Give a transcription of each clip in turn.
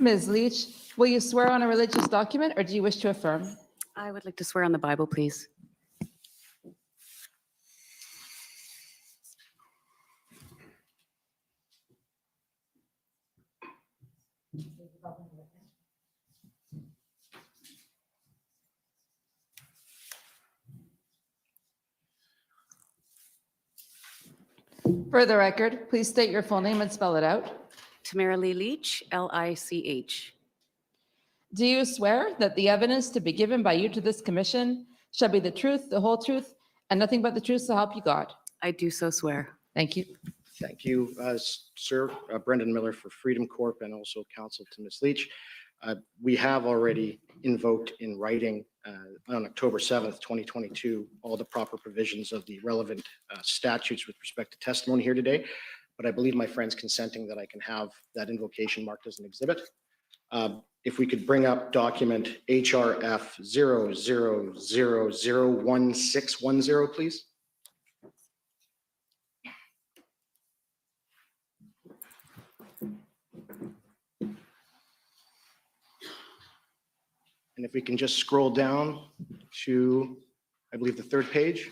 Ms. Leach, will you swear on a religious document or do you wish to affirm? I would like to swear on the Bible, please. For the record, please state your full name and spell it out. Tamara Lich, Lich. Do you swear that the evidence to be given by you to this commission shall be the truth, the whole truth, and nothing but the truth, so help you God? I do so swear. Thank you. Thank you, sir. Brendan Miller for Freedom Corp and also counsel to Ms. Leach. We have already invoked in writing on October 7th, 2022, all the proper provisions of the relevant statutes with respect to testimony here today. But I believe my friend's consenting that I can have that invocation marked as an exhibit. If we could bring up document HRF 00001610, please. And if we can just scroll down to, I believe, the third page.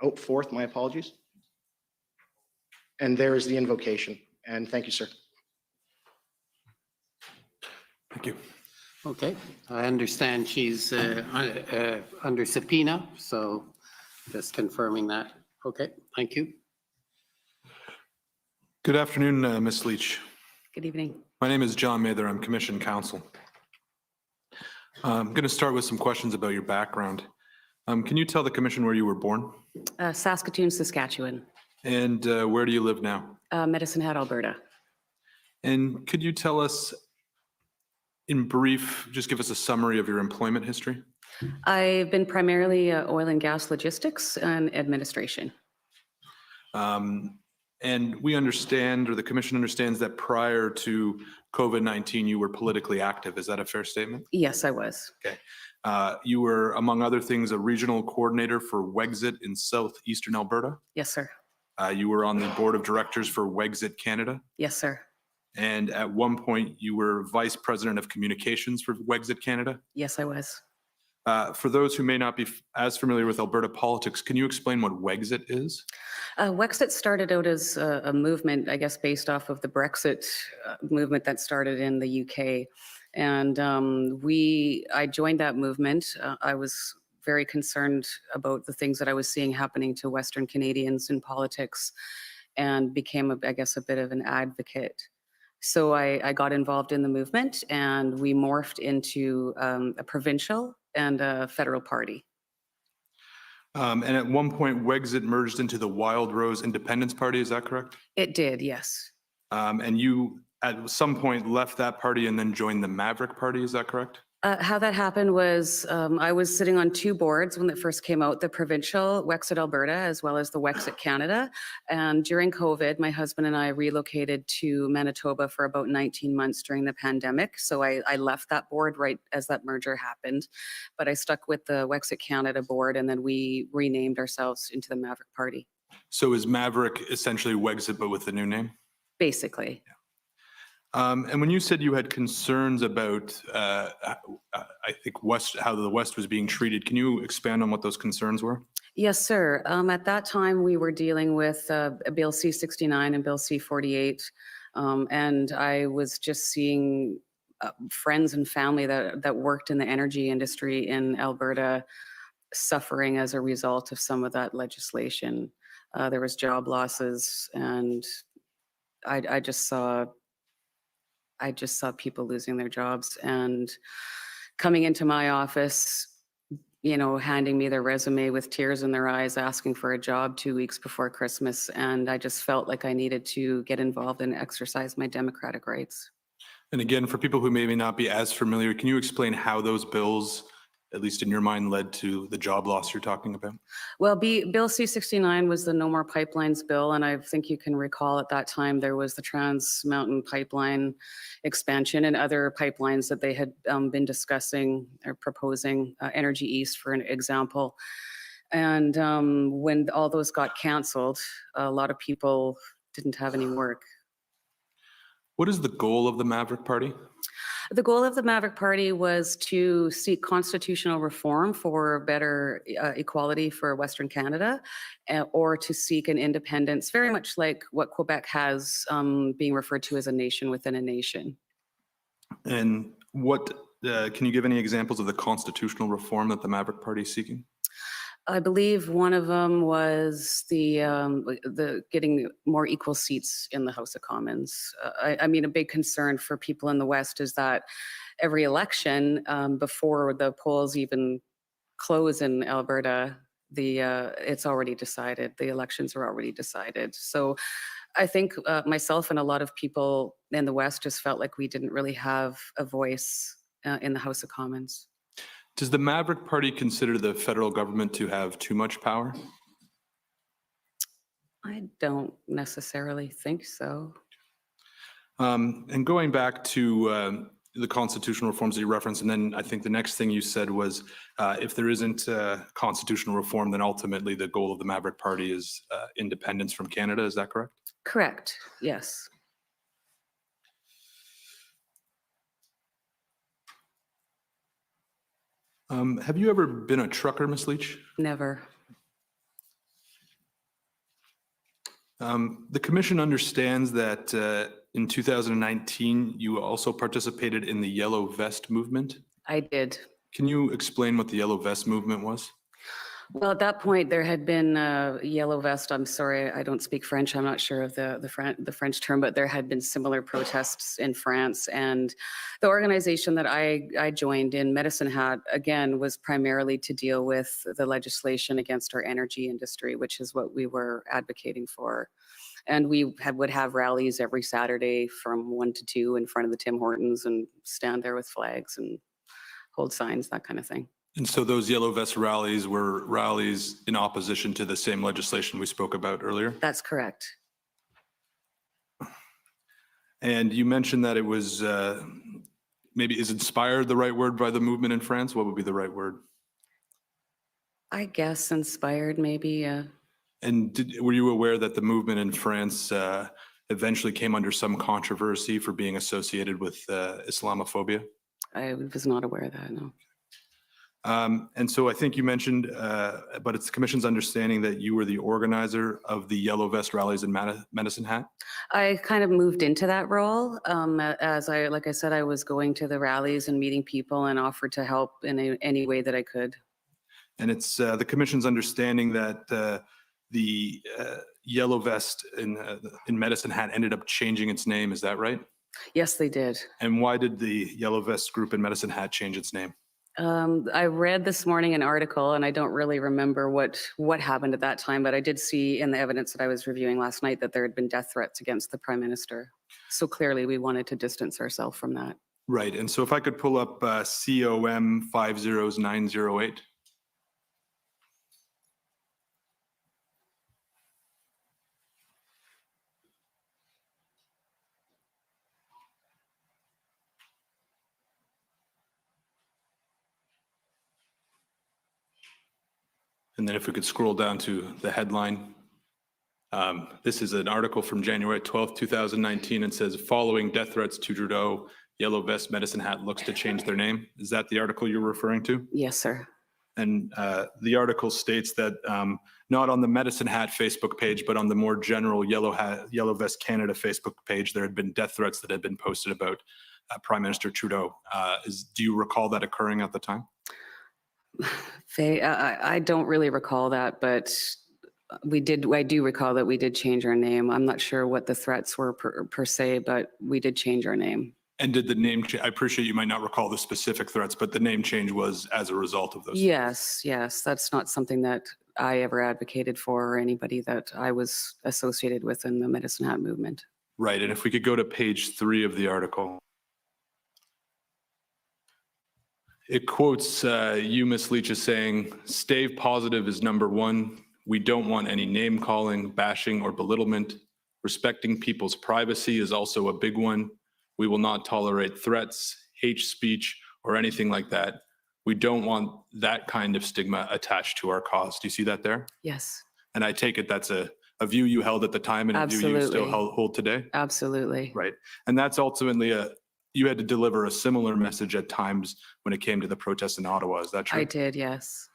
Oh, fourth, my apologies. And there is the invocation. And thank you, sir. Thank you. Okay, I understand she's under subpoena, so just confirming that. Okay, thank you. Good afternoon, Ms. Leach. Good evening. My name is John Mather. I'm Commission Counsel. I'm going to start with some questions about your background. Can you tell the Commission where you were born? Saskatoon, Saskatchewan. And where do you live now? Medicine Hat, Alberta. And could you tell us, in brief, just give us a summary of your employment history? I've been primarily oil and gas logistics and administration. And we understand, or the Commission understands, that prior to COVID-19, you were politically active. Is that a fair statement? Yes, I was. Okay. You were, among other things, a regional coordinator for Wexit in southeastern Alberta. Yes, sir. You were on the board of directors for Wexit Canada. Yes, sir. And at one point, you were vice president of communications for Wexit Canada. Yes, I was. For those who may not be as familiar with Alberta politics, can you explain what Wexit is? Wexit started out as a movement, I guess, based off of the Brexit movement that started in the UK. And I joined that movement. I was very concerned about the things that I was seeing happening to Western Canadians in politics and became, I guess, a bit of an advocate. So I got involved in the movement and we morphed into a provincial and a federal party. And at one point, Wexit merged into the Wild Rose Independence Party, is that correct? It did, yes. And you, at some point, left that party and then joined the Maverick Party, is that correct? How that happened was I was sitting on two boards when it first came out, the provincial Wexit Alberta as well as the Wexit Canada. And during COVID, my husband and I relocated to Manitoba for about 19 months during the pandemic. So I left that board right as that merger happened. But I stuck with the Wexit Canada board and then we renamed ourselves into the Maverick Party. So is Maverick essentially Wexit but with the new name? Basically. Yeah. And when you said you had concerns about, I think, how the West was being treated, can you expand on what those concerns were? Yes, sir. At that time, we were dealing with Bill C-69 and Bill C-48, and I was just seeing friends and family that worked in the energy industry in Alberta suffering as a result of some of that legislation. There was job losses, and I just saw people losing their jobs and coming into my office, you know, handing me their resume with tears in their eyes, asking for a job 2 weeks before Christmas. And I just felt like I needed to get involved and exercise my democratic rights. And again, for people who maybe not be as familiar, can you explain how those bills, at least in your mind, led to the job loss you're talking about? Well, Bill C-69 was the No More Pipelines bill, and I think you can recall at that time there was the Trans Mountain Pipeline expansion and other pipelines that they had been discussing or proposing, Energy East, for an example. And when all those got canceled, a lot of people didn't have any work. What is the goal of the Maverick Party? The goal of the Maverick Party was to seek constitutional reform for better equality for Western Canada, or to seek an independence, very much like what Quebec has, being referred to as a nation within a nation. And what, can you give any examples of the constitutional reform that the Maverick Party is seeking? I believe one of them was the getting more equal seats in the House of Commons. I mean, a big concern for people in the West is that every election, before the polls even close in Alberta, it's already decided. The elections are already decided. So I think myself and a lot of people in the West just felt like we didn't really have a voice in the House of Commons. Does the Maverick Party consider the federal government to have too much power? I don't necessarily think so. And going back to the constitutional reforms that you referenced, and then I think the next thing you said was if there isn't constitutional reform, then ultimately the goal of the Maverick Party is independence from Canada. Is that correct? Correct, yes. Have you ever been a trucker, Ms. Leach? Never. The commission understands that in 2019, you also participated in the Yellow Vest movement. I did. Can you explain what the Yellow Vest movement was? Well, at that point, there had been Yellow Vest. I'm sorry, I don't speak French. I'm not sure of the French term, but there had been similar protests in France. And the organization that I joined in, Medicine Hat, again, was primarily to deal with the legislation against our energy industry, which is what we were advocating for. And we would have rallies every Saturday from 1 to 2 in front of the Tim Hortons and stand there with flags and hold signs, that kind of thing. And so those Yellow Vest rallies were rallies in opposition to the same legislation we spoke about earlier? That's correct. And you mentioned that it was, maybe is inspired the right word by the movement in France? What would be the right word? I guess inspired, maybe. And were you aware that the movement in France eventually came under some controversy for being associated with Islamophobia? I was not aware of that, no. And so I think you mentioned, but it's the commission's understanding that you were the organizer of the Yellow Vest rallies in Medicine Hat? I kind of moved into that role like I said, I was going to the rallies and meeting people and offered to help in any way that I could. And it's the commission's understanding that the Yellow Vest in Medicine Hat ended up changing its name. Is that right? Yes, they did. And why did the Yellow Vest group in Medicine Hat change its name? I read this morning an article, and I don't really remember what happened at that time, but I did see in the evidence that I was reviewing last night that there had been death threats against the Prime Minister. So clearly we wanted to distance ourselves from that. Right. And so if I could pull up COM 50908. And then if we could scroll down to the headline. This is an article from January 12th, 2019, and says, following death threats to Trudeau, Yellow Vest Medicine Hat looks to change their name. Is that the article you're referring to? Yes, sir. And the article states that not on the Medicine Hat Facebook page, but on the more general Yellow Vest Canada Facebook page, there had been death threats that had been posted about Prime Minister Trudeau. Do you recall that occurring at the time? Faye, I don't really recall that, but I do recall that we did change our name. I'm not sure what the threats were per se, but we did change our name. And did the name, I appreciate you might not recall the specific threats, but the name change was as a result of those? Yes. That's not something that I ever advocated for or anybody that I was associated with in the Medicine Hat movement. Right. And if we could go to page 3 of the article. It quotes you, Ms. Leach, as saying, stay positive is number one. We don't want any name calling, bashing, or belittlement. Respecting people's privacy is also a big one. We will not tolerate threats, hate speech, or anything like that. We don't want that kind of stigma attached to our cause. Do you see that there? Yes. And I take it that's a a view you held at the time and a view you still Absolutely. hold today? Absolutely. Right. And that's ultimately you had to deliver a similar message at times when it came to the protests in Ottawa. Is that true? I did, yes.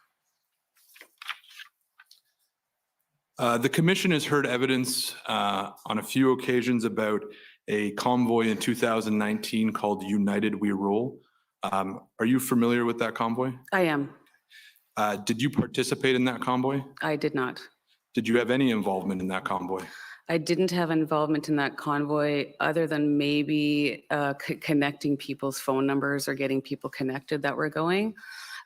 The commission has heard evidence on a few occasions about a convoy in 2019 called United We Roll. Are you familiar with that convoy? I am. Did you participate in that convoy? I did not. Did you have any involvement in that convoy? I didn't have involvement in that convoy other than maybe connecting people's phone numbers or getting people connected that were going.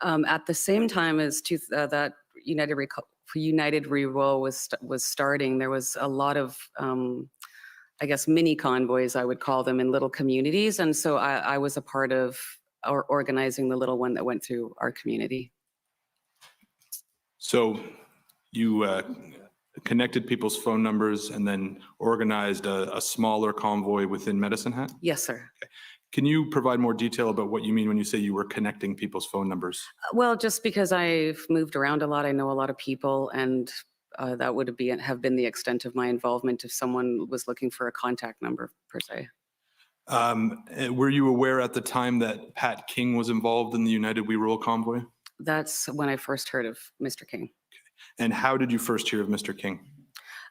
At the same time as that United Reroll was starting, there was a lot of, I guess, mini convoys, I would call them, in little communities. And so I was a part of organizing the little one that went through our community. So you connected people's phone numbers and then organized a smaller convoy within Medicine Hat? Yes, sir. Can you provide more detail about what you mean when you say you were connecting people's phone numbers? Well, just because I've moved around a lot, I know a lot of people, and that would have been the extent of my involvement if someone was looking for a contact number, per se. Were you aware at the time that Pat King was involved in the United We Roll convoy? That's when I first heard of Mr. King. And how did you first hear of Mr. King?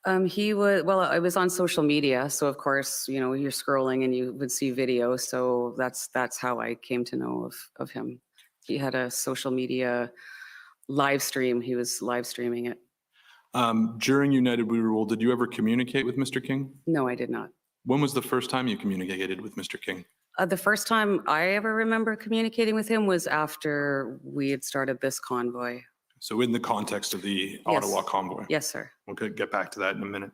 I was on social media. So of course, you're scrolling and you would see video. So that's how I came to know of him. He had a social media live stream. He was live streaming it. During United We Roll, did you ever communicate with Mr. King? No, I did not. When was the first time you communicated with Mr. King? The first time I ever remember communicating with him was after we had started this convoy. So in the context of the Ottawa convoy? Yes, sir. We'll get back to that in a minute.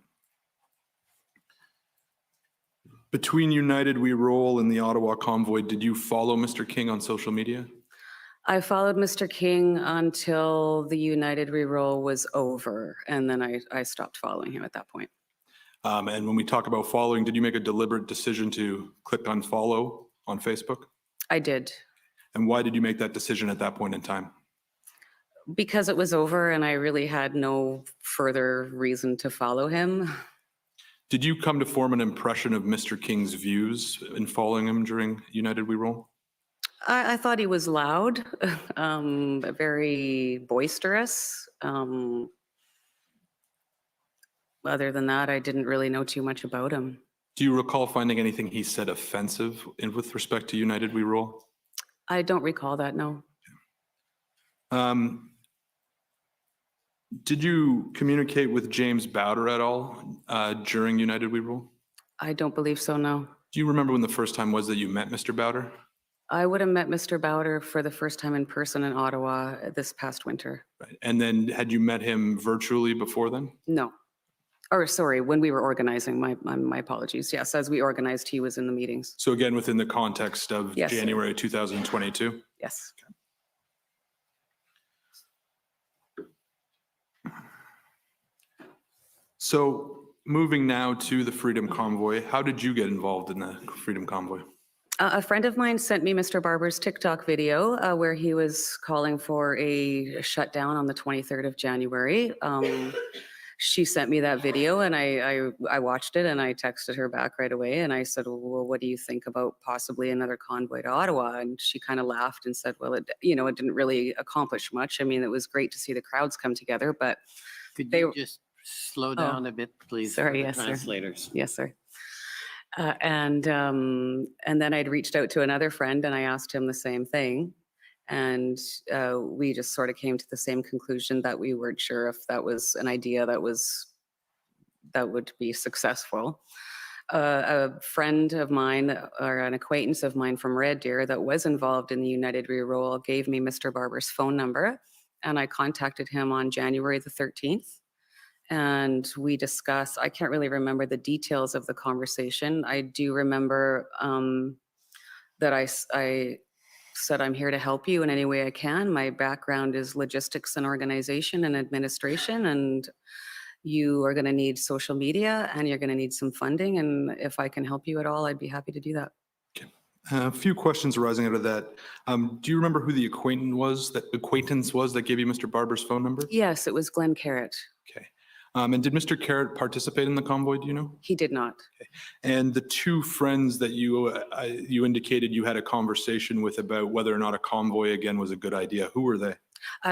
Between United We Roll and the Ottawa convoy, did you follow Mr. King on social media? I followed Mr. King until the United Reroll was over, and then I stopped following him at that point. And when we talk about following, did you make a deliberate decision to click on follow on Facebook? I did. And why did you make that decision at that point in time? Because it was over and I really had no further reason to follow him. Did you come to form an impression of Mr. King's views in following him during United We Roll? I thought he was loud, very boisterous. Other than that, I didn't really know too much about him. Do you recall finding anything he said offensive with respect to United We Roll? I don't recall that, no. Did you communicate with James Bowder at all during United We Roll? I don't believe so, no. Do you remember when the first time was that you met Mr. Bowder? I would have met Mr. Bowder for the first time in person in Ottawa this past winter. Right. And then had you met him virtually before then? No. Or sorry, when we were organizing, my apologies. Yes, as we organized, he was in the meetings. So again, within the context of Yes, sir. January 2022? Yes. So moving now to the Freedom Convoy, how did you get involved in the Freedom Convoy? A friend of mine sent me Mr. Barber's TikTok video where he was calling for a shutdown on the 23rd of January. She sent me that video and I watched it and I texted her back right away and I said, well, what do you think about possibly another convoy to Ottawa? And she kind of laughed and said, well, it didn't really accomplish much. I mean, it was great to see the crowds come together, but Could They- you just slow down a bit, please? for Sorry, the yes, sir. Translators. yes, sir. And then I'd reached out to another friend and I asked him the same thing. And we just sort of came to the same conclusion that we weren't sure if that was an idea that would be successful. A friend of mine or an acquaintance of mine from Red Deer that was involved in the United Reroll gave me Mr. Barber's phone number and I contacted him on January the 13th. And we discussed, I can't really remember the details of the conversation. I do remember that I said, I'm here to help you in any way I can. My background is logistics and organization and administration, and you are going to need social media and you're going to need some funding. And if I can help you at all, I'd be happy to do that. A few questions arising out of that. Do you remember who the acquaintance was that gave you Mr. Barber's phone number? Yes, it was Glenn Carrot. Okay. And did Mr. Carrot participate in the convoy, do you know? He did not. And the two friends that you indicated you had a conversation with about whether or not a convoy again was a good idea, who were they?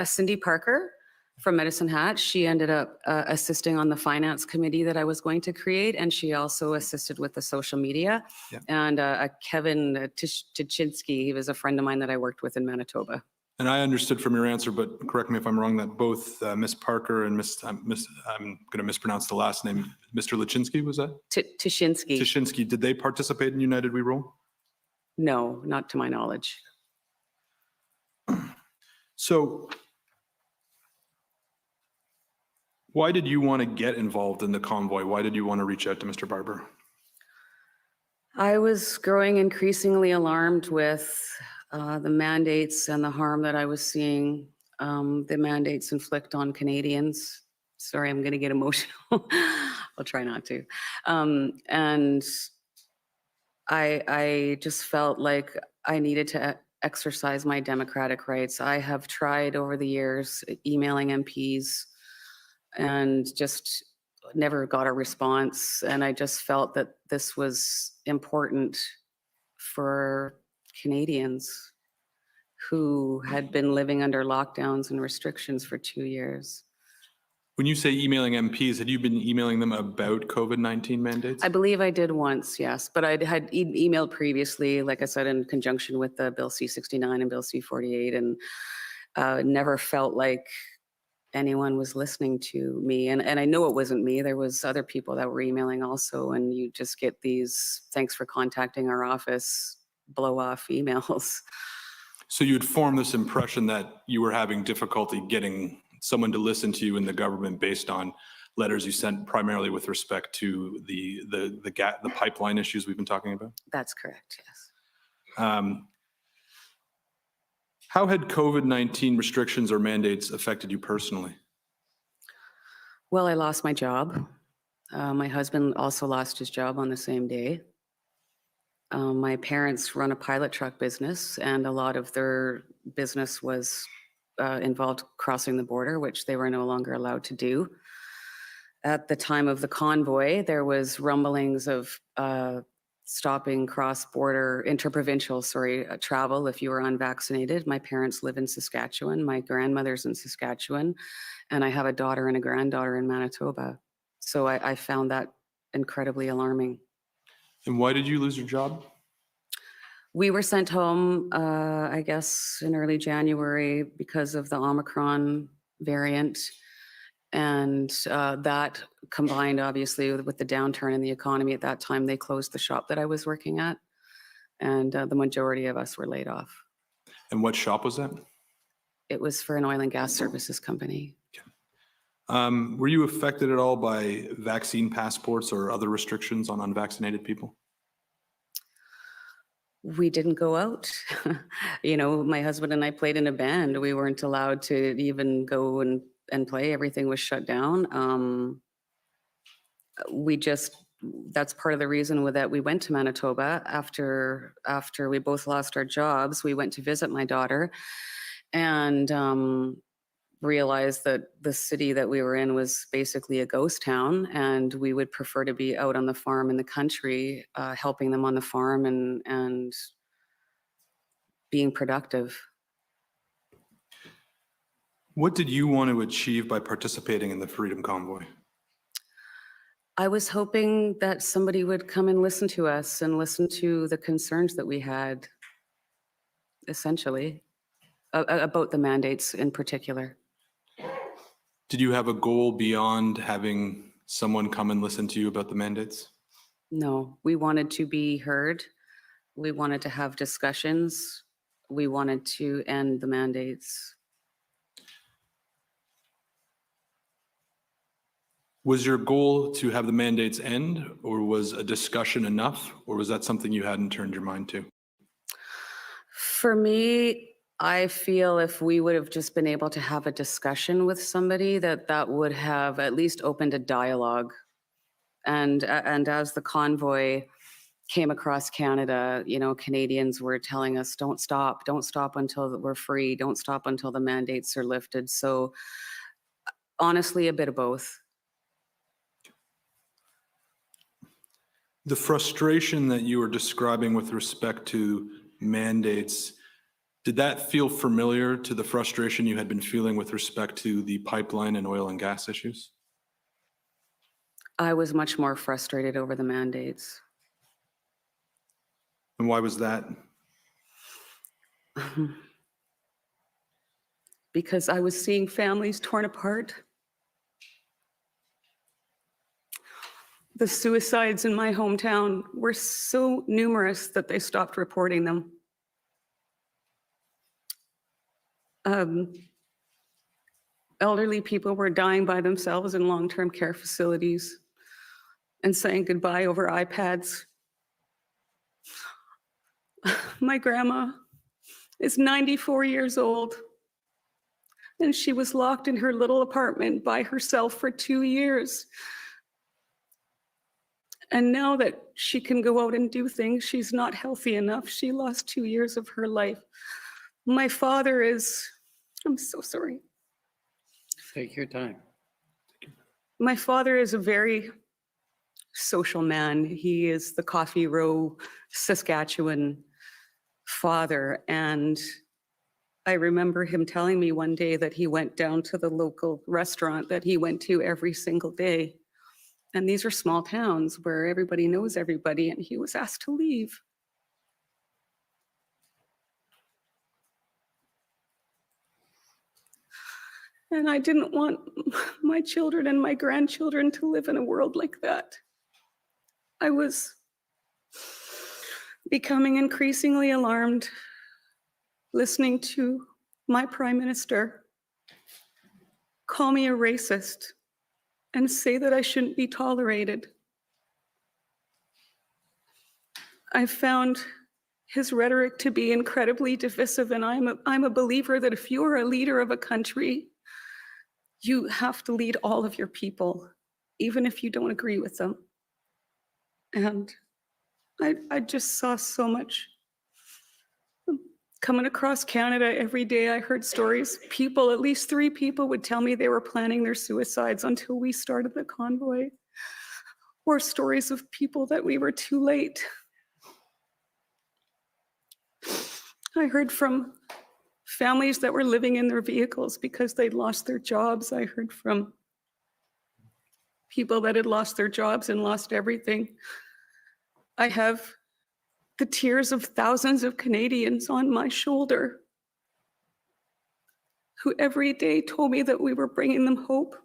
Cindy Parker from Medicine Hat, she ended up assisting on the finance committee that I was going to create, and she also assisted with the social media. Yeah. And Kevin Tuchinski, he was a friend of mine that I worked with in Manitoba. And I understood from your answer, but correct me if I'm wrong, that both Miss Parker and I'm going to mispronounce the last name, Mr. Lachinsky, was that? Tuchinski. Tishinsky, did they participate in United We Roll? No, not to my knowledge. So why did you want to get involved in the convoy? Why did you want to reach out to Mr. Barber? I was growing increasingly alarmed with the mandates and the harm that I was seeing the mandates inflict on Canadians. Sorry, I'm going to get emotional. I'll try not to. And I just felt like I needed to exercise my democratic rights. I have tried over the years emailing MPs and just never got a response. And I just felt that this was important for Canadians who had been living under lockdowns and restrictions for 2 years. When you say emailing MPs, had you been emailing them about COVID-19 mandates? I believe I did once, yes, but I had emailed previously, like I said, in conjunction with the Bill C-69 and Bill C-48, and never felt like anyone was listening to me. And I know it wasn't me. There was other people that were emailing also, and you just get these, thanks for contacting our office, blow off emails. So you had formed this impression that you were having difficulty getting someone to listen to you in the government based on letters you sent primarily with respect to the pipeline issues we've been talking about? That's correct, yes. How had COVID-19 restrictions or mandates affected you personally? Well, I lost my job. My husband also lost his job on the same day. My parents run a pilot truck business, and a lot of their business was involved crossing the border, which they were no longer allowed to do. At the time of the convoy, there was rumblings of stopping cross-border, interprovincial, travel if you were unvaccinated. My parents live in Saskatchewan. My grandmother's in Saskatchewan, and I have a daughter and a granddaughter in Manitoba. So I found that incredibly alarming. And why did you lose your job? We were sent home, I guess, in early January because of the Omicron variant. And that combined, obviously, with the downturn in the economy at that time, they closed the shop that I was working at. And the majority of us were laid off. And what shop was that? It was for an oil and gas services company. Were you affected at all by vaccine passports or other restrictions on unvaccinated people? We didn't go out. You know, my husband and I played in a band. We weren't allowed to even go and play. Everything was shut down. That's part of the reason that we went to Manitoba after we both lost our jobs. We went to visit my daughter and realized that the city that we were in was basically a ghost town, and we would prefer to be out on the farm in the country, helping them on the farm and being productive. What did you want to achieve by participating in the Freedom Convoy? I was hoping that somebody would come and listen to us and listen to the concerns that we had, essentially, about the mandates in particular. Did you have a goal beyond having someone come and listen to you about the mandates? No, we wanted to be heard. We wanted to have discussions. We wanted to end the mandates. Was your goal to have the mandates end, or was a discussion enough, or was that something you hadn't turned your mind to? For me, I feel if we would have just been able to have a discussion with somebody, that would have at least opened a dialogue. And as the convoy came across Canada, you know, Canadians were telling us, don't stop until we're free, don't stop until the mandates are lifted. So honestly, a bit of both. The frustration that you were describing with respect to mandates, did that feel familiar to the frustration you had been feeling with respect to the pipeline and oil and gas issues? I was much more frustrated over the mandates. And why was that? Because I was seeing families torn apart. The suicides in my hometown were so numerous that they stopped reporting them. Elderly people were dying by themselves in long-term care facilities and saying goodbye over iPads. My grandma is 94 years old, and she was locked in her little apartment by herself for 2 years. And now that she can go out and do things, she's not healthy enough. She lost 2 years of her life. My father is, I'm so sorry. Take your time. My father is a very social man. He is the Coffee Row, Saskatchewan father. And I remember him telling me one day that he went down to the local restaurant that he went to every single day. And these are small towns where everybody knows everybody, and he was asked to leave. And I didn't want my children and my grandchildren to live in a world like that. I was becoming increasingly alarmed, listening to my prime minister call me a racist and say that I shouldn't be tolerated. I found his rhetoric to be incredibly divisive, and I'm a believer that if you are a leader of a country, you have to lead all of your people, even if you don't agree with them. And I just saw so much. Coming across Canada every day, I heard stories. People, at least 3 people would tell me they were planning their suicides until we started the convoy. Or stories of people that we were too late. I heard from families that were living in their vehicles because they'd lost their jobs. I heard from people that had lost their jobs and lost everything. I have the tears of thousands of Canadians on my shoulder who every day told me that we were bringing them hope.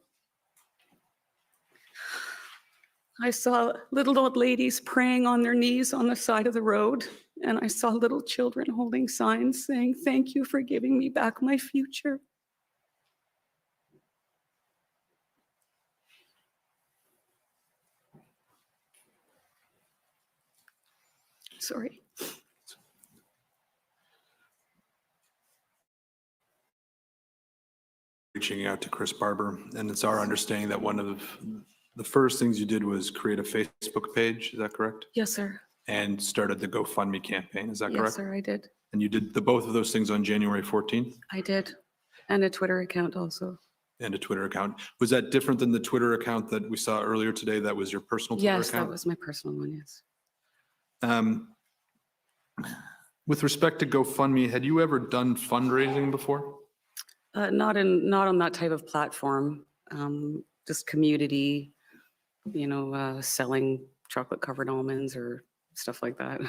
I saw little old ladies praying on their knees on the side of the road, and I saw little children holding signs saying, "Thank you for giving me back my future." Sorry. Reaching out to Chris Barber, and it's our understanding that one of the first things you did was create a Facebook page, is that correct? Yes, sir. And started the GoFundMe campaign, is that Yes, correct? sir, I did. And you did both of those things on January 14th? I did. And a Twitter account also. And a Twitter account. Was that different than the Twitter account that we saw earlier today? That was your personal Twitter Yes, account? that was my personal one, yes. With respect to GoFundMe, had you ever done fundraising before? Not on that type of platform, just community, selling chocolate covered almonds or stuff like that.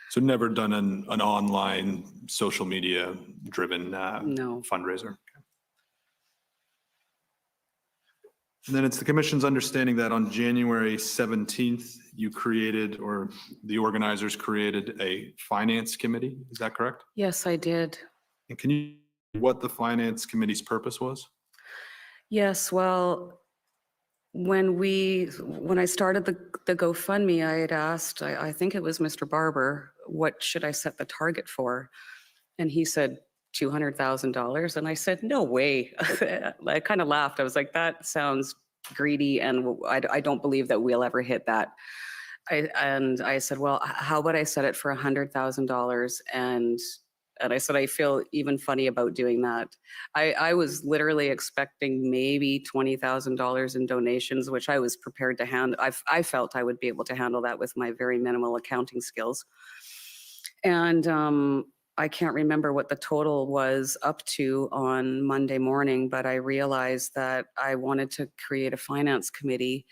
So never done an online social media driven No. fundraiser? And then it's the commission's understanding that on January 17th, you created, or the organizers created, a finance committee. Is that correct? Yes, I did. And can you, what the finance committee's purpose was? Yes, well, when I started the GoFundMe, I had asked, I think it was Mr. Barber, what should I set the target for? And he said $200,000. And I said, no way. I kind of laughed. I was like, that sounds greedy, and I don't believe that we'll ever hit that. And I said, well, how about I set it for $100,000 and And I said, I feel even funny about doing that. I was literally expecting maybe $20,000 in donations, which I was prepared to handle. I felt I would be able to handle that with my very minimal accounting skills. And I can't remember what the total was up to on Monday morning, but I realized that I wanted to create a finance committee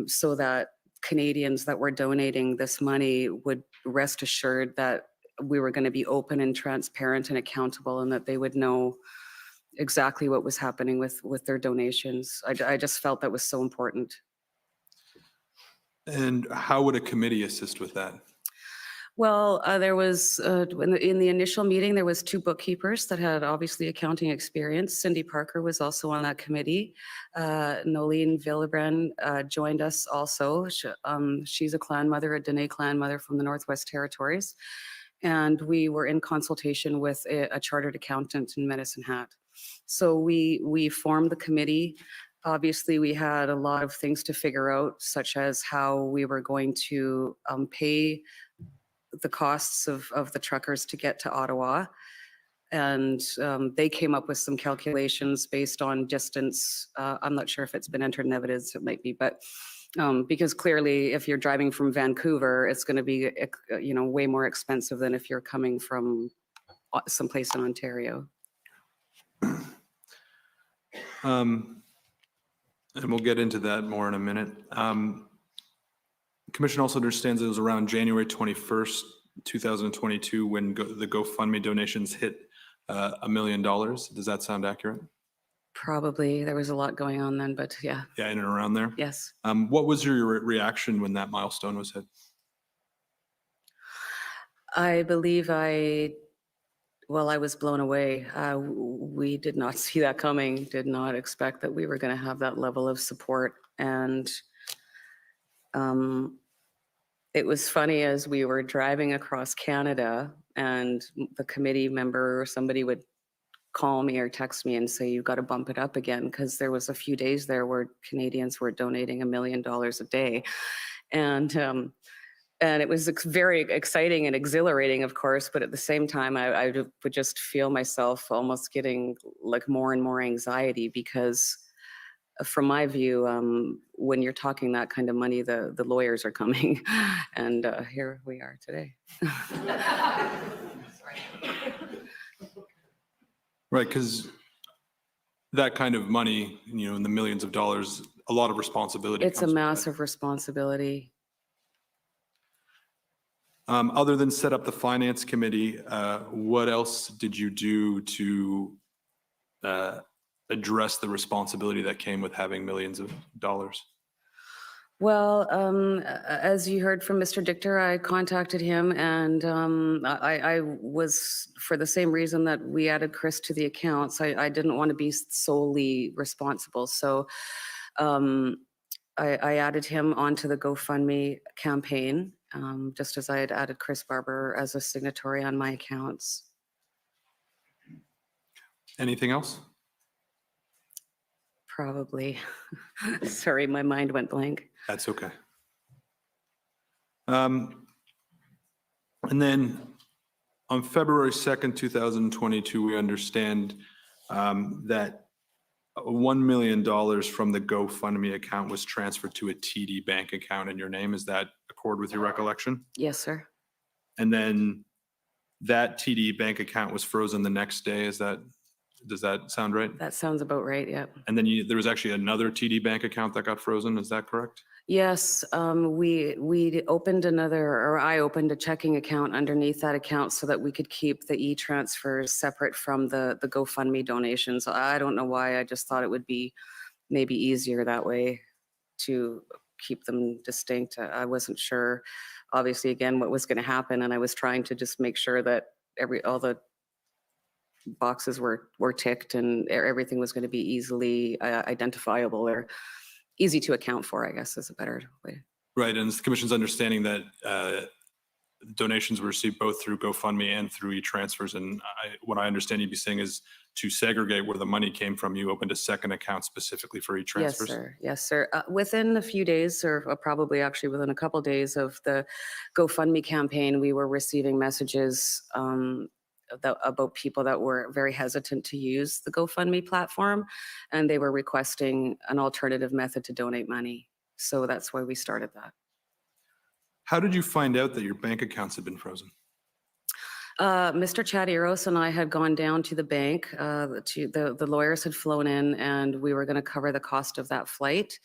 so that Canadians that were donating this money would rest assured that we were going to be open and transparent and accountable, and that they would know exactly what was happening with their donations. I just felt that was so important. And how would a committee assist with that? Well, there was, in the initial meeting, there was 2 bookkeepers that had obviously accounting experience. Cindy Parker was also on that committee. Nolene Villebren joined us also. She's a clan mother, a Dene clan mother from the Northwest Territories. And we were in consultation with a chartered accountant in Medicine Hat. So we formed the committee. Obviously, we had a lot of things to figure out, such as how we were going to pay the costs of the truckers to get to Ottawa. And they came up with some calculations based on distance. I'm not sure if it's been entered in evidence, it might be, but because clearly if you're driving from Vancouver, it's going to be, way more expensive than if you're coming from someplace in Ontario. And we'll get into that more in a minute. Commission also understands it was around January 21st, 2022, when the GoFundMe donations hit $1 million. Does that sound accurate? Probably. There was a lot going on then, but yeah. Yeah, in and around there? Yes. What was your reaction when that milestone was hit? I believe I was blown away. We did not see that coming, did not expect that we were going to have that level of support. And it was funny as we were driving across Canada and the committee member or somebody would call me or text me and say, you got to bump it up again, because there was a few days there where Canadians were donating $1 million a day. And it was very exciting and exhilarating, of course, but at the same time, I would just feel myself almost getting like more and more anxiety, because from my view, when you're talking that kind of money, the lawyers are coming. And here we are today. Right, because that kind of money, in the millions of dollars, a lot of responsibility. It's a massive responsibility. Other than set up the finance committee, what else did you do to address the responsibility that came with having millions of dollars? Well, as you heard from Mr. Dichter, I contacted him, and I was, for the same reason that we added Chris to the accounts, I didn't want to be solely responsible. So I added him onto the GoFundMe campaign, just as I had added Chris Barber as a signatory on my accounts. Anything else? Probably. Sorry, my mind went blank. That's okay. And then on February 2nd, 2022, we understand that $1 million from the GoFundMe account was transferred to a TD bank account in your name. Is that accord with your recollection? Yes, sir. And then that TD bank account was frozen the next day. Does that sound right? That sounds about right, yeah. And then there was actually another TD bank account that got frozen. Is that correct? Yes, we opened I opened a checking account underneath that account so that we could keep the e-transfers separate from the GoFundMe donations. I don't know why, I just thought it would be maybe easier that way to keep them distinct. I wasn't sure, obviously, again, what was going to happen, and I was trying to just make sure that all the boxes were ticked and everything was going to be easily identifiable or easy to account for, I guess is a better way. Right, and it's the Commission's understanding that donations were received both through GoFundMe and through e-transfers, and what I understand you'd be saying is to segregate where the money came from, you opened a second account specifically for e-transfers? Yes, sir. Yes, sir. Within a few days, or probably actually within a couple days of the GoFundMe campaign, we were receiving messages about people that were very hesitant to use the GoFundMe platform, and they were requesting an alternative method to donate money. So that's why we started that. How did you find out that your bank accounts had been frozen? Mr. Chadiros and I had gone down to the bank. The lawyers had flown in, and we were going to cover the cost of that flight.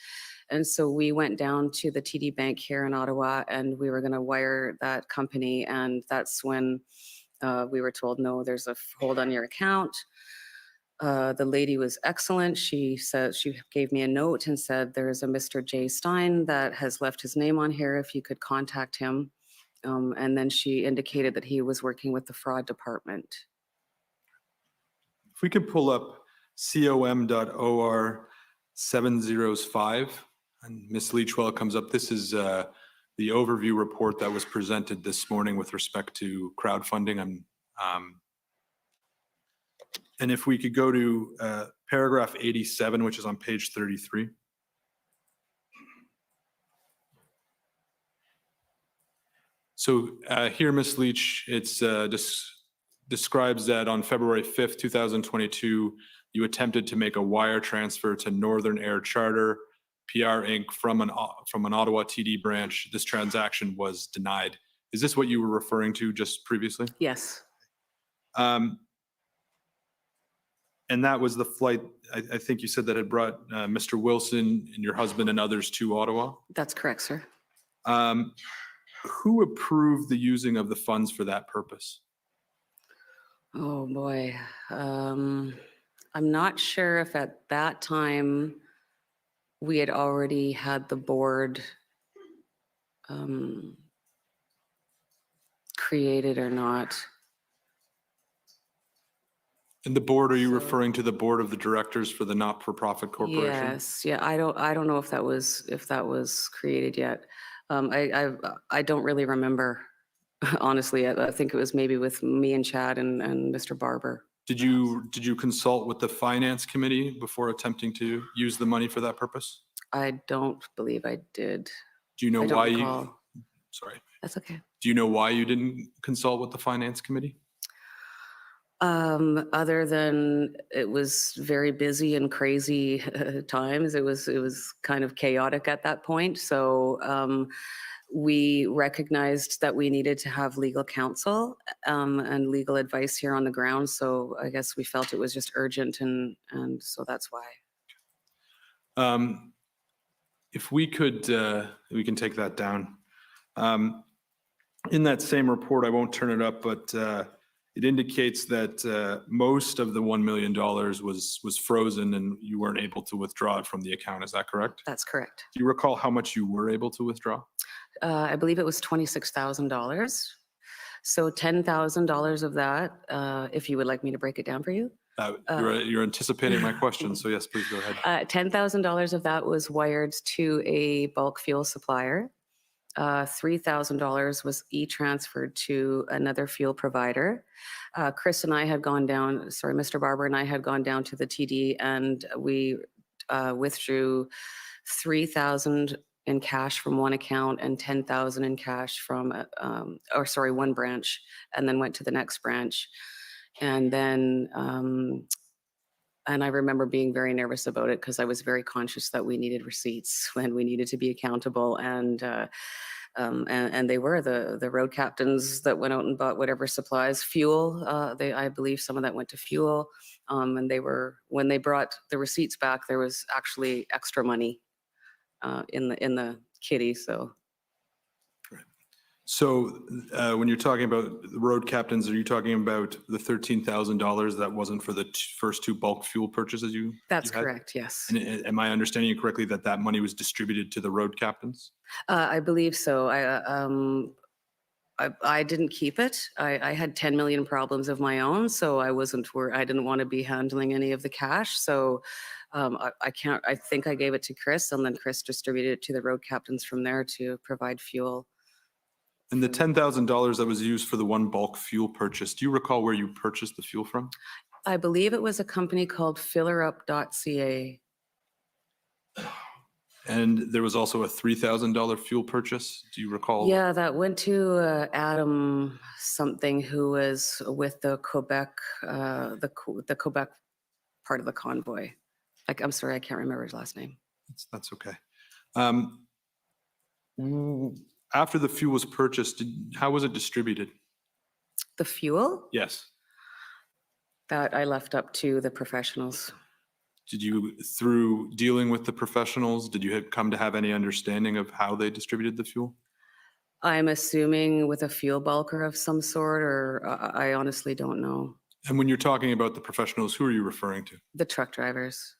And so we went down to the TD Bank here in Ottawa, and we were going to wire that company. And that's when we were told, no, there's a hold on your account. The lady was excellent. She gave me a note and said, there's a Mr. Jay Stein that has left his name on here if you could contact him. And then she indicated that he was working with the fraud department. If we could pull up com.or 705, and Ms. Leach, while it comes up, this is the overview report that was presented this morning with respect to crowdfunding. And if we could go to paragraph 87, which is on page 33. So here, Ms. Leach, it's describes that on February 5th, 2022, you attempted to make a wire transfer to Northern Air Charter, PR Inc. from an Ottawa TD branch. This transaction was denied. Is this what you were referring to just previously? Yes. And that was the flight, I think you said, that had brought Mr. Wilson and your husband and others to Ottawa? That's correct, sir. Who approved the using of the funds for that purpose? Oh, boy. I'm not sure if at that time we had already had the board created or not. And the board, are you referring to the board of the directors for the not-for-profit corporation? Yes, yeah, I don't know if that was created yet. I don't really remember, honestly. I think it was maybe with me and Chad and Mr. Barber. Did you consult with the finance committee before attempting to use the money for that purpose? I don't believe I did. Do you know I don't why recall. sorry. That's okay. Do you know why you didn't consult with the finance committee? Other than it was very busy and crazy times, it was kind of chaotic at that point. So we recognized that we needed to have legal counsel and legal advice here on the ground. So I guess we felt it was just urgent, and so that's why. If we could, we can take that down. In that same report, I won't turn it up, but it indicates that most of the $1 million was frozen and you weren't able to withdraw it from the account. Is that correct? That's correct. Do you recall how much you were able to withdraw? I believe it was $26,000. So $10,000 of that, if you would like me to break it down for you. You're anticipating my question, so yes, please go ahead. $10,000 of that was wired to a bulk fuel supplier. $3,000 was e-transferred to another fuel provider. Chris and I had gone down, sorry, Mr. Barber and I had gone down to the TD, and we withdrew $3,000 in cash from one account and $10,000 in cash from, one branch, and then went to the next branch. And then, and I remember being very nervous about it because I was very conscious that we needed receipts when we needed to be accountable. And they were the road captains that went out and bought whatever supplies, fuel. I believe some of that went to fuel. And when they brought the receipts back, there was actually extra money in the kitty. So when you're talking about the road captains, are you talking about the $13,000 that wasn't for the first two bulk fuel purchases you That's had? correct, yes. And am I understanding you correctly that that money was distributed to the road captains? I believe so. I didn't keep it. I had 10 million problems of my own, so I didn't want to be handling any of the cash. So I think I gave it to Chris, and then Chris distributed it to the road captains from there to provide fuel. And the $10,000 that was used for the one bulk fuel purchase, do you recall where you purchased the fuel from? I believe it was a company called fillerup.ca. And there was also a $3,000 fuel purchase. Do you recall? Yeah, that went to Adam something who was with the Quebec, the Quebec part of the convoy. Like, I'm sorry, I can't remember his last name. That's okay. After the fuel was purchased, how was it distributed? The fuel Yes. that I left up to the professionals. Did you, through dealing with the professionals, did you come to have any understanding of how they distributed the fuel? I'm assuming with a fuel bulker of some sort, or I honestly don't know. And when you're talking about the professionals, who are you referring to? The truck drivers.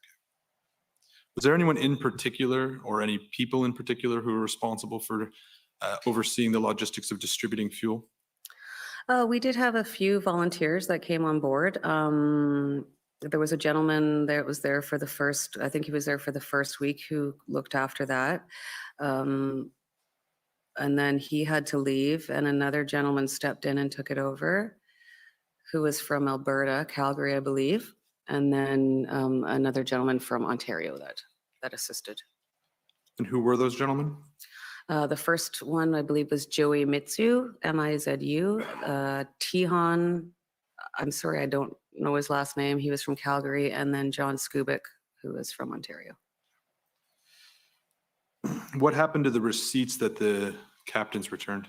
Was there anyone in particular or any people in particular who were responsible for overseeing the logistics of distributing fuel? We did have a few volunteers that came on board. There was a gentleman that was there for the first, I think he was there for the first week, who looked after that. And then he had to leave, and another gentleman stepped in and took it over, who was from Alberta, Calgary, I believe. And then another gentleman from Ontario that assisted. And who were those gentlemen? The first one, I believe, was Joey Mitsu, M-I-Z-U. Tihan, I'm sorry, I don't know his last name. He was from Calgary. And then John Skubik, who was from Ontario. What happened to the receipts that the captains returned?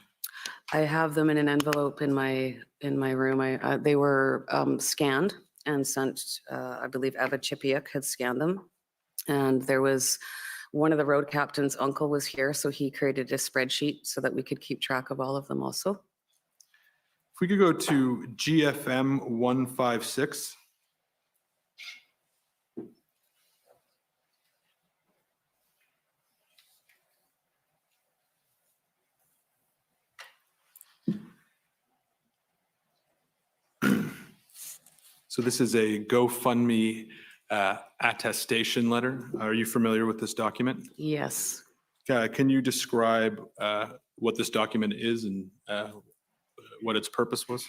I have them in an envelope in my room. They were scanned and sent, I believe Eva Chipiuk had scanned them. And there was one of the road captain's uncle was here, so he created a spreadsheet so that we could keep track of all of them also. If we could go to GFM 156. So this is a GoFundMe attestation letter. Are you familiar with this document? Yes. Can you describe what this document is and what its purpose was?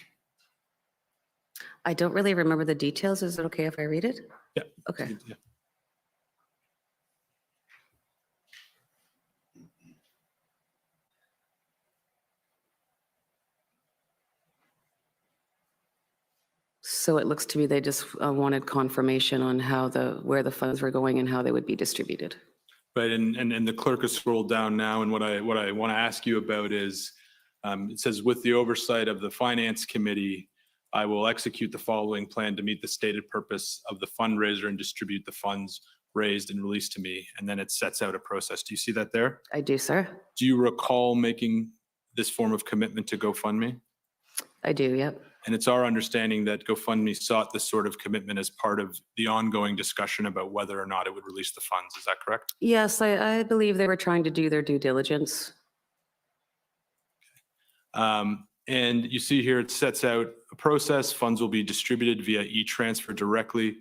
I don't really remember the details. Is it okay if I read it? Yeah. Okay. Yeah. So it looks to me they just wanted confirmation on where the funds were going and how they would be distributed. Right, and the clerk has scrolled down now, and what I want to ask you about is, it says, with the oversight of the Finance Committee, I will execute the following plan to meet the stated purpose of the fundraiser and distribute the funds raised and released to me. And then it sets out a process. Do you see that there? I do, sir. Do you recall making this form of commitment to GoFundMe? I do, yep. And it's our understanding that GoFundMe sought this sort of commitment as part of the ongoing discussion about whether or not it would release the funds. Is that correct? Yes, I believe they were trying to do their due diligence. And you see here, it sets out a process. Funds will be distributed via e-transfer directly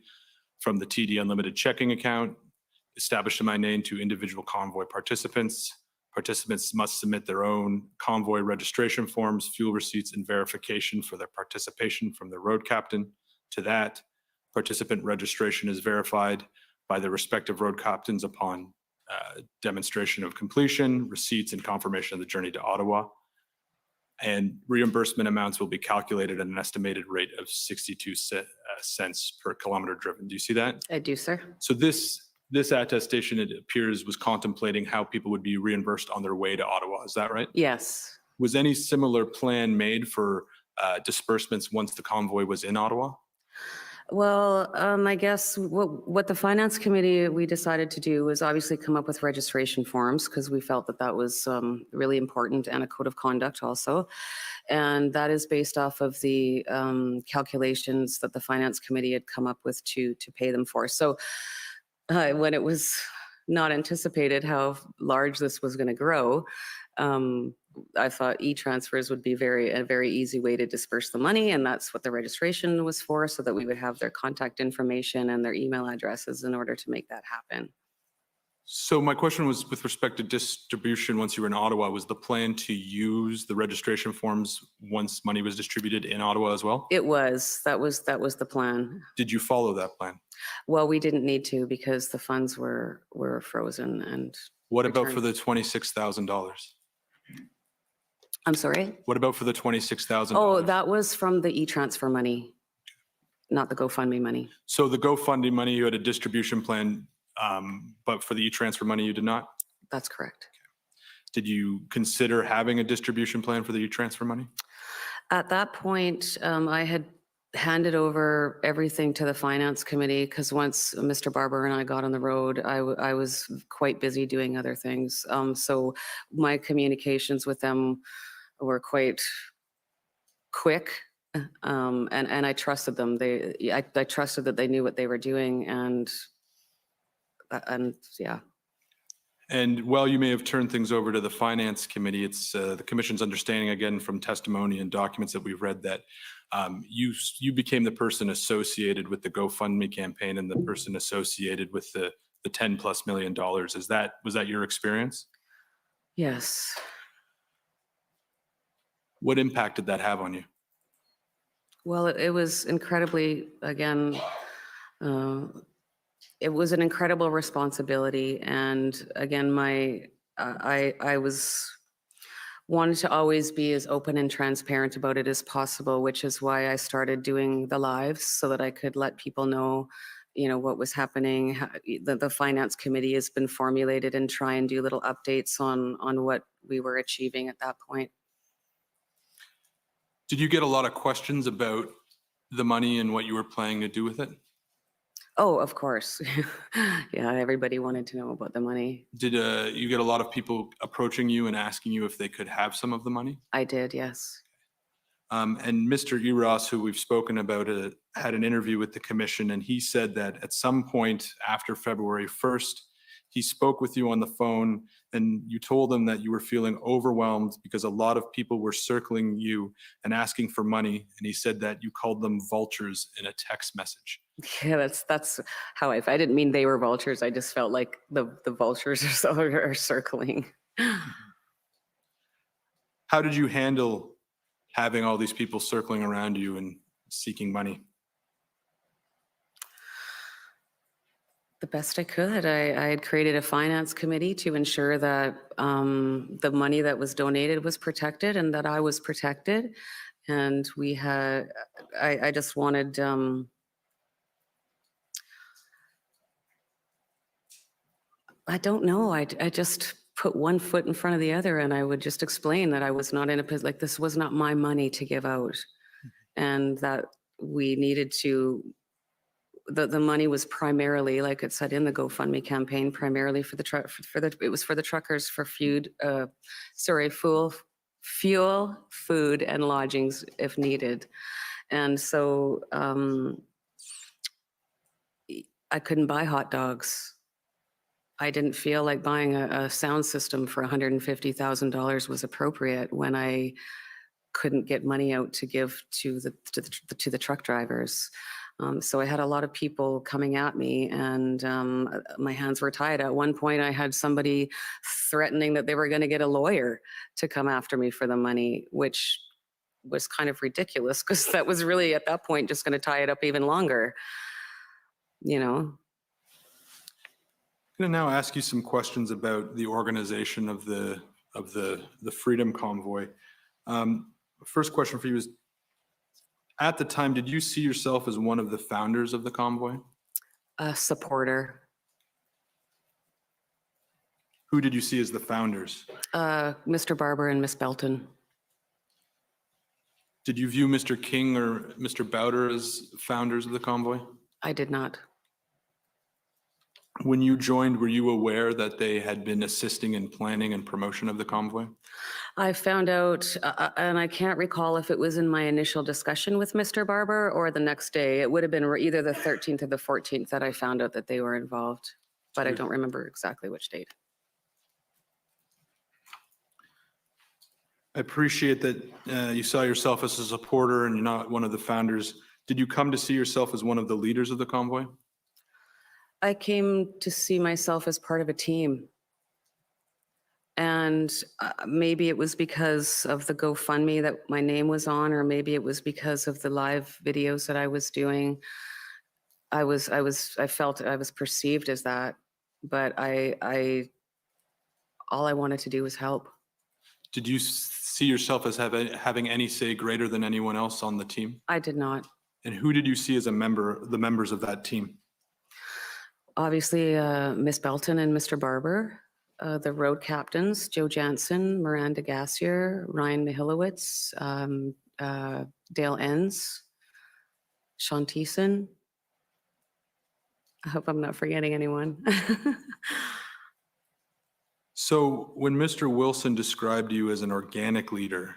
from the TD Unlimited checking account, established in my name to individual convoy participants. Participants must submit their own convoy registration forms, fuel receipts, and verification for their participation from the road captain. To that, participant registration is verified by the respective road captains upon demonstration of completion, receipts, and confirmation of the journey to Ottawa. And reimbursement amounts will be calculated at an estimated rate of 62 cents per kilometer driven. Do you see that? I do, sir. So this attestation, it appears, was contemplating how people would be reimbursed on their way to Ottawa. Is that right? Yes. Was any similar plan made for disbursements once the convoy was in Ottawa? Well, I guess what the Finance Committee, we decided to do was obviously come up with registration forms because we felt that was really important, and a code of conduct also. And that is based off of the calculations that the Finance Committee had come up with to pay them for. So when it was not anticipated how large this was going to grow, I thought e-transfers would be a very easy way to disperse the money, and that's what the registration was for, so that we would have their contact information and their email addresses in order to make that happen. So my question was with respect to distribution, once you were in Ottawa, was the plan to use the registration forms once money was distributed in Ottawa as well? That was the plan. Did you follow that plan? Well, we didn't need to because the funds were frozen and, What about for Returned. the $26,000? I'm sorry? What about for the $26,000? Oh, that was from the e-transfer money, not the GoFundMe money. So the GoFundMe money, you had a distribution plan, but for the e-transfer money, you did not? That's correct. Did you consider having a distribution plan for the e-transfer money? At that point, I had handed over everything to the finance committee because once Mr. Barber and I got on the road, I was quite busy doing other things. So my communications with them were quite quick, and I trusted them. I trusted that they knew what they were doing, and yeah. And while you may have turned things over to the finance committee, it's the commission's understanding, again, from testimony and documents that we've read, that you became the person associated with the GoFundMe campaign and the person associated with the $10+ million. Was that your experience? Yes. What impact did that have on you? Well, it was incredibly, again, it was an incredible responsibility. And again, I was wanted to always be as open and transparent about it as possible, which is why I started doing the lives so that I could let people know, what was happening. The finance committee has been formulated and try and do little updates on what we were achieving at that point. Did you get a lot of questions about the money and what you were planning to do with it? Oh, of course. Yeah, everybody wanted to know about the money. Did you get a lot of people approaching you and asking you if they could have some of the money? I did, yes. And Mr. Eros, who we've spoken about, had an interview with the commission, and he said that at some point after February 1st, he spoke with you on the phone and you told him that you were feeling overwhelmed because a lot of people were circling you and asking for money. And he said that you called them vultures in a text message. Yeah, that's how I didn't mean they were vultures. I just felt like the vultures are circling. How did you handle having all these people circling around you and seeking money? The best I could. I had created a finance committee to ensure that the money that was donated was protected and that I was protected. And I just wanted, I don't know. I just put one foot in front of the other, and I would just explain that I was not in a position, like this was not my money to give out, and that we needed to, the money was primarily, like it said in the GoFundMe campaign, primarily for it was for the truckers for fuel, food, and lodgings if needed. And so I couldn't buy hot dogs. I didn't feel like buying a sound system for $150,000 was appropriate when I couldn't get money out to give to the truck drivers. So I had a lot of people coming at me, and my hands were tied. At one point, I had somebody threatening that they were going to get a lawyer to come after me for the money, which was kind of ridiculous because that was really at that point just going to tie it up even longer, I'm going to now ask you some questions about the organization of the Freedom Convoy. First question for you is, at the time, did you see yourself as one of the founders of the convoy? A supporter. Who did you see as the founders? Mr. Barber and Miss Belton. Did you view Mr. King or Mr. Bowder as founders of the convoy? I did not. When you joined, were you aware that they had been assisting in planning and promotion of the convoy? I found out, and I can't recall if it was in my initial discussion with Mr. Barber or the next day. It would have been either the 13th or the 14th that I found out that they were involved, but I don't remember exactly which date. I appreciate that you saw yourself as a supporter and you're not one of the founders. Did you come to see yourself as one of the leaders of the convoy? I came to see myself as part of a team. And maybe it was because of the GoFundMe that my name was on, or maybe it was because of the live videos that I was doing. I felt I was perceived as that, but all I wanted to do was help. Did you see yourself as having any say greater than anyone else on the team? I did not. And who did you see as the members of that team? Obviously, Miss Belton and Mr. Barber, the road captains, Joe Jansen, Miranda Gassier, Ryan Mihilowitz, Dale Enns, Sean Thiessen. I hope I'm not forgetting anyone. So when Mr. Wilson described you as an organic leader,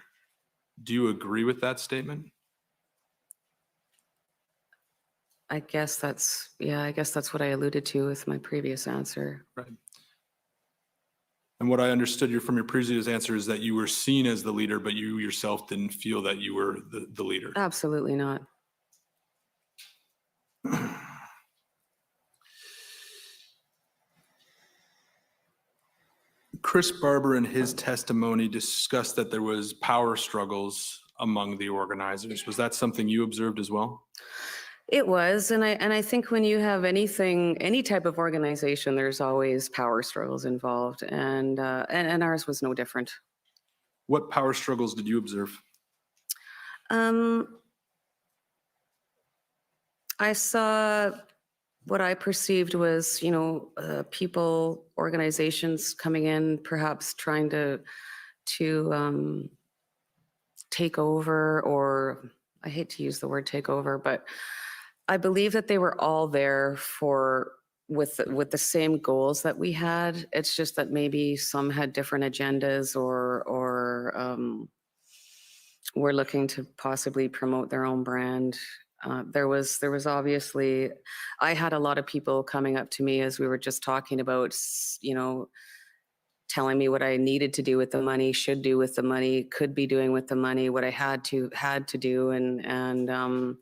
do you agree with that statement? I guess that's what I alluded to with my previous answer. Right. And what I understood from your previous answer is that you were seen as the leader, but you yourself didn't feel that you were the leader. Absolutely not. Chris Barber in his testimony discussed that there was power struggles among the organizers. Was that something you observed as well? It was, and I think when you have any type of organization, there's always power struggles involved, and ours was no different. What power struggles did you observe? I saw what I perceived was, people, organizations coming in, perhaps trying to take over, or I hate to use the word take over, but I believe that they were all there with the same goals that we had. It's just that maybe some had different agendas, or were looking to possibly promote their own brand. There was obviously, I had a lot of people coming up to me as we were just talking about, telling me what I needed to do with the money, should do with the money, could be doing with the money, what I had to do, and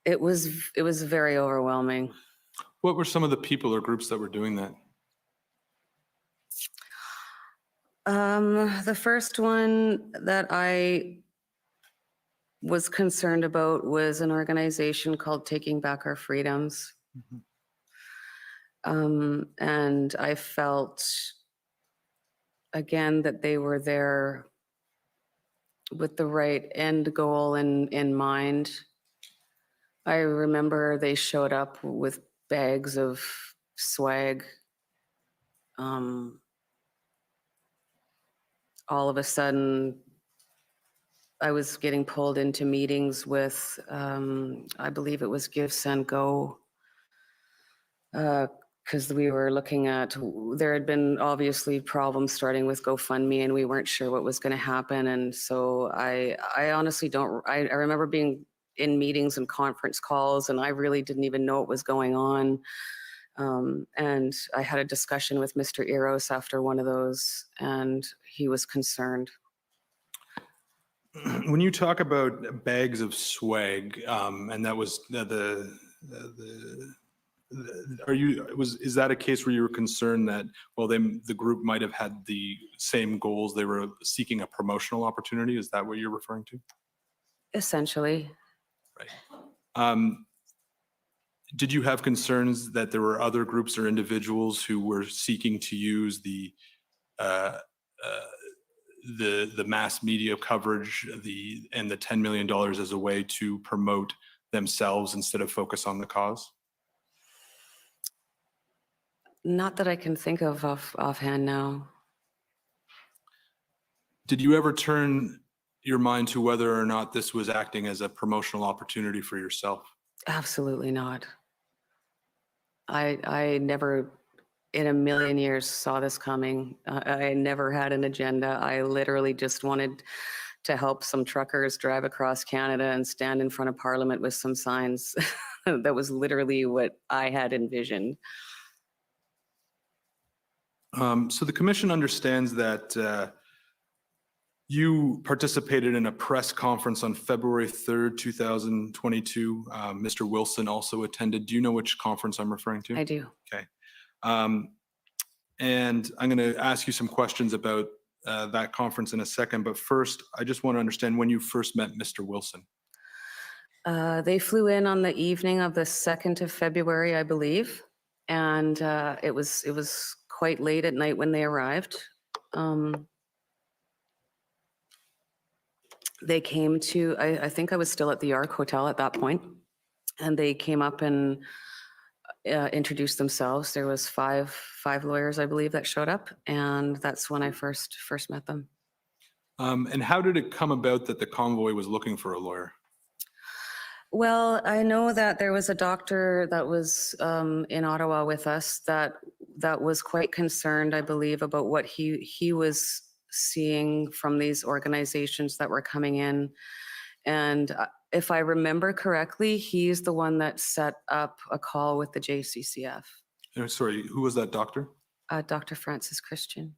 it was very overwhelming. What were some of the people or groups that were doing that? The first one that I was concerned about was an organization called Taking Back Our Freedoms. And I felt, again, that they were there with the right end goal in mind. I remember they showed up with bags of swag. All of a sudden, I was getting pulled into meetings with, I believe it was Give, Send, Go, because we were looking at, there had been obviously problems starting with GoFundMe, and we weren't sure what was going to happen. And so I honestly don't, I remember being in meetings and conference calls, and I really didn't even know what was going on. And I had a discussion with Mr. Eros after one of those, and he was concerned. When you talk about bags of swag, and that was is that a case where you were concerned that, well, the group might have had the same goals, they were seeking a promotional opportunity? Is that what you're referring to? Essentially. Right. Did you have concerns that there were other groups or individuals who were seeking to use the mass media coverage, and the $10 million as a way to promote themselves instead of focus on the cause? Not that I can think of offhand now. Did you ever turn your mind to whether or not this was acting as a promotional opportunity for yourself? Absolutely not. I never in a million years saw this coming. I never had an agenda. I literally just wanted to help some truckers drive across Canada and stand in front of Parliament with some signs. That was literally what I had envisioned. So the commission understands that You participated in a press conference on February 3rd, 2022. Mr. Wilson also attended. Do you know which conference I'm referring to? I do. Okay. And I'm going to ask you some questions about that conference in a second. But first, I just want to understand when you first met Mr. Wilson. They flew in on the evening of the 2nd of February, I believe, and it was quite late at night when they arrived. They came to, I think I was still at the Ark Hotel at that point, and they came up and introduced themselves. There was five lawyers, I believe, that showed up, and that's when I first met them. And how did it come about that the convoy was looking for a lawyer? Well, I know that there was a doctor that was in Ottawa with us that was quite concerned, I believe, about what he was seeing from these organizations that were coming in. And if I remember correctly, he's the one that set up a call with the JCCF. Sorry, who was that doctor? Dr. Francis Christian.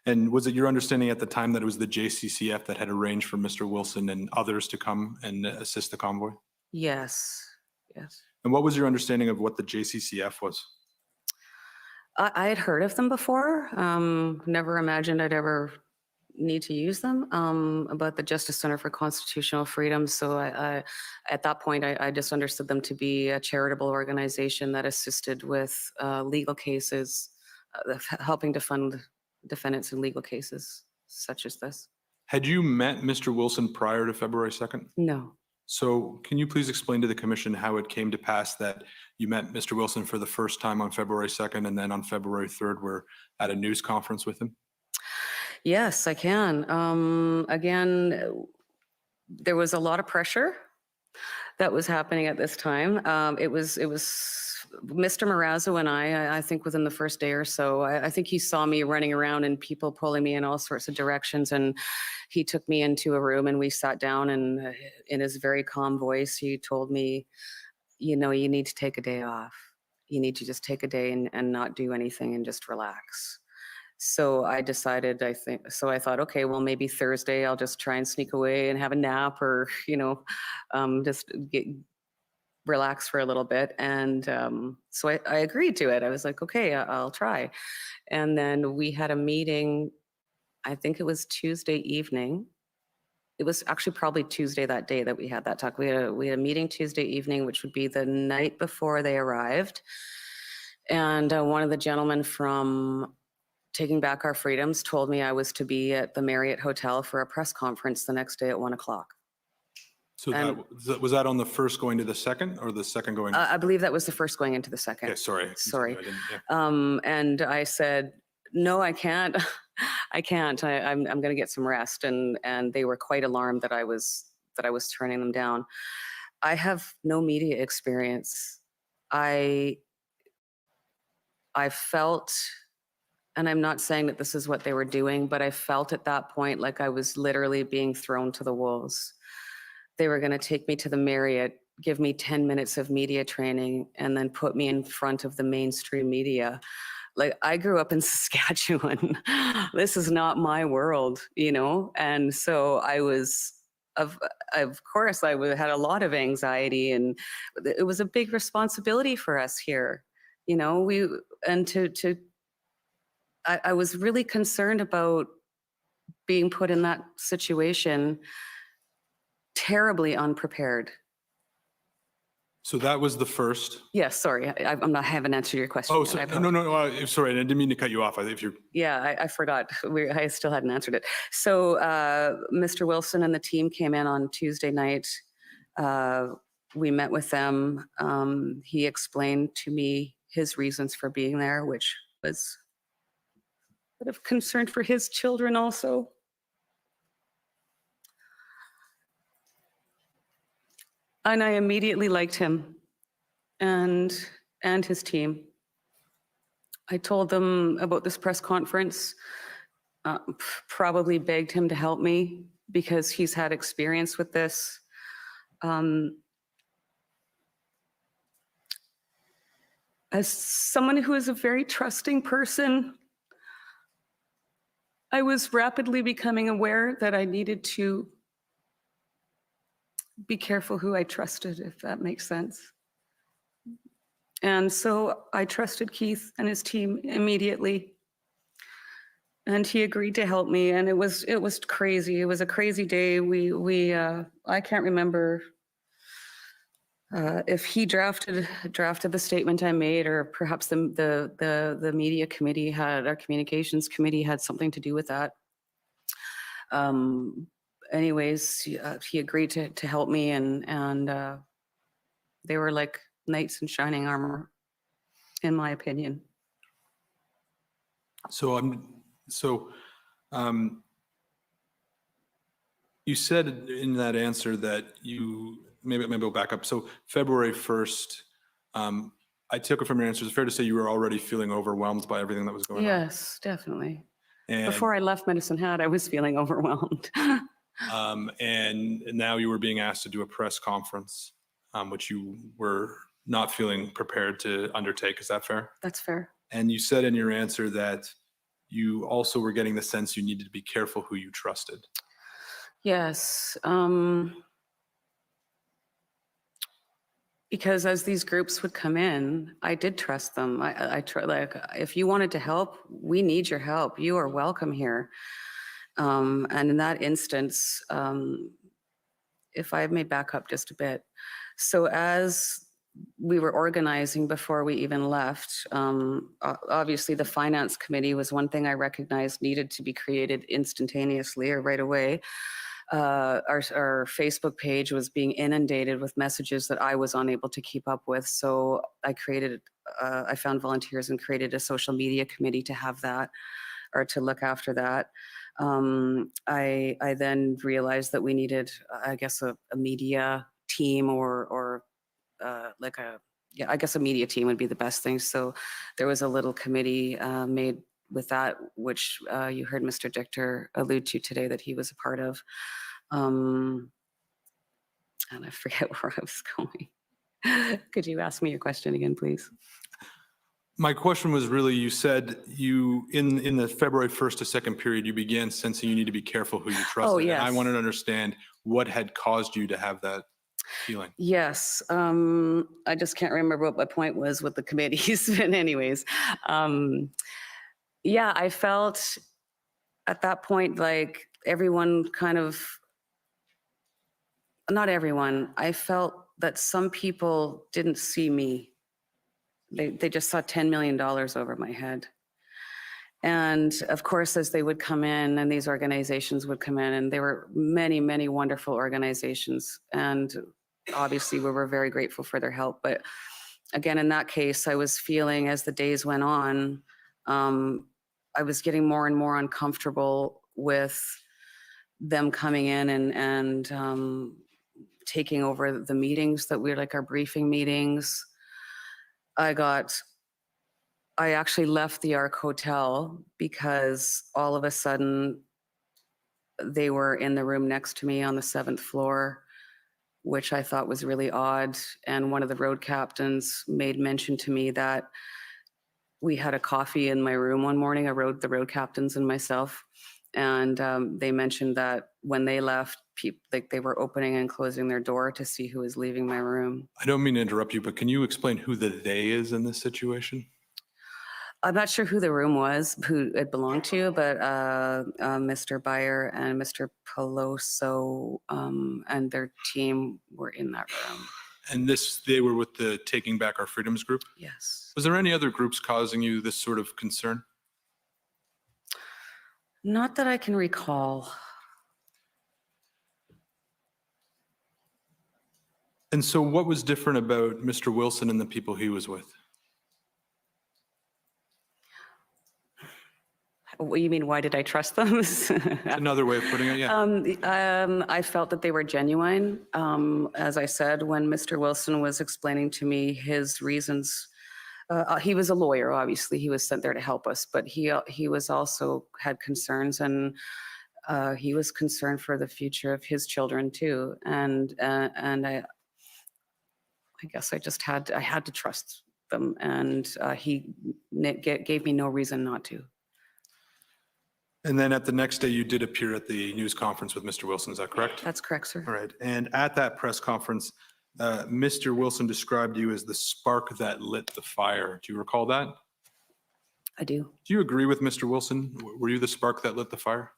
And was it your understanding at the time that it was the JCCF that had arranged for Mr. Wilson and others to come and assist the convoy? Yes, yes. And what was your understanding of what the JCCF was? I had heard of them before. Never imagined I'd ever need to use them. About the Justice Center for Constitutional Freedom. So I at that point, I just understood them to be a charitable organization that assisted with legal cases, helping to fund defendants in legal cases such as this. Had you met Mr. Wilson prior to February 2nd? No. So can you please explain to the commission how it came to pass that you met Mr. Wilson for the first time on February 2nd and then on February 3rd were at a news conference with him? Yes, I can. Again, there was a lot of pressure that was happening at this time. It was Mr. Marazzo and I think within the first day or so, I think he saw me running around and people pulling me in all sorts of directions. And he took me into a room and we sat down, and in his very calm voice, he told me, you know, you need to take a day off. You need to just take a day and not do anything and just relax. So I decided, I thought, okay, well, maybe Thursday I'll just try and sneak away and have a nap, or, you know, just relax for a little bit. And so I agreed to it. I was like, okay, I'll try. And then we had a meeting, I think it was Tuesday evening. It was actually probably Tuesday that day that we had that talk. We had a meeting Tuesday evening, which would be the night before they arrived. And one of the gentlemen from Taking Back Our Freedoms told me I was to be at the Marriott Hotel for a press conference the next day at 1 o'clock. So was that on the first going to the second, or the second going? I believe that was the first going into the second. Okay, sorry. Sorry. I didn't, yeah. And I said, no, I can't. I can't. I'm going to get some rest. And they were quite alarmed that I was turning them down. I have no media experience. I felt, and I'm not saying that this is what they were doing, but I felt at that point like I was literally being thrown to the wolves. They were going to take me to the Marriott, give me 10 minutes of media training, and then put me in front of the mainstream media. Like, I grew up in Saskatchewan. This is not my world, you know? And so I was, of course, I had a lot of anxiety, and it was a big responsibility for us here. You know, I was really concerned about being put in that situation, terribly unprepared. So that was the first. Yes, sorry, I haven't answered your question. Oh, yet. so, no, sorry, I didn't mean to cut you off. If you're. Yeah, I forgot. I still hadn't answered it. So Mr. Wilson and the team came in on Tuesday night. We met with them. He explained to me his reasons for being there, which was a bit of concern for his children also. And I immediately liked him and his team. I told them about this press conference, probably begged him to help me because he's had experience with this. As someone who is a very trusting person, I was rapidly becoming aware that I needed to be careful who I trusted, if that makes sense. And so I trusted Keith and his team immediately. And he agreed to help me, and it was crazy. It was a crazy day. I can't remember if he drafted the statement I made, or perhaps the media committee our communications committee had something to do with that. Anyways, he agreed to help me, and they were like knights in shining armor, in my opinion. You said in that answer that maybe we'll back up. So February 1st, I took it from your answer, it's fair to say you were already feeling overwhelmed by everything that was going on. Yes, definitely. And, Before I left Medicine Hat, I was feeling overwhelmed. and now you were being asked to do a press conference, which you were not feeling prepared to undertake. Is that fair? That's fair. And you said in your answer that you also were getting the sense you needed to be careful who you trusted. Yes. Because as these groups would come in, I did trust them. Like, if you wanted to help, we need your help. You are welcome here. And in that instance, if I may back up just a bit. So as we were organizing before we even left, obviously the finance committee was one thing I recognized needed to be created instantaneously or right away. Our Facebook page was being inundated with messages that I was unable to keep up with. So I found volunteers and created a social media committee to have that, or to look after that. I then realized that we needed, I guess, a media team, or I guess a media team would be the best thing. So there was a little committee made with that, which you heard Mr. Dichter allude to today that he was a part of. And I forget where I was going. Could you ask me your question again, please? My question was really, you said in the February 1st to 2nd period, you began sensing you need to be careful who you trusted. Oh, And yes. I wanted to understand what had caused you to have that feeling. Yes. I just can't remember what my point was with the committees. But anyways, yeah, I felt at that point like everyone kind of, not everyone, I felt that some people didn't see me. They just saw $10 million over my head. And of course, as they would come in and these organizations would come in, and there were many, many wonderful organizations. And obviously we were very grateful for their help. But again, in that case, I was feeling as the days went on, I was getting more and more uncomfortable with them coming in and taking over the meetings that we were like our briefing meetings. I actually left the Ark Hotel because all of a sudden they were in the room next to me on the 7th floor, which I thought was really odd. And one of the road captains made mention to me that we had a coffee in my room one morning, the road captains and myself. And they mentioned that when they left, they were opening and closing their door to see who was leaving my room. I don't mean to interrupt you, but can you explain who the they is in this situation? I'm not sure who the room was, who it belonged to, but Mr. Beyer and Mr. Peloso and their team were in that room. And they were with the Taking Back Our Freedoms group? Yes. Was there any other groups causing you this sort of concern? Not that I can recall. And so what was different about Mr. Wilson and the people he was with? What you mean, why did I trust them? Another way of putting it, yeah. I felt that they were genuine. As I said, when Mr. Wilson was explaining to me his reasons, he was a lawyer, obviously. He was sent there to help us, but he was also had concerns, and he was concerned for the future of his children too. And I guess I just had to trust them, and he gave me no reason not to. And then at the next day, you did appear at the news conference with Mr. Wilson, is that correct? That's correct, sir. All right. And at that press conference, Mr. Wilson described you as the spark that lit the fire. Do you recall that? I do. Do you agree with Mr. Wilson? Were you the spark that lit the fire?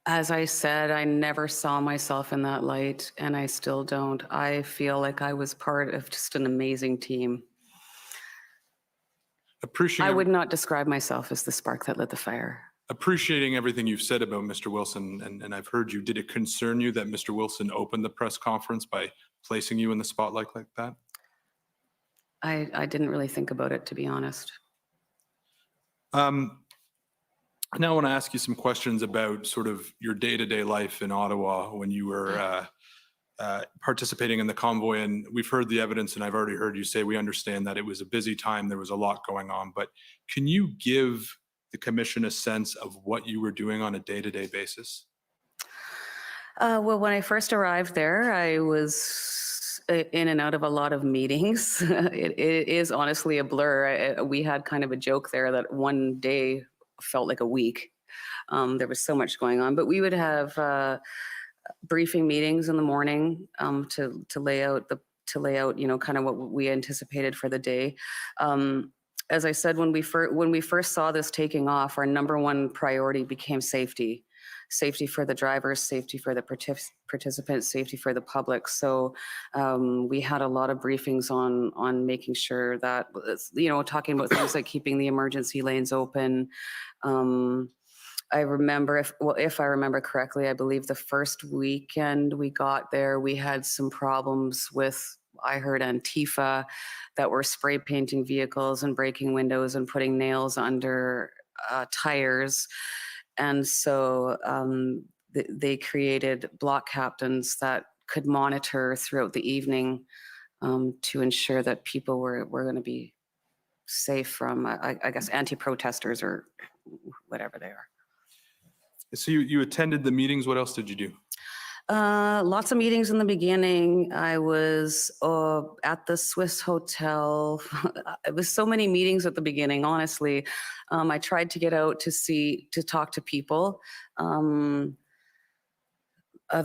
As I said, I never saw myself in that light, and I still don't. I feel like I was part of just an amazing team. I would not describe myself as the spark that lit the fire. Appreciating everything you've said about Mr. Wilson, and I've heard you, did it concern you that Mr. Wilson opened the press conference by placing you in the spotlight like that? I didn't really think about it, to be honest. Now I want to ask you some questions about sort of your day-to-day life in Ottawa when you were participating in the convoy. And we've heard the evidence, and I've already heard you say we understand that it was a busy time, there was a lot going on. But can you give the commission a sense of what you were doing on a day-to-day basis? Well, when I first arrived there, I was in and out of a lot of meetings. It is honestly a blur. We had kind of a joke there that one day felt like a week. There was so much going on, but we would have briefing meetings in the morning to lay out kind of what we anticipated for the day. As I said, when we first saw this taking off, our number one priority became safety. Safety for the drivers, safety for the participants, safety for the public. So we had a lot of briefings on making sure that, talking about things like keeping the emergency lanes open. I remember, if I remember correctly, I believe the first weekend we got there, we had some problems with, I heard, Antifa that were spray painting vehicles and breaking windows and putting nails under tires. And so they created block captains that could monitor throughout the evening to ensure that people were going to be safe from, I guess, anti-protesters or whatever they are. So you attended the meetings. What else did you do? Lots of meetings in the beginning. I was at the Swiss Hotel. It was so many meetings at the beginning, honestly. I tried to get out to talk to people. The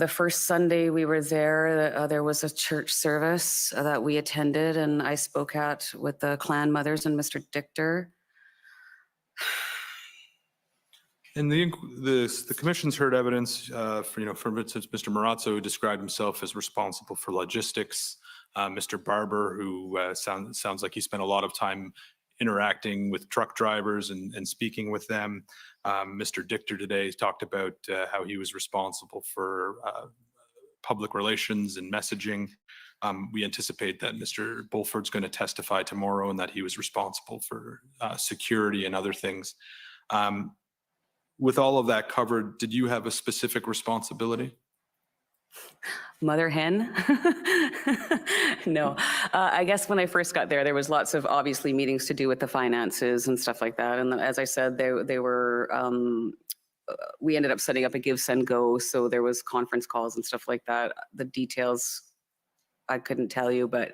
first Sunday we were there, there was a church service that we attended, and I spoke with the clan mothers and Mr. Dichter. And the commission's heard evidence for instance, Mr. Marazzo, who described himself as responsible for logistics. Mr. Barber, who sounds like he spent a lot of time interacting with truck drivers and speaking with them. Mr. Dichter today talked about how he was responsible for public relations and messaging. We anticipate that Mr. Bulford's going to testify tomorrow and that he was responsible for security and other things. With all of that covered, did you have a specific responsibility? Mother hen? No. I guess when I first got there was lots of obviously meetings to do with the finances and stuff like that. And as I said, they were, we ended up setting up a give, send, go. So there was conference calls and stuff like that. The details I couldn't tell you, but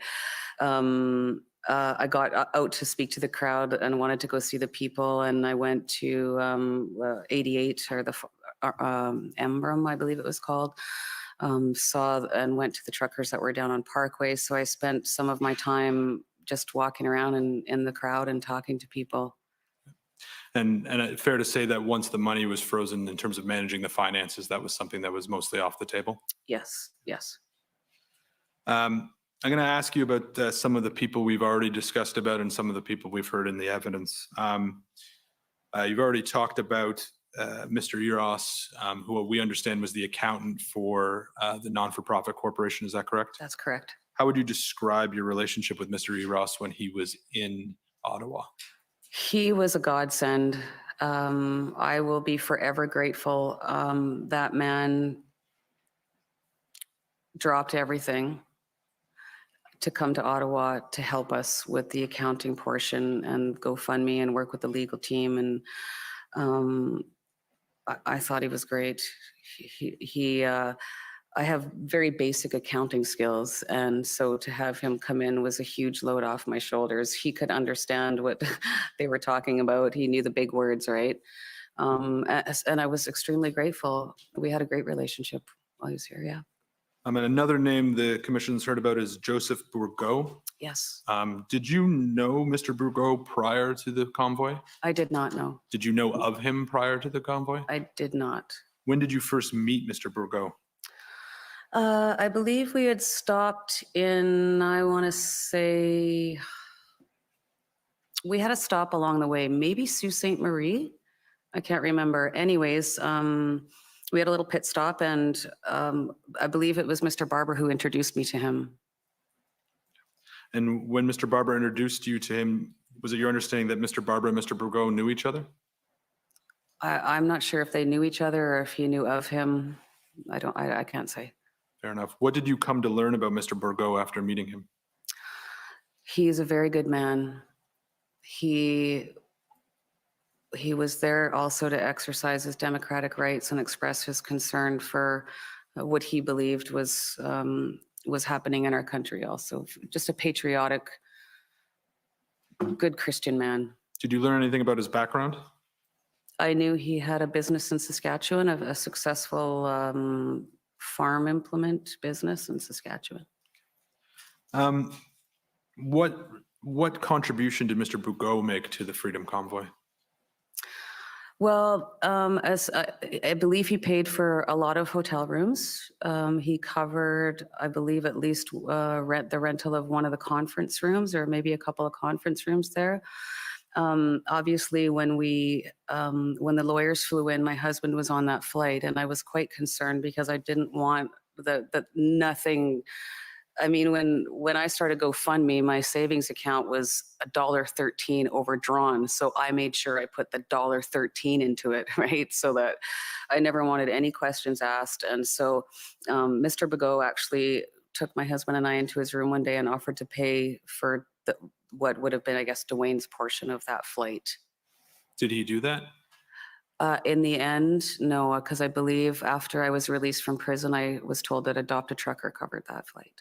I got out to speak to the crowd and wanted to go see the people. And I went to 88 or the Emblem, I believe it was called. Saw and went to the truckers that were down on Parkway. So I spent some of my time just walking around in the crowd and talking to people. And fair to say that once the money was frozen in terms of managing the finances, that was something that was mostly off the table? Yes, yes. I'm going to ask you about some of the people we've already discussed about and some of the people we've heard in the evidence. You've already talked about Mr. Uros, who we understand was the accountant for the non-for-profit corporation. Is that correct? That's correct. How would you describe your relationship with Mr. Uros when he was in Ottawa? He was a godsend. I will be forever grateful. That man dropped everything to come to Ottawa to help us with the accounting portion and GoFundMe and work with the legal team. And I thought he was great. I have very basic accounting skills. And so to have him come in was a huge load off my shoulders. He could understand what they were talking about. He knew the big words, right? And I was extremely grateful. We had a great relationship while he was here. Yeah. And another name the commission's heard about is Joseph Bourgault. Yes. Did you know Mr. Bourgault prior to the convoy? I did not know. Did you know of him prior to the convoy? I did not. When did you first meet Mr. Bourgault? I believe we had stopped in, I want to say, we had a stop along the way, maybe Sault Ste. Marie. I can't remember. Anyways, we had a little pit stop, and I believe it was Mr. Barber who introduced me to him. And when Mr. Barber introduced you to him, was it your understanding that Mr. Barber and Mr. Bourgault knew each other? I'm not sure if they knew each other or if he knew of him. I can't say. Fair enough. What did you come to learn about Mr. Bourgault after meeting him? He's a very good man. He was there also to exercise his democratic rights and express his concern for what he believed was happening in our country also. Just a patriotic, good Christian man. Did you learn anything about his background? I knew he had a business in Saskatchewan, a successful farm implement business in Saskatchewan. What contribution did Mr. Bourgault make to the Freedom Convoy? Well, as I believe he paid for a lot of hotel rooms. He covered, I believe, at least the rental of one of the conference rooms, or maybe a couple of conference rooms there. Obviously, when the lawyers flew in, my husband was on that flight, and I was quite concerned because I didn't want the nothing. I mean, when I started GoFundMe, my savings account was $1.13 overdrawn. So I made sure I put the $1.13 into it, right? So that I never wanted any questions asked. And so Mr. Bourgault actually took my husband and I into his room one day and offered to pay for what would have been, I guess, Dwayne's portion of that flight. Did he do that? In the end, no, because I believe after I was released from prison, I was told that Adopt a Trucker covered that flight.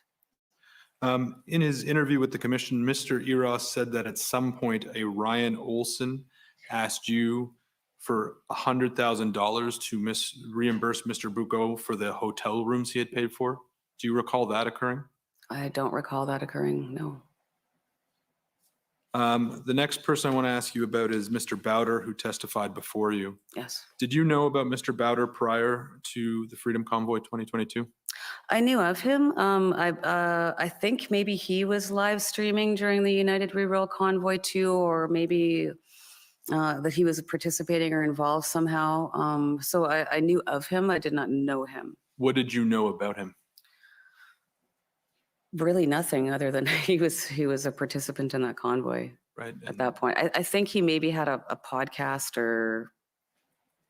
In his interview with the commission, Mr. Eros said that at some point a Ryan Olson asked you for $100,000 to reimburse Mr. Bourgault for the hotel rooms he had paid for. Do you recall that occurring? I don't recall that occurring, no. The next person I want to ask you about is Mr. Bowder, who testified before you. Yes. Did you know about Mr. Bowder prior to the Freedom Convoy 2022? I knew of him. I think maybe he was live streaming during the United We Roll Convoy too, or maybe that he was participating or involved somehow. So I knew of him. I did not know him. What did you know about him? Really nothing other than he was a participant in that convoy Right. at that point. I think he maybe had a podcast or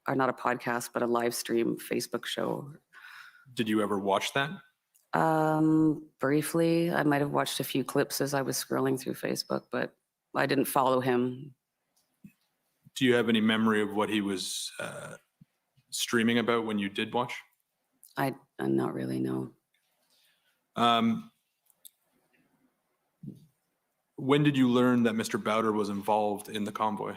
not a podcast, but a live stream Facebook show. Did you ever watch that? Briefly, I might have watched a few clips as I was scrolling through Facebook, but I didn't follow him. Do you have any memory of what he was streaming about when you did watch? I'm not really, no. When did you learn that Mr. Bowder was involved in the convoy?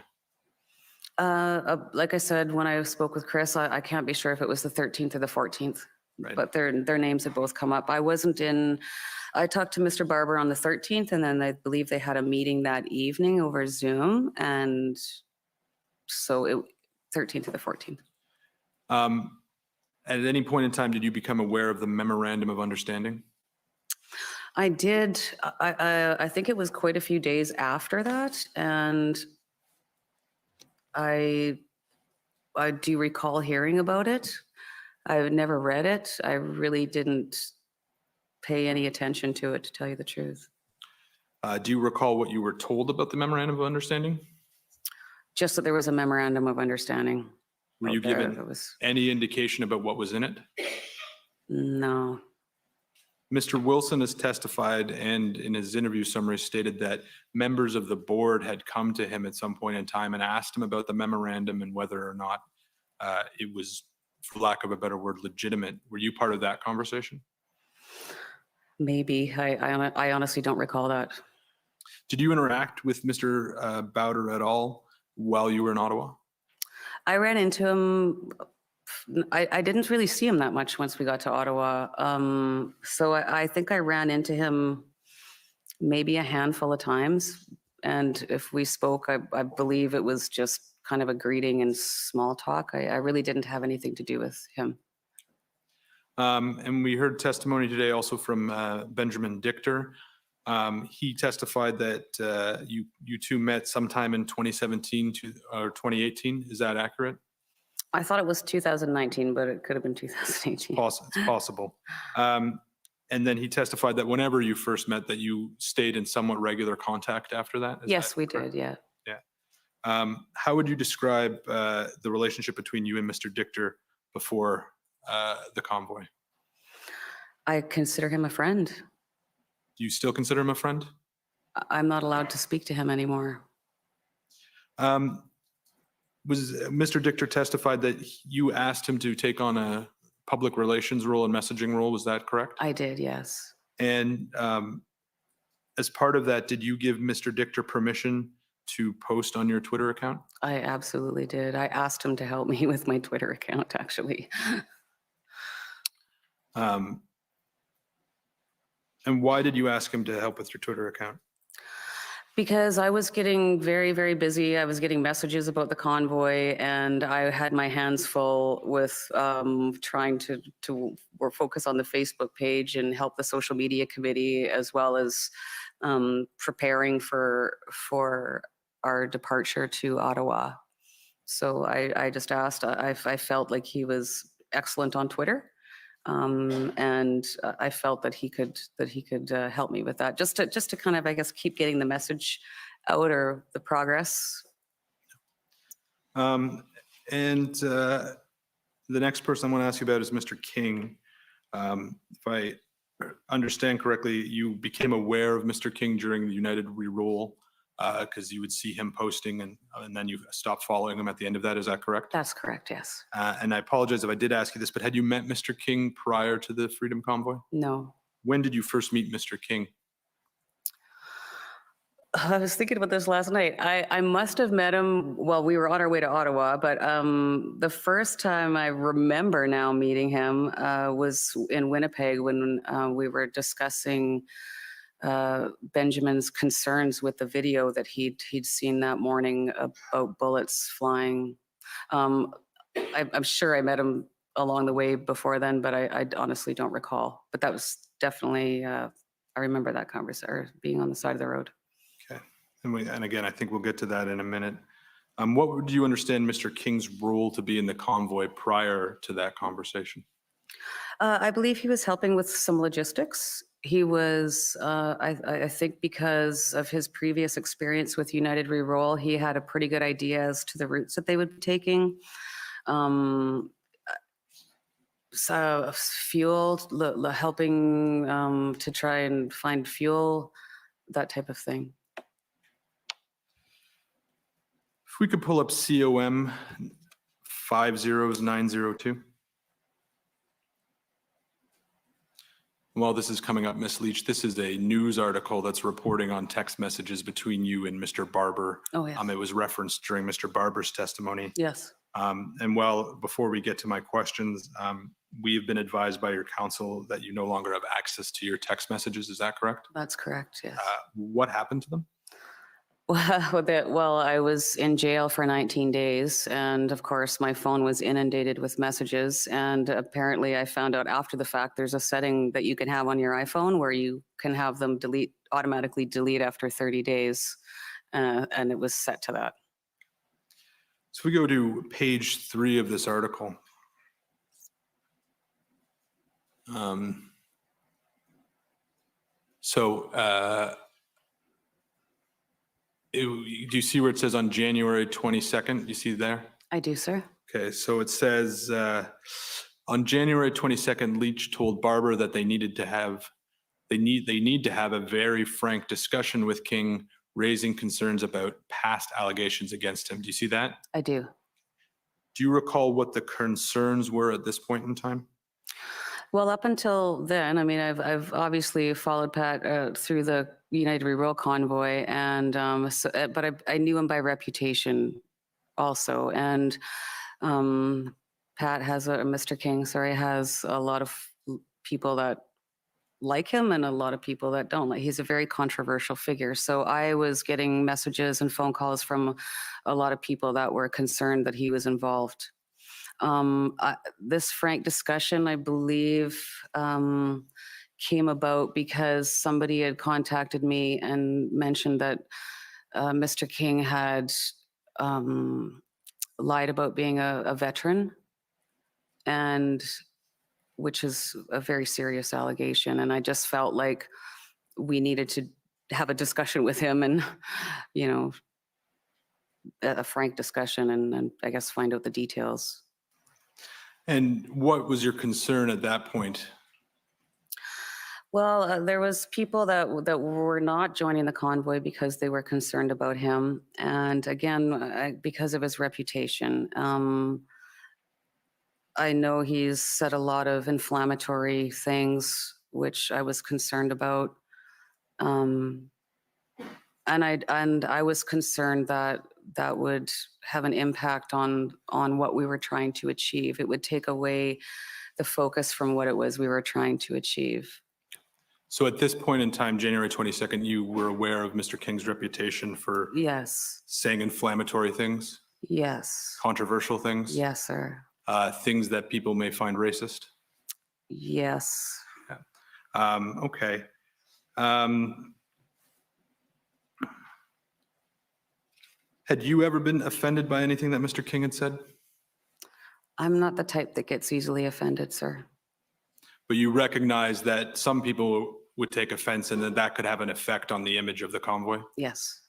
Like I said, when I spoke with Chris, I can't be sure if it was the 13th or the 14th, Right. but their names had both come up. I talked to Mr. Barber on the 13th, and then I believe they had a meeting that evening over Zoom, and so 13th to the 14th. At any point in time, did you become aware of the memorandum of understanding? I did. I think it was quite a few days after that, and I do recall hearing about it. I've never read it. I really didn't pay any attention to it, to tell you the truth. Do you recall what you were told about the memorandum of understanding? Just that there was a memorandum of understanding. Were you out there. given It was, any indication about what was in it? no. Mr. Wilson has testified and in his interview summary stated that members of the board had come to him at some point in time and asked him about the memorandum and whether or not it was for lack of a better word, legitimate. Were you part of that conversation? Maybe. I honestly don't recall that. Did you interact with Mr. Bowder at all while you were in Ottawa? I ran into him. I didn't really see him that much once we got to Ottawa. So I think I ran into him maybe a handful of times. And if we spoke, I believe it was just kind of a greeting and small talk. I really didn't have anything to do with him. And we heard testimony today also from Benjamin Dichter. He testified that you two met sometime in 2017 or 2018. Is that accurate? I thought it was 2019, but it could have been 2018. It's possible. And then he testified that whenever you first met, that you stayed in somewhat regular contact after that. Is Yes, that we correct? did. Yeah. How would you describe the relationship between you and Mr. Dichter before the convoy? I consider him a friend. Do you still consider him a friend? I'm not allowed to speak to him anymore. Was Mr. Dichter testified that you asked him to take on a public relations role and messaging role? Was that correct? I did, yes. And as part of that, did you give Mr. Dichter permission to post on your Twitter account? I absolutely did. I asked him to help me with my Twitter account, actually. And why did you ask him to help with your Twitter account? Because I was getting very, very busy. I was getting messages about the convoy, and I had my hands full with trying to focus on the Facebook page and help the social media committee, as well as preparing for our departure to Ottawa. So I just asked. I felt like he was excellent on Twitter. And I felt that he could help me with that, just to kind of, I guess, keep getting the message out or the progress. And the next person I want to ask you about is Mr. King. If I understand correctly, you became aware of Mr. King during the United Re-roll because you would see him posting and then you stopped following him at the end of that. Is that correct? That's correct, yes. And I apologize if I did ask you this, but had you met Mr. King prior to the Freedom Convoy? No. When did you first meet Mr. King? I was thinking about this last night. I must have met him while we were on our way to Ottawa, but the first time I remember now meeting him was in Winnipeg when we were discussing Benjamin's concerns with the video that he'd seen that morning about bullets flying. I'm sure I met him along the way before then, but I honestly don't recall. But that was definitely, I remember that conversation, or being on the side of the road. Okay. And again, I think we'll get to that in a minute. What would you understand Mr. King's role to be in the convoy prior to that conversation? I believe he was helping with some logistics. He was, I think because of his previous experience with United Re-roll, he had a pretty good idea as to the routes that they would be taking. So fuel, helping to try and find fuel, that type of thing. If we could pull up COM 50902. While this is coming up, Ms. Leach, this is a news article that's reporting on text messages between you and Mr. Barber. Oh, yes. It was referenced during Mr. Barber's testimony. Yes. And well, before we get to my questions, we have been advised by your counsel that you no longer have access to your text messages. Is that correct? That's correct, yes. What happened to them? Well, I was in jail for 19 days, and of course, my phone was inundated with messages. And apparently, I found out after the fact there's a setting that you can have on your iPhone where you can have them automatically delete after 30 days, and it was set to that. So we go to page 3 of this article. Do you see where it says on January 22nd? You see there? I do, sir. Okay, so it says on January 22nd, Leach told Barber that they need to have a very frank discussion with King, raising concerns about past allegations against him. Do you see that? I do. Do you recall what the concerns were at this point in time? Well, up until then, I mean, I've obviously followed Pat through the United We Will convoy, and but I knew him by reputation also, and Pat has Mr. King, sorry, has a lot of people that like him and a lot of people that don't. Like, he's a very controversial figure. So I was getting messages and phone calls from a lot of people that were concerned that he was involved. This frank discussion, I believe, came about because somebody had contacted me and mentioned that Mr. King had lied about being a veteran, and which is a very serious allegation. And I just felt like we needed to have a discussion with him and, you know, a frank discussion and I guess find out the details. And what was your concern at that point? Well, there was people that were not joining the convoy because they were concerned about him, and again, because of his reputation. I know he's said a lot of inflammatory things, which I was concerned about, and I was concerned that that would have an impact on what we were trying to achieve. It would take away the focus from what it was we were trying to achieve. So at this point in time, January 22nd, you were aware of Mr. King's reputation for Yes. saying inflammatory things, Yes. controversial things, Yes, sir. things that people may find racist? Yes. Okay. Had you ever been offended by anything that Mr. King had said? I'm not the type that gets easily offended, sir. But you recognize that some people would take offense and that that could have an effect on the image of the convoy? Yes.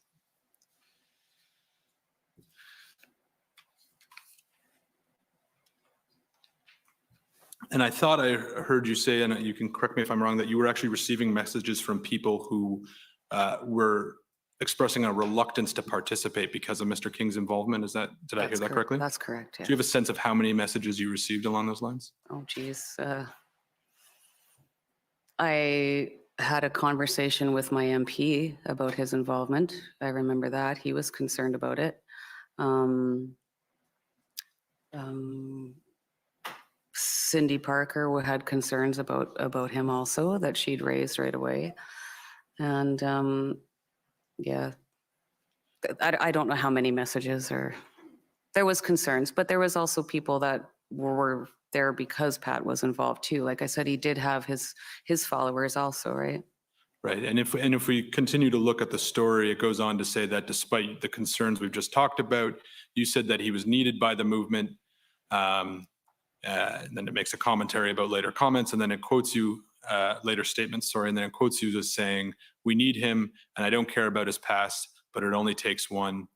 And I thought I heard you say, and you can correct me if I'm wrong, that you were actually receiving messages from people who were expressing a reluctance to participate because of Mr. King's involvement. Did I hear that correctly? That's correct, yeah. Do you have a sense of how many messages you received along those lines? Oh, geez. I had a conversation with my MP about his involvement. I remember that. He was concerned about it. Cindy Parker had concerns about him also that she'd raised right away. And yeah, I don't know how many messages there was concerns, but there was also people that were there because Pat was involved too. Like I said, he did have his followers also, right? Right. And if we continue to look at the story, it goes on to say that despite the concerns we've just talked about, you said that he was needed by the movement. And then it makes a commentary about later comments, and then it quotes you later statements, sorry, and then it quotes you as saying, "We need him, and I don't care about his past, but it only takes one.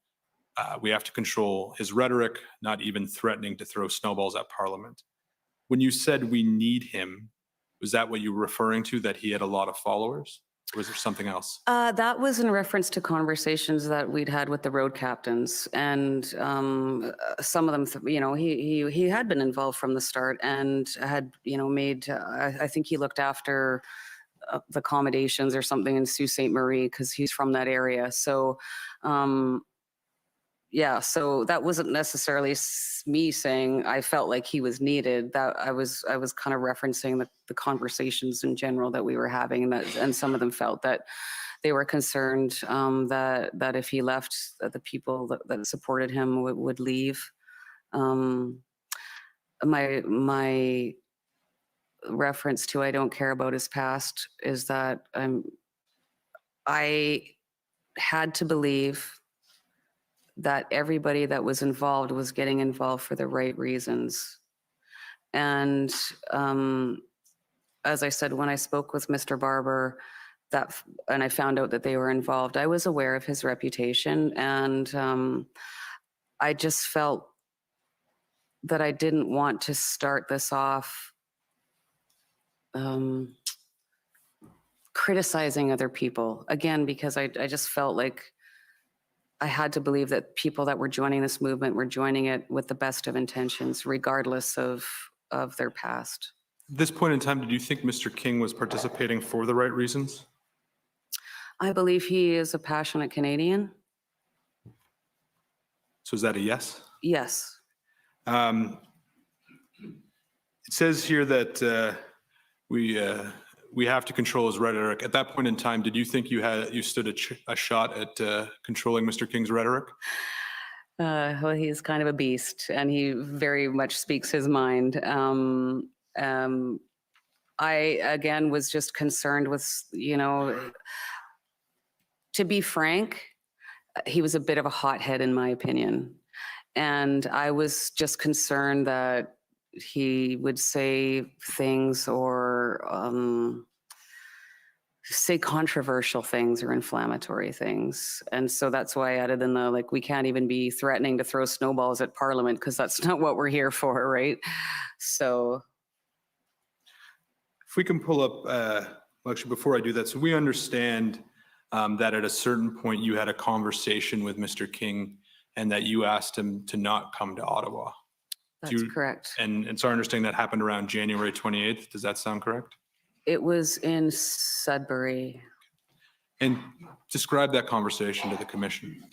We have to control his rhetoric, not even threatening to throw snowballs at Parliament." When you said we need him, was that what you were referring to, that he had a lot of followers? Or was there something else? That was in reference to conversations that we'd had with the road captains, and some of them, he had been involved from the start and had, made. I think he looked after the accommodations or something in Sault Ste. Marie because he's from that area. So, yeah. So that wasn't necessarily me saying I felt like he was needed. That I was kind of referencing the conversations in general that we were having, and some of them felt that they were concerned that if he left, that the people that supported him would leave. My reference to I don't care about his past is that I had to believe that everybody that was involved was getting involved for the right reasons. And as I said, when I spoke with Mr. Barber, and I found out that they were involved, I was aware of his reputation, and I just felt that I didn't want to start this off criticizing other people again, because I just felt like I had to believe that people that were joining this movement were joining it with the best of intentions, regardless of their past. At this point in time, did you think Mr. King was participating for the right reasons? I believe he is a passionate Canadian. So is that a yes? Yes. It says here that we have to control his rhetoric. At that point in time, did you think you stood a shot at controlling Mr. King's rhetoric? Well, he's kind of a beast, and he very much speaks his mind. I, again, was just concerned with, to be frank, he was a bit of a hothead, in my opinion. And I was just concerned that he would say things or say controversial things or inflammatory things. And so that's why I added in the, like, we can't even be threatening to throw snowballs at Parliament because that's not what we're here for, right? So. If we can pull up, well, actually, before I do that, so we understand that at a certain point you had a conversation with Mr. King and that you asked him to not come to Ottawa. That's correct. And so I understand that happened around January 28th. Does that sound correct? It was in Sudbury. And describe that conversation to the commission.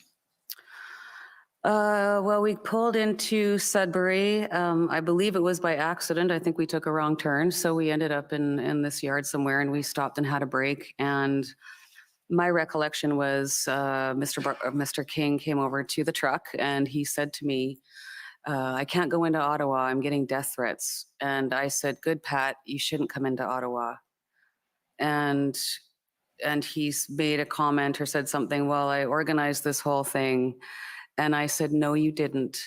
Well, we pulled into Sudbury. I believe it was by accident. I think we took a wrong turn. So we ended up in this yard somewhere, and we stopped and had a break. And my recollection was Mr. King came over to the truck and he said to me, I can't go into Ottawa. I'm getting death threats. And I said, good, Pat, you shouldn't come into Ottawa. And he's made a comment or said something, well, I organized this whole thing. And I said, no, you didn't.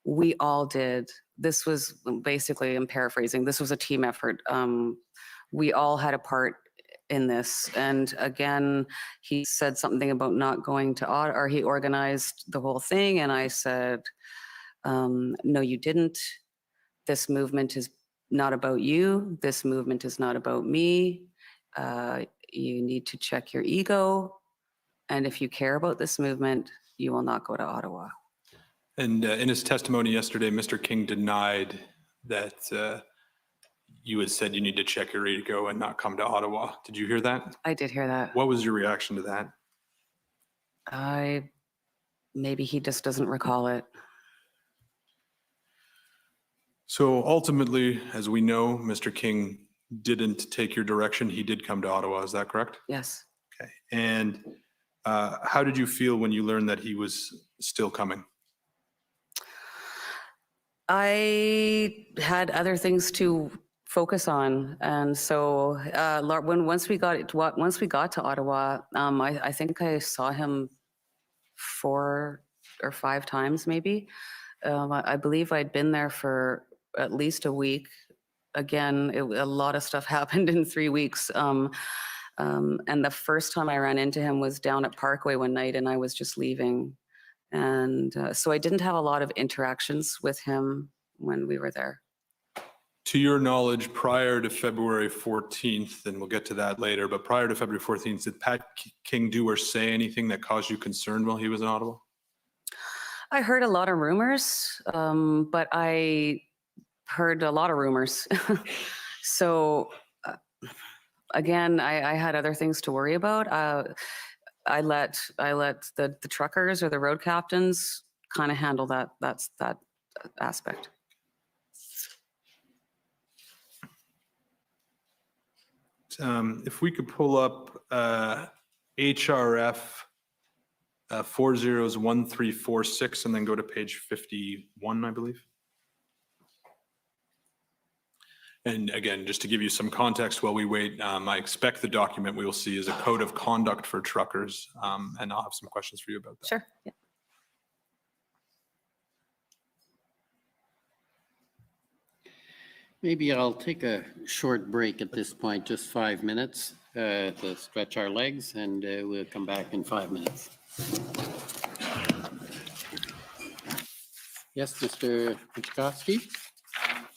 We all did. This was basically, I'm paraphrasing, this was a team effort. We all had a part in this. And again, he said something about not going to Ottawa, or he organized the whole thing. And I said, no, you didn't. This movement is not about you. This movement is not about me. You need to check your ego. And if you care about this movement, you will not go to Ottawa. And in his testimony yesterday, Mr. King denied that you had said you need to check your ego and not come to Ottawa. Did you hear that? I did hear that. What was your reaction to that? Maybe he just doesn't recall it. So ultimately, as we know, Mr. King didn't take your direction. He did come to Ottawa. Is that correct? Yes. Okay. And how did you feel when you learned that he was still coming? I had other things to focus on, and so once we got to Ottawa, I think I saw him 4 or 5 times, maybe. I believe I'd been there for at least a week. Again, a lot of stuff happened in 3 weeks. And the first time I ran into him was down at Parkway one night, and I was just leaving. And so I didn't have a lot of interactions with him when we were there. To your knowledge, prior to February 14th, and we'll get to that later, but prior to February 14th, did Pat King do or say anything that caused you concern while he was in Ottawa? I heard a lot of rumors, but I heard a lot of rumors. So again, I had other things to worry about. I let the truckers or the road captains kind of handle that aspect. If we could pull up HRF 401346 and then go to page 51, I believe. And again, just to give you some context while we wait, I expect the document we will see is a code of conduct for truckers, and I'll have some questions for you about that. Sure. Yeah. Maybe I'll take a short break at this point, just 5 minutes to stretch our legs, and we'll come back in 5 minutes. Yes, Mr. Michkowski?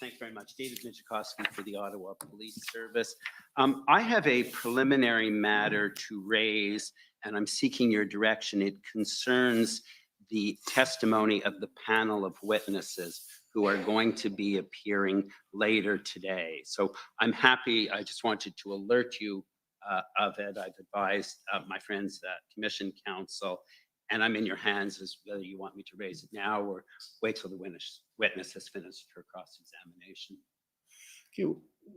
Thanks very much. much. David Michikowski for the Ottawa Police Service. I have a preliminary matter to raise, and I'm seeking your direction. It concerns the testimony of the panel of witnesses who are going to be appearing later today. So I'm happy, I just wanted to alert you of it. I've advised my friends at Commission Council, and I'm in your hands as whether you want me to raise it now or wait till the witness has finished her cross-examination. Okay,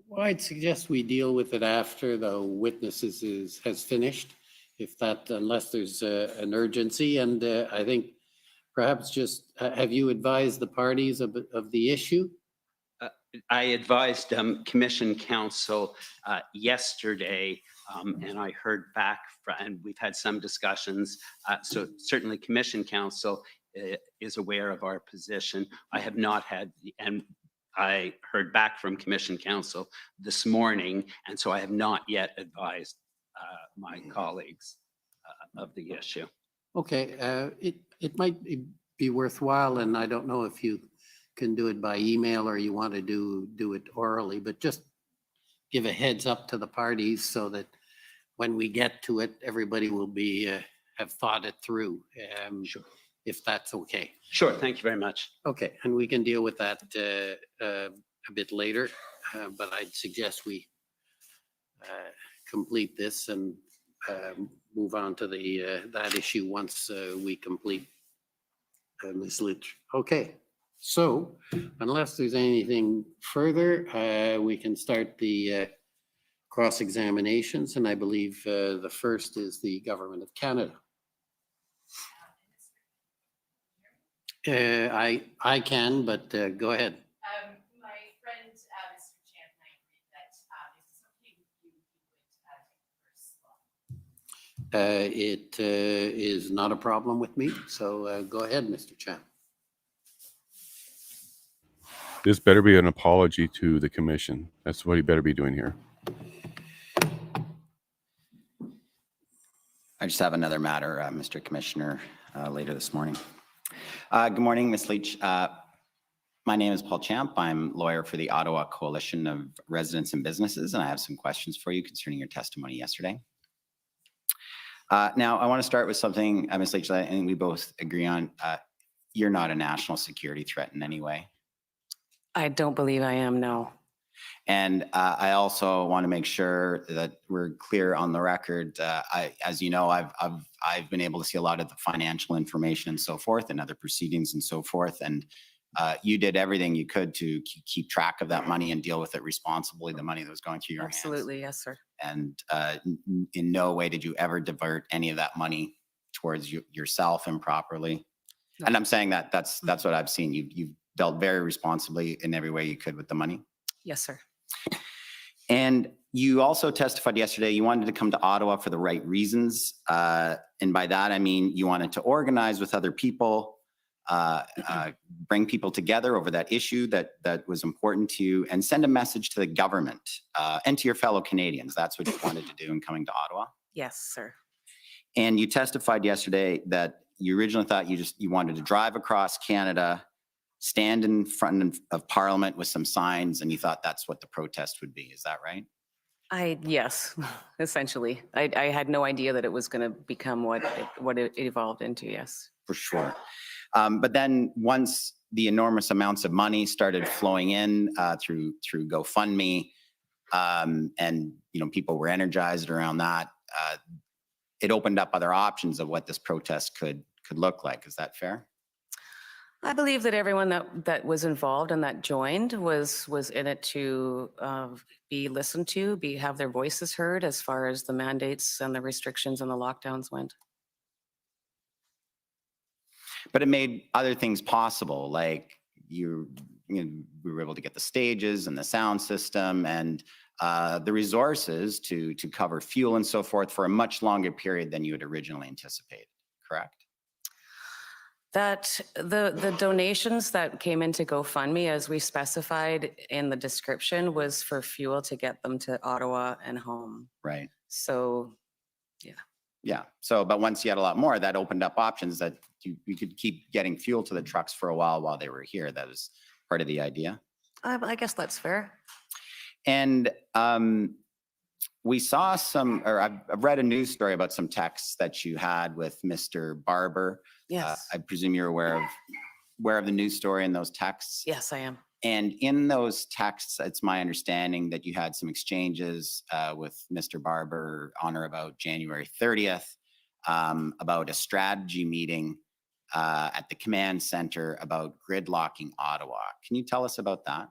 well, I'd suggest we deal with it after the witnesses has finished, if that, unless there's an urgency. And I think perhaps just, have you advised the parties of the issue? I advised Commission Council yesterday, and I heard back and we've had some discussions. So certainly Commission Council is aware of our position. I have not had, and I heard back from Commission Council this morning, and so I have not yet advised my colleagues of the issue. Okay, it might be worthwhile, and I don't know if you can do it by email or you want to do it orally, but just give a heads up to the parties so that when we get to it, everybody will be have thought it through. Sure. If that's okay. Sure, thank you very much. Okay, and we can deal with that a bit later, but I'd suggest we complete this and move on to the that issue once we complete Ms. Lich. Okay, so unless there's anything further, we can start the cross-examinations, and I believe the first is the Government of Canada. I can, but go ahead. My friend, Mr. Champ, and I agreed that if it's okay with you, he would take the first slot. It is not a problem with me, so go ahead, Mr. Champ. This better be an apology to the commission. That's what he better be doing here. I just have another matter, Mr. Commissioner, later this morning. Good morning, Ms. Leach. My name is Paul Champ. I'm lawyer for the Ottawa Coalition of Residents and Businesses, and I have some questions for you concerning your testimony yesterday. Now, I want to start with something, Ms. Leach, that I think we both agree on. You're not a national security threat in any way. I don't believe I am, no. And I also want to make sure that we're clear on the record. As you know, I've been able to see a lot of the financial information and so forth, and other proceedings and so forth. And you did everything you could to keep track of that money and deal with it responsibly, the money that was going through your hands. Absolutely, yes, sir. And in no way did you ever divert any of that money towards yourself improperly. No. And I'm saying that that's what I've seen. You've dealt very responsibly in every way you could with the money. Yes, sir. And you also testified yesterday you wanted to come to Ottawa for the right reasons. And by that, I mean you wanted to organize with other people, bring people together over that issue that was important to you, and send a message to the government and to your fellow Canadians. That's what you wanted to do in coming to Ottawa. Yes, sir. And you testified yesterday that you originally thought you wanted to drive across Canada, stand in front of Parliament with some signs, and you thought that's what the protest would be. Is that right? Yes, essentially. I had no idea that it was going to become what it evolved into, yes. For sure. But then once the enormous amounts of money started flowing in through GoFundMe, and people were energized around that, it opened up other options of what this protest could look like. Is that fair? I believe that everyone that was involved and that joined was in it to be listened to, have their voices heard as far as the mandates and the restrictions and the lockdowns went. But it made other things possible, like we were able to get the stages and the sound system and the resources to cover fuel and so forth for a much longer period than you had originally anticipated, correct? That the donations that came into GoFundMe, as we specified in the description, was for fuel to get them to Ottawa and home. Right. So, yeah. Yeah. So, but once you had a lot more, that opened up options that you could keep getting fuel to the trucks for a while they were here. That was part of the idea. I guess that's fair. And we saw some, or I've read a news story about some texts that you had with Mr. Barber. Yes. I presume you're aware of the news story and those texts. Yes, I am. And in those texts, it's my understanding that you had some exchanges with Mr. Barber on or about January 30th about a strategy meeting at the command center about gridlocking Ottawa. Can you tell us about that?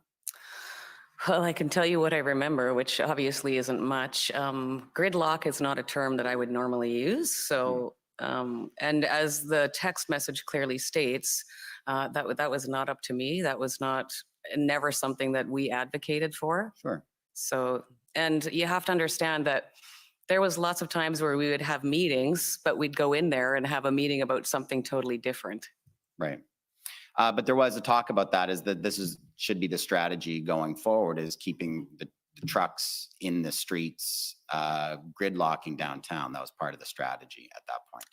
Well, I can tell you what I remember, which obviously isn't much. Gridlock is not a term that I would normally use. So, and as the text message clearly states, that was not up to me. That was never something that we advocated for. Sure. So, and you have to understand that there was lots of times where we would have meetings, but we'd go in there and have a meeting about something totally different. Right. But there was a talk about that, is that should be the strategy going forward, is keeping the trucks in the streets, gridlocking downtown. That was part of the strategy at that point.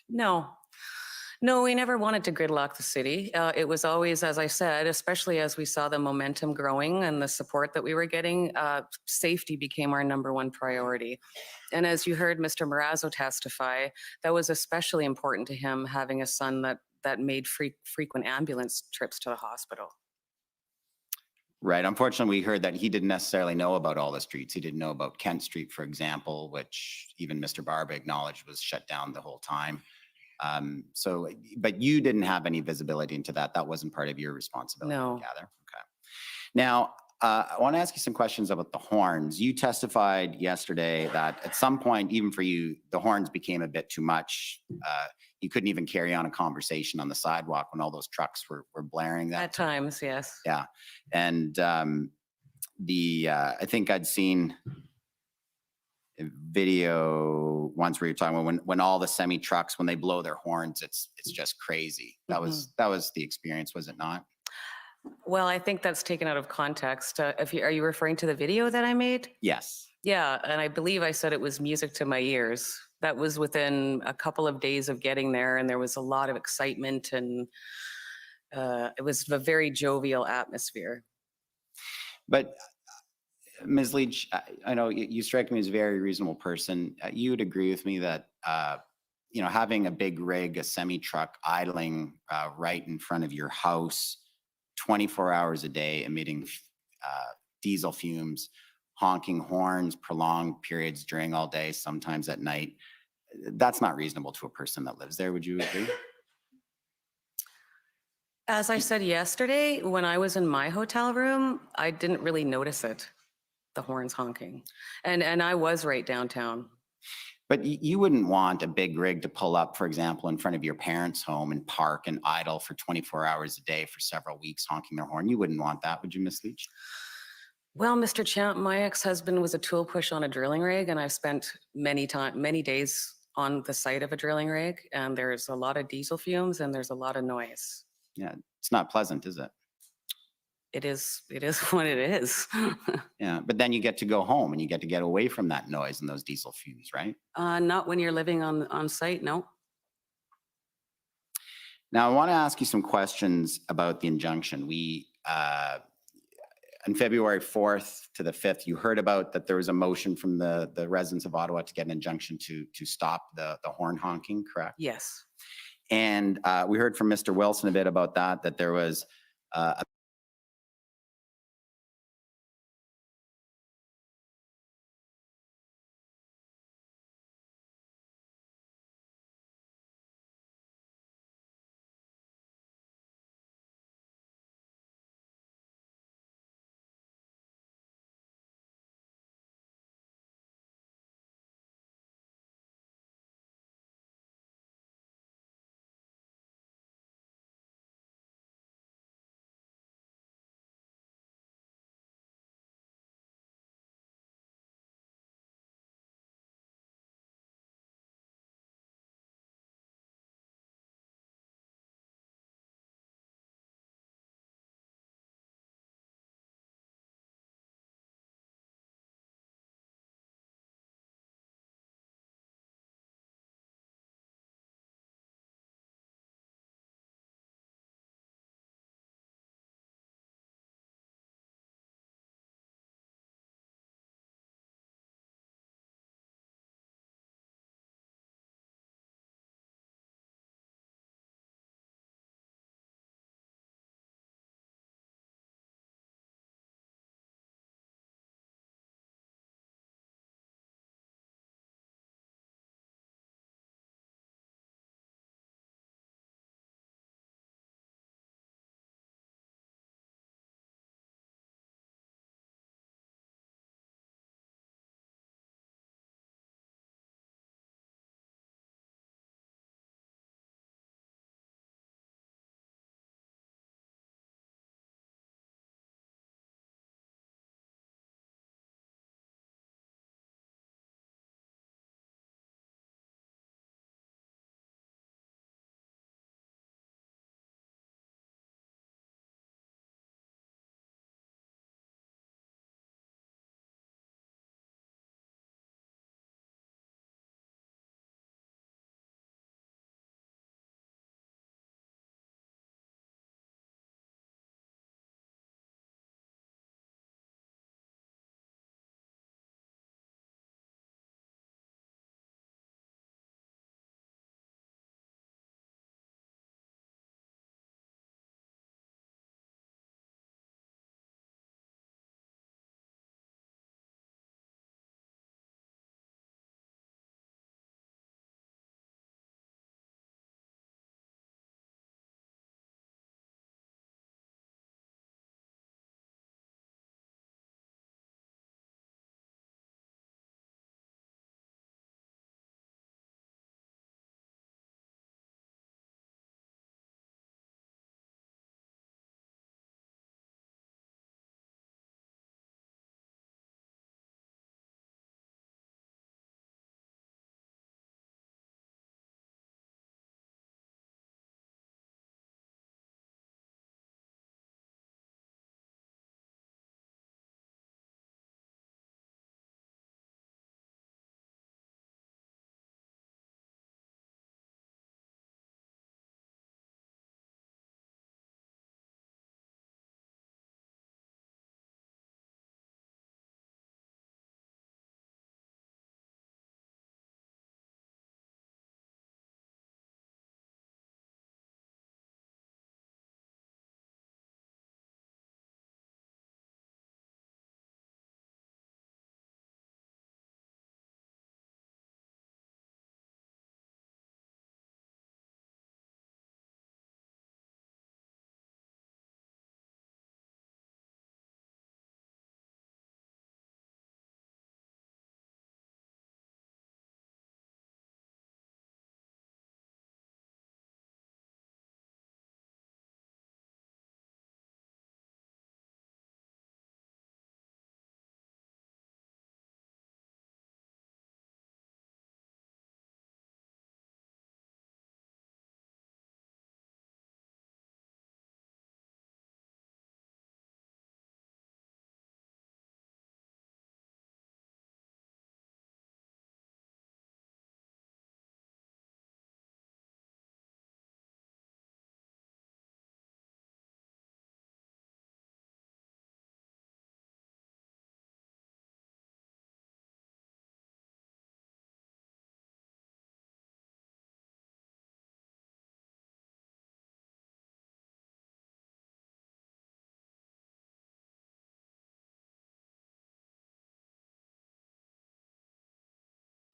No, we never wanted to gridlock the city. It was always, as I said, especially as we saw the momentum growing and the support that we were getting, safety became our #1 priority. And as you heard Mr. Marazzo testify, that was especially important to him, having a son that made frequent ambulance trips to the hospital. Right. Unfortunately, we heard that he didn't necessarily know about all the streets. He didn't know about Kent Street, for example, which even Mr. Barber acknowledged was shut down the whole time. But you didn't have any visibility into that. That wasn't part of your responsibility, No. I gather. Okay. Now, I want to ask you some questions about the horns. You testified yesterday that at some point, even for you, the horns became a bit too much. You couldn't even carry on a conversation on the sidewalk when all those trucks were blaring. That At times, yes. Yeah. And I think I'd seen a video once where you're talking about when all the semi trucks, when they blow their horns, it's just crazy. That was the experience, was it not? Well, I think that's taken out of context. Are you referring to the video that I made? Yes. Yeah, and I believe I said it was music to my ears. That was within a couple of days of getting there, and there was a lot of excitement, and it was a very jovial atmosphere. But Ms. Leach, I know you strike me as a very reasonable person. You would agree with me that having a big rig, a semi truck idling right in front of your house 24 hours a day, emitting diesel fumes, honking horns, prolonged periods during all day, sometimes at night, that's not reasonable to a person that lives there. Would you agree? As I said yesterday, when I was in my hotel room, I didn't really notice it, the horns honking. And I was right downtown. But you wouldn't want a big rig to pull up, for example, in front of your parents' home and park and idle for 24 hours a day for several weeks, honking their horn. You wouldn't want that, would you, Ms. Leach? Well, Mr. Champ, my ex-husband was a tool push on a drilling rig, and I've spent many days on the site of a drilling rig, and there's a lot of diesel fumes and there's a lot of noise. Yeah, it's not pleasant, is it? It is what it is. Yeah, but then you get to go home and you get to get away from that noise and those diesel fumes, right? Not when you're living on site, no. Now, I want to ask you some questions about the injunction. We, on February 4th to the 5th, you heard about that there was a motion from the residents of Ottawa to get an injunction to stop the horn honking, correct? Yes. And we heard from Mr. Wilson a bit about that there was a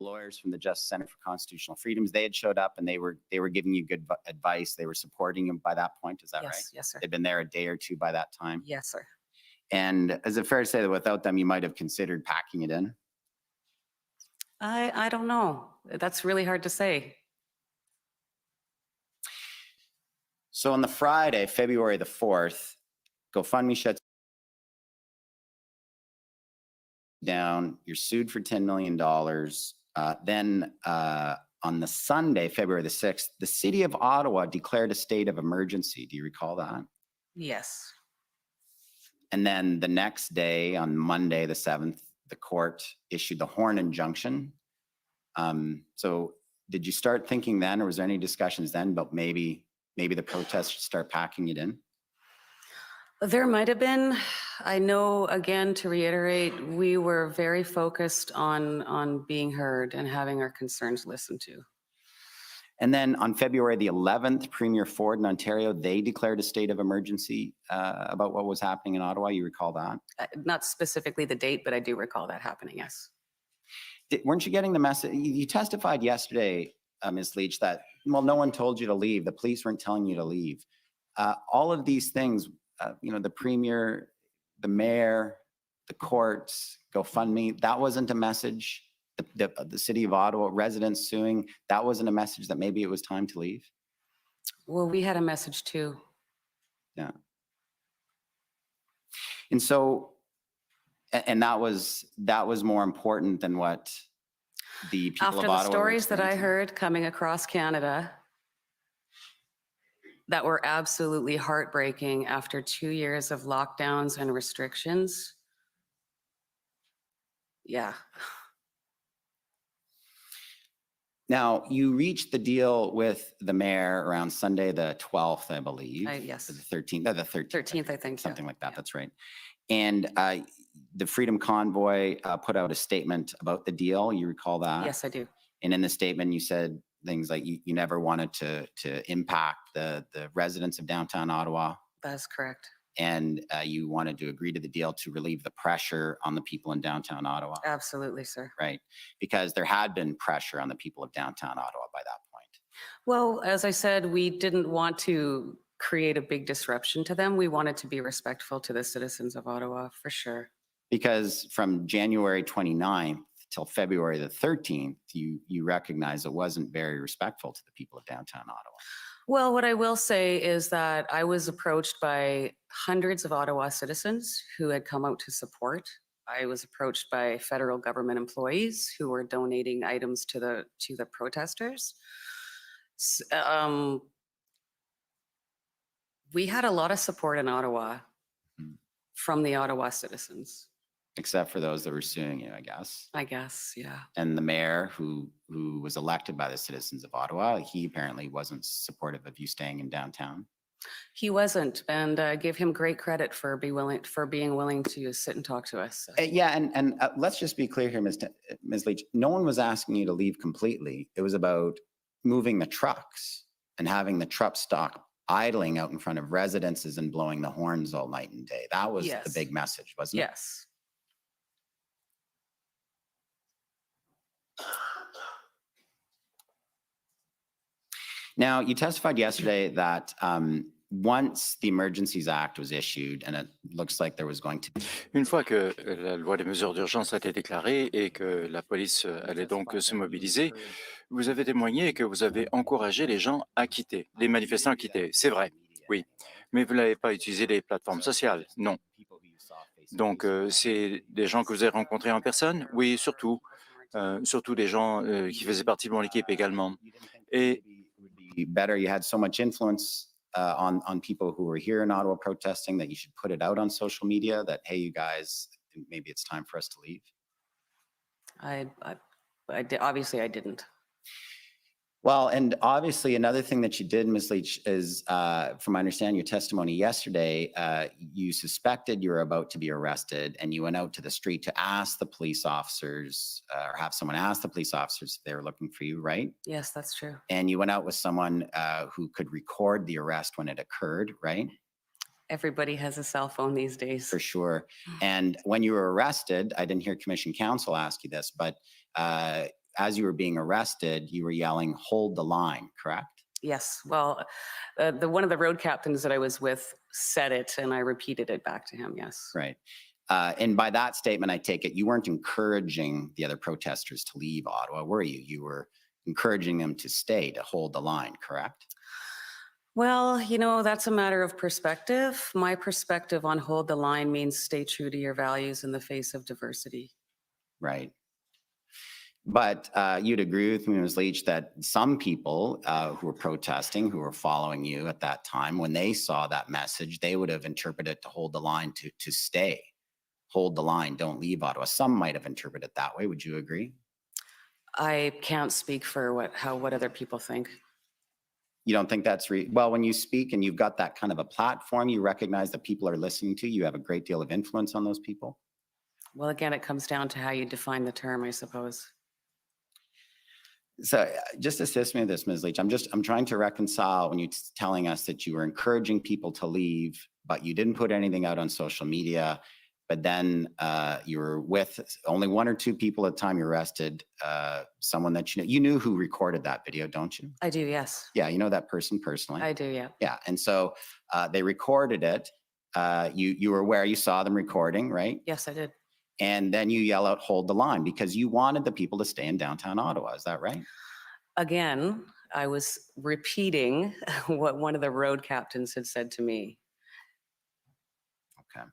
lawyers from the Justice Center for Constitutional Freedoms. They had showed up and they were giving you good advice. They were supporting you by that point. Is that right? Yes, yes, sir. They'd been there a day or two by that time. Yes, sir. And is it fair to say that without them, you might have considered packing it in? I don't know. That's really hard to say. So on the Friday, February the 4th, GoFundMe shuts down. You're sued for $10 million. Then on the Sunday, February the 6th, the city of Ottawa declared a state of emergency. Do you recall that? Yes. And then the next day, on Monday the 7th, the court issued the Horn injunction. So did you start thinking then, or was there any discussions then about maybe the protests should start packing it in? There might have been. I know, again, to reiterate, we were very focused on being heard and having our concerns listened to. And then on February the 11th, Premier Ford in Ontario, they declared a state of emergency about what was happening in Ottawa. You recall that? Not specifically the date, but I do recall that happening, yes. Weren't you getting the message? You testified yesterday, Ms. Leach, that, well, no one told you to leave. The police weren't telling you to leave. All of these things, the Premier, the Mayor, the courts, GoFundMe, that wasn't a message. The city of Ottawa, residents suing, that wasn't a message that maybe it was time to leave? Well, we had a message too. Yeah. And so, and that was more important than what the people After of the Ottawa were stories that I experiencing? heard coming across Canada that were absolutely heartbreaking after 2 years of lockdowns and restrictions. Yeah. Now, you reached the deal with the mayor around Sunday, the 12th, I believe. Yes. Or the 13th, no, the 13th. 13th, I think. Yeah. Something like that, Yeah. that's right. And the Freedom Convoy put out a statement about the deal, you recall that? Yes, I do. And in the statement, you said things like you never wanted to impact the residents of downtown Ottawa. That's correct. And you wanted to agree to the deal to relieve the pressure on the people in downtown Ottawa. Absolutely, sir. Right? Because there had been pressure on the people of downtown Ottawa by that point. Well, as I said, we didn't want to create a big disruption to them. We wanted to be respectful to the citizens of Ottawa, for sure. Because from January 29th till February the 13th, you recognize it wasn't very respectful to the people of downtown Ottawa. Well, what I will say is that I was approached by hundreds of Ottawa citizens who had come out to support. I was approached by federal government employees who were donating items to the protesters. We had a lot of support in Ottawa from the Ottawa citizens. Except for those that were suing you, I guess. I guess, yeah. And the mayor who was elected by the citizens of Ottawa, he apparently wasn't supportive of you staying in downtown. He wasn't, and I give him great credit for being willing to sit and talk to us. Yeah, and let's just be clear here, Ms. Leach. No one was asking you to leave completely. It was about moving the trucks and having the truck stop idling out in front of residences and blowing the horns all night and day. That was the big message, wasn't it? Yes. Now, you testified yesterday that once the Emergencies Act was issued, and it looks like there was going to be. Une fois que la loi des mesures d'urgence a été déclarée et que la police allait donc se mobiliser, vous avez témoigné que vous avez encouragé les gens à quitter, les manifestants à quitter. C'est vrai, oui. Mais vous n'avez pas utilisé les plateformes sociales, non. Donc, c'est des gens que vous avez rencontrés en personne? Oui, surtout. Surtout des gens qui faisaient partie de mon équipe également. Et better, you had so much influence on people who were here in Ottawa protesting that you should put it out on social media that, hey, you guys, maybe it's time for us to leave? Obviously, I didn't. Well, and obviously another thing that you did, Ms. Leach, is from my understanding your testimony yesterday, you suspected you were about to be arrested and you went out to the street to ask the police officers or have someone ask the police officers if they were looking for you, right? Yes, that's true. And you went out with someone who could record the arrest when it occurred, right? Everybody has a cell phone these days. For sure. And when you were arrested, I didn't hear Commission Counsel ask you this, but as you were being arrested, you were yelling, "Hold the line," correct? Yes, well, one of the road captains that I was with said it, and I repeated it back to him, yes. Right. And by that statement, I take it you weren't encouraging the other protesters to leave Ottawa, were you? You were encouraging them to stay, to hold the line, correct? Well, you know, that's a matter of perspective. My perspective on hold the line means stay true to your values in the face of diversity. Right. But you'd agree with me, Ms. Leach, that some people who were protesting, who were following you at that time, when they saw that message, they would have interpreted it to hold the line, to stay, hold the line, don't leave Ottawa. Some might have interpreted it that way. Would you agree? I can't speak for what other people think. You don't think that's well, when you speak and you've got that kind of a platform, you recognize that people are listening to you, you have a great deal of influence on those people? Well, again, it comes down to how you define the term, I suppose. So just assist me with this, Ms. Leach. I'm trying to reconcile when you're telling us that you were encouraging people to leave, but you didn't put anything out on social media. But then you were with only one or two people at the time you were arrested, someone that you knew who recorded that video, don't you? I do, yes. Yeah, you know that person personally. I do, yeah. Yeah, and so they recorded it. You were aware, you saw them recording, right? Yes, I did. And then you yell out, "Hold the line," because you wanted the people to stay in downtown Ottawa. Is that right? Again, I was repeating what one of the road captains had said to me. Okay.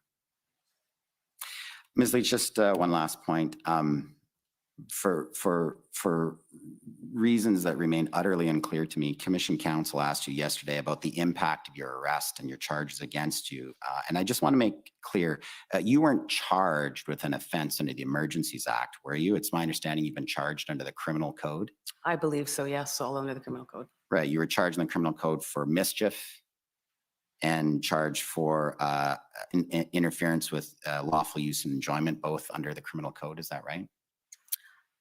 Ms. Leach, just one last point. For reasons that remain utterly unclear to me, Commission Counsel asked you yesterday about the impact of your arrest and your charges against you. And I just want to make clear, you weren't charged with an offense under the Emergencies Act, were you? It's my understanding you've been charged under the Criminal Code. I believe so, yes, all under the criminal code. Right, you were charged in the Criminal Code for mischief and charged for interference with lawful use and enjoyment, both under the Criminal Code. Is that right?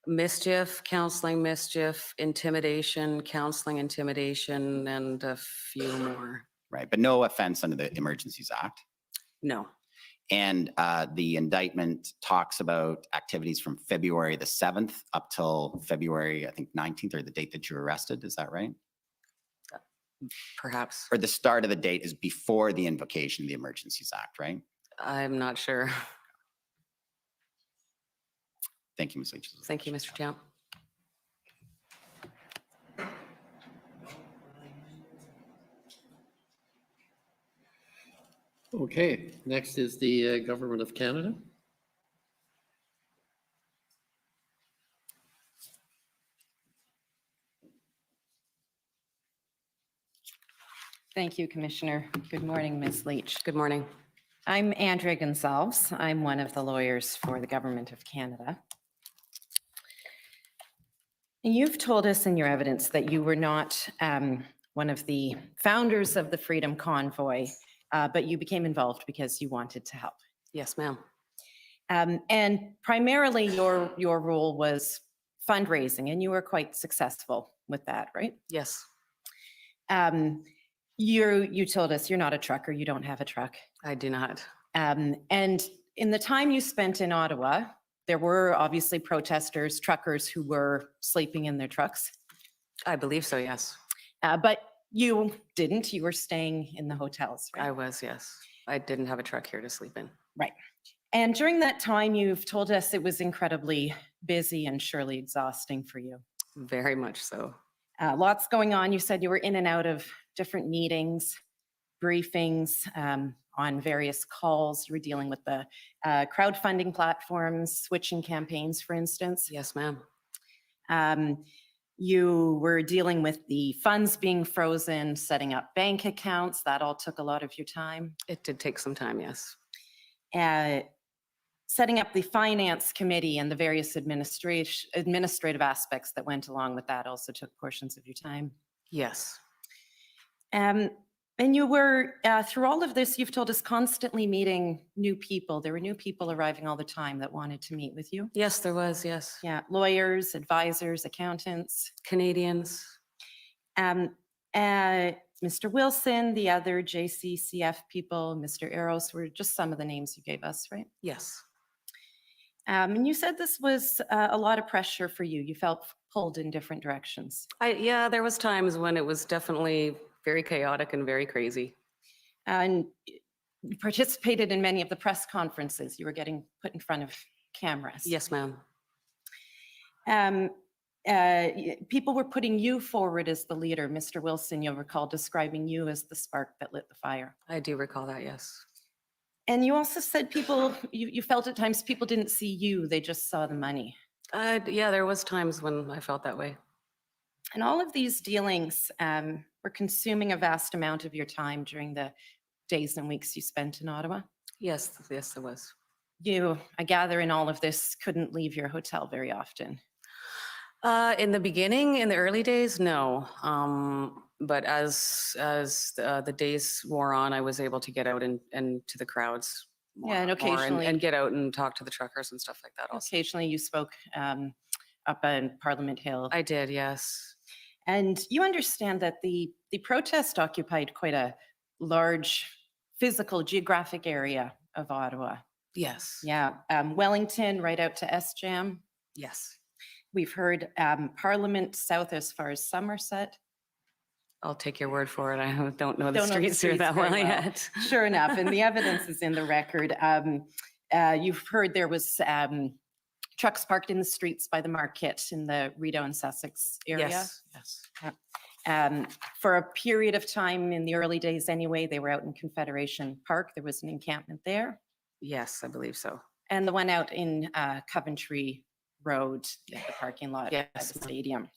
Mischief, counseling mischief, intimidation, counseling intimidation, and a few more. Right, but no offense under the Emergencies Act. No. And the indictment talks about activities from February the 7th up till February, I think, 19th, or the date that you were arrested. Is that right? Perhaps. Or the start of the date is before the invocation of the Emergencies Act, right? I'm not sure. Thank you, Ms. Leach. Thank you, Mr. Champ. Okay, next is the Government of Canada. Thank you, Commissioner. Good morning, Ms. Leach. Good morning. I'm Andrea Gonsalves. I'm one of the lawyers for the Government of Canada. And you've told us in your evidence that you were not one of the founders of the Freedom Convoy, but you became involved because you wanted to help. Yes, ma'am. And primarily your role was fundraising, and you were quite successful with that, right? Yes. You told us you're not a trucker, you don't have a truck. I do not. And in the time you spent in Ottawa, there were obviously protesters, truckers who were sleeping in their trucks. I believe so, yes. But you didn't, you were staying in the hotels, right? I was, yes. I didn't have a truck here to sleep in. Right. And during that time, you've told us it was incredibly busy and surely exhausting for you. Very much so. Lots going on. You said you were in and out of different meetings, briefings, on various calls. You were dealing with the crowdfunding platforms, switching campaigns, for instance. Yes, ma'am. You were dealing with the funds being frozen, setting up bank accounts. That all took a lot of your time. It did take some time, yes. Setting up the finance committee and the various administrative aspects that went along with that also took portions of your time. Yes. And you were, through all of this, you've told us, constantly meeting new people. There were new people arriving all the time that wanted to meet with you. Yes, there was, yes. Yeah, lawyers, advisors, accountants. Canadians. Mr. Wilson, the other JCCF people, Mr. Eros, were just some of the names you gave us, right? Yes. And you said this was a lot of pressure for you. You felt pulled in different directions. Yeah, there was times when it was definitely very chaotic and very crazy. And you participated in many of the press conferences. You were getting put in front of cameras. Yes, ma'am. People were putting you forward as the leader. Mr. Wilson, you'll recall describing you as the spark that lit the fire. I do recall that, yes. And you also said you felt at times people didn't see you, they just saw the money. Yeah, there was times when I felt that way. And all of these dealings were consuming a vast amount of your time during the days and weeks you spent in Ottawa. Yes, yes, it was. You, I gather in all of this, couldn't leave your hotel very often. In the beginning, in the early days, no. But as the days wore on, I was able to get out and to the crowds more, Yeah, and occasionally- and get out and talk to the truckers and stuff like that also. Occasionally you spoke up in Parliament Hill. I did, yes. And you understand that the protest occupied quite a large physical geographic area of Ottawa. Yes. Yeah, Wellington right out to SJAM. Yes. We've heard Parliament south as far as Somerset. I'll take your word for it. I don't know the Don't know the streets here streets that very well well. yet. Sure enough, and the evidence is in the record. You've heard there was trucks parked in the streets by the Marquette in the Rideau and Sussex area. Yes, yes. For a period of time in the early days anyway, they were out in Confederation Park. There was an encampment there. Yes, I believe so. And the one out in Coventry Road, the parking lot at Yes, the ma'am. stadium.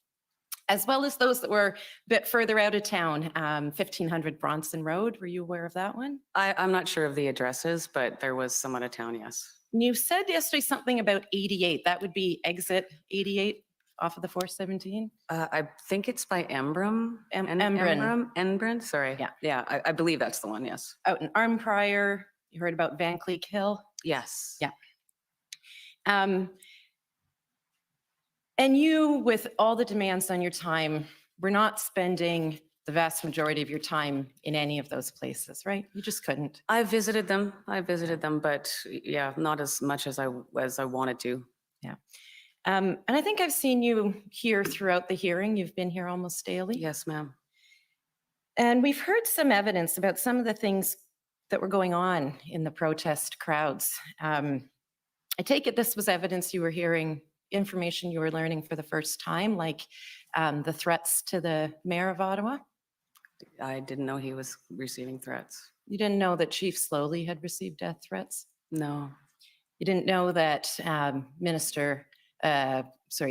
As well as those that were a bit further out of town, 1500 Bronson Road. Were you aware of that one? I'm not sure of the addresses, but there was some out of town, yes. You said yesterday something about 88. That would be exit 88 off of the 417? I think it's by Embrun. Embrun. Embrun, sorry. Yeah. Yeah, I believe that's the one, yes. Out in Armprior. You heard about Van Cleek Hill? Yes. Yeah. And you, with all the demands on your time, were not spending the vast majority of your time in any of those places, right? You just couldn't. I visited them, but yeah, not as much as I wanted to. Yeah. And I think I've seen you here throughout the hearing. You've been here almost daily. Yes, ma'am. And we've heard some evidence about some of the things that were going on in the protest crowds. I take it this was evidence you were hearing, information you were learning for the first time, like the threats to the mayor of Ottawa? I didn't know he was receiving threats. You didn't know that Chief Slowly had received death threats? No. You didn't know that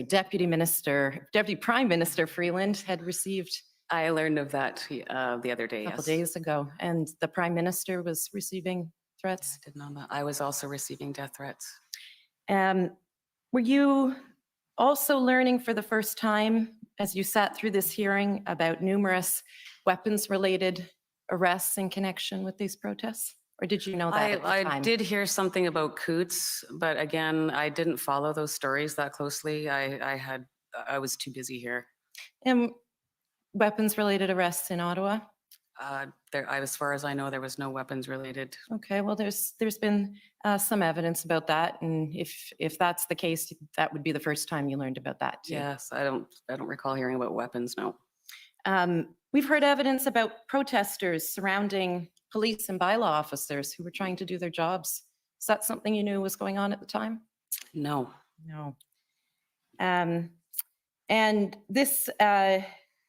Deputy Prime Minister Freeland had received I learned of that the other day, a couple yes. days ago, and the Prime Minister was receiving threats? I did not know. I was also receiving death threats. Were you also learning for the first time as you sat through this hearing about numerous weapons-related arrests in connection with these protests? Or did you know that at the time? I did hear something about Coots, but again, I didn't follow those stories that closely. I was too busy here. And weapons-related arrests in Ottawa? As far as I know, there was no weapons related. Okay, well, there's been some evidence about that, and if that's the case, that would be the first time you learned about that too. Yes, I don't recall hearing about weapons, no. We've heard evidence about protesters surrounding police and bylaw officers who were trying to do their jobs. Is that something you knew was going on at the time? No. No. And this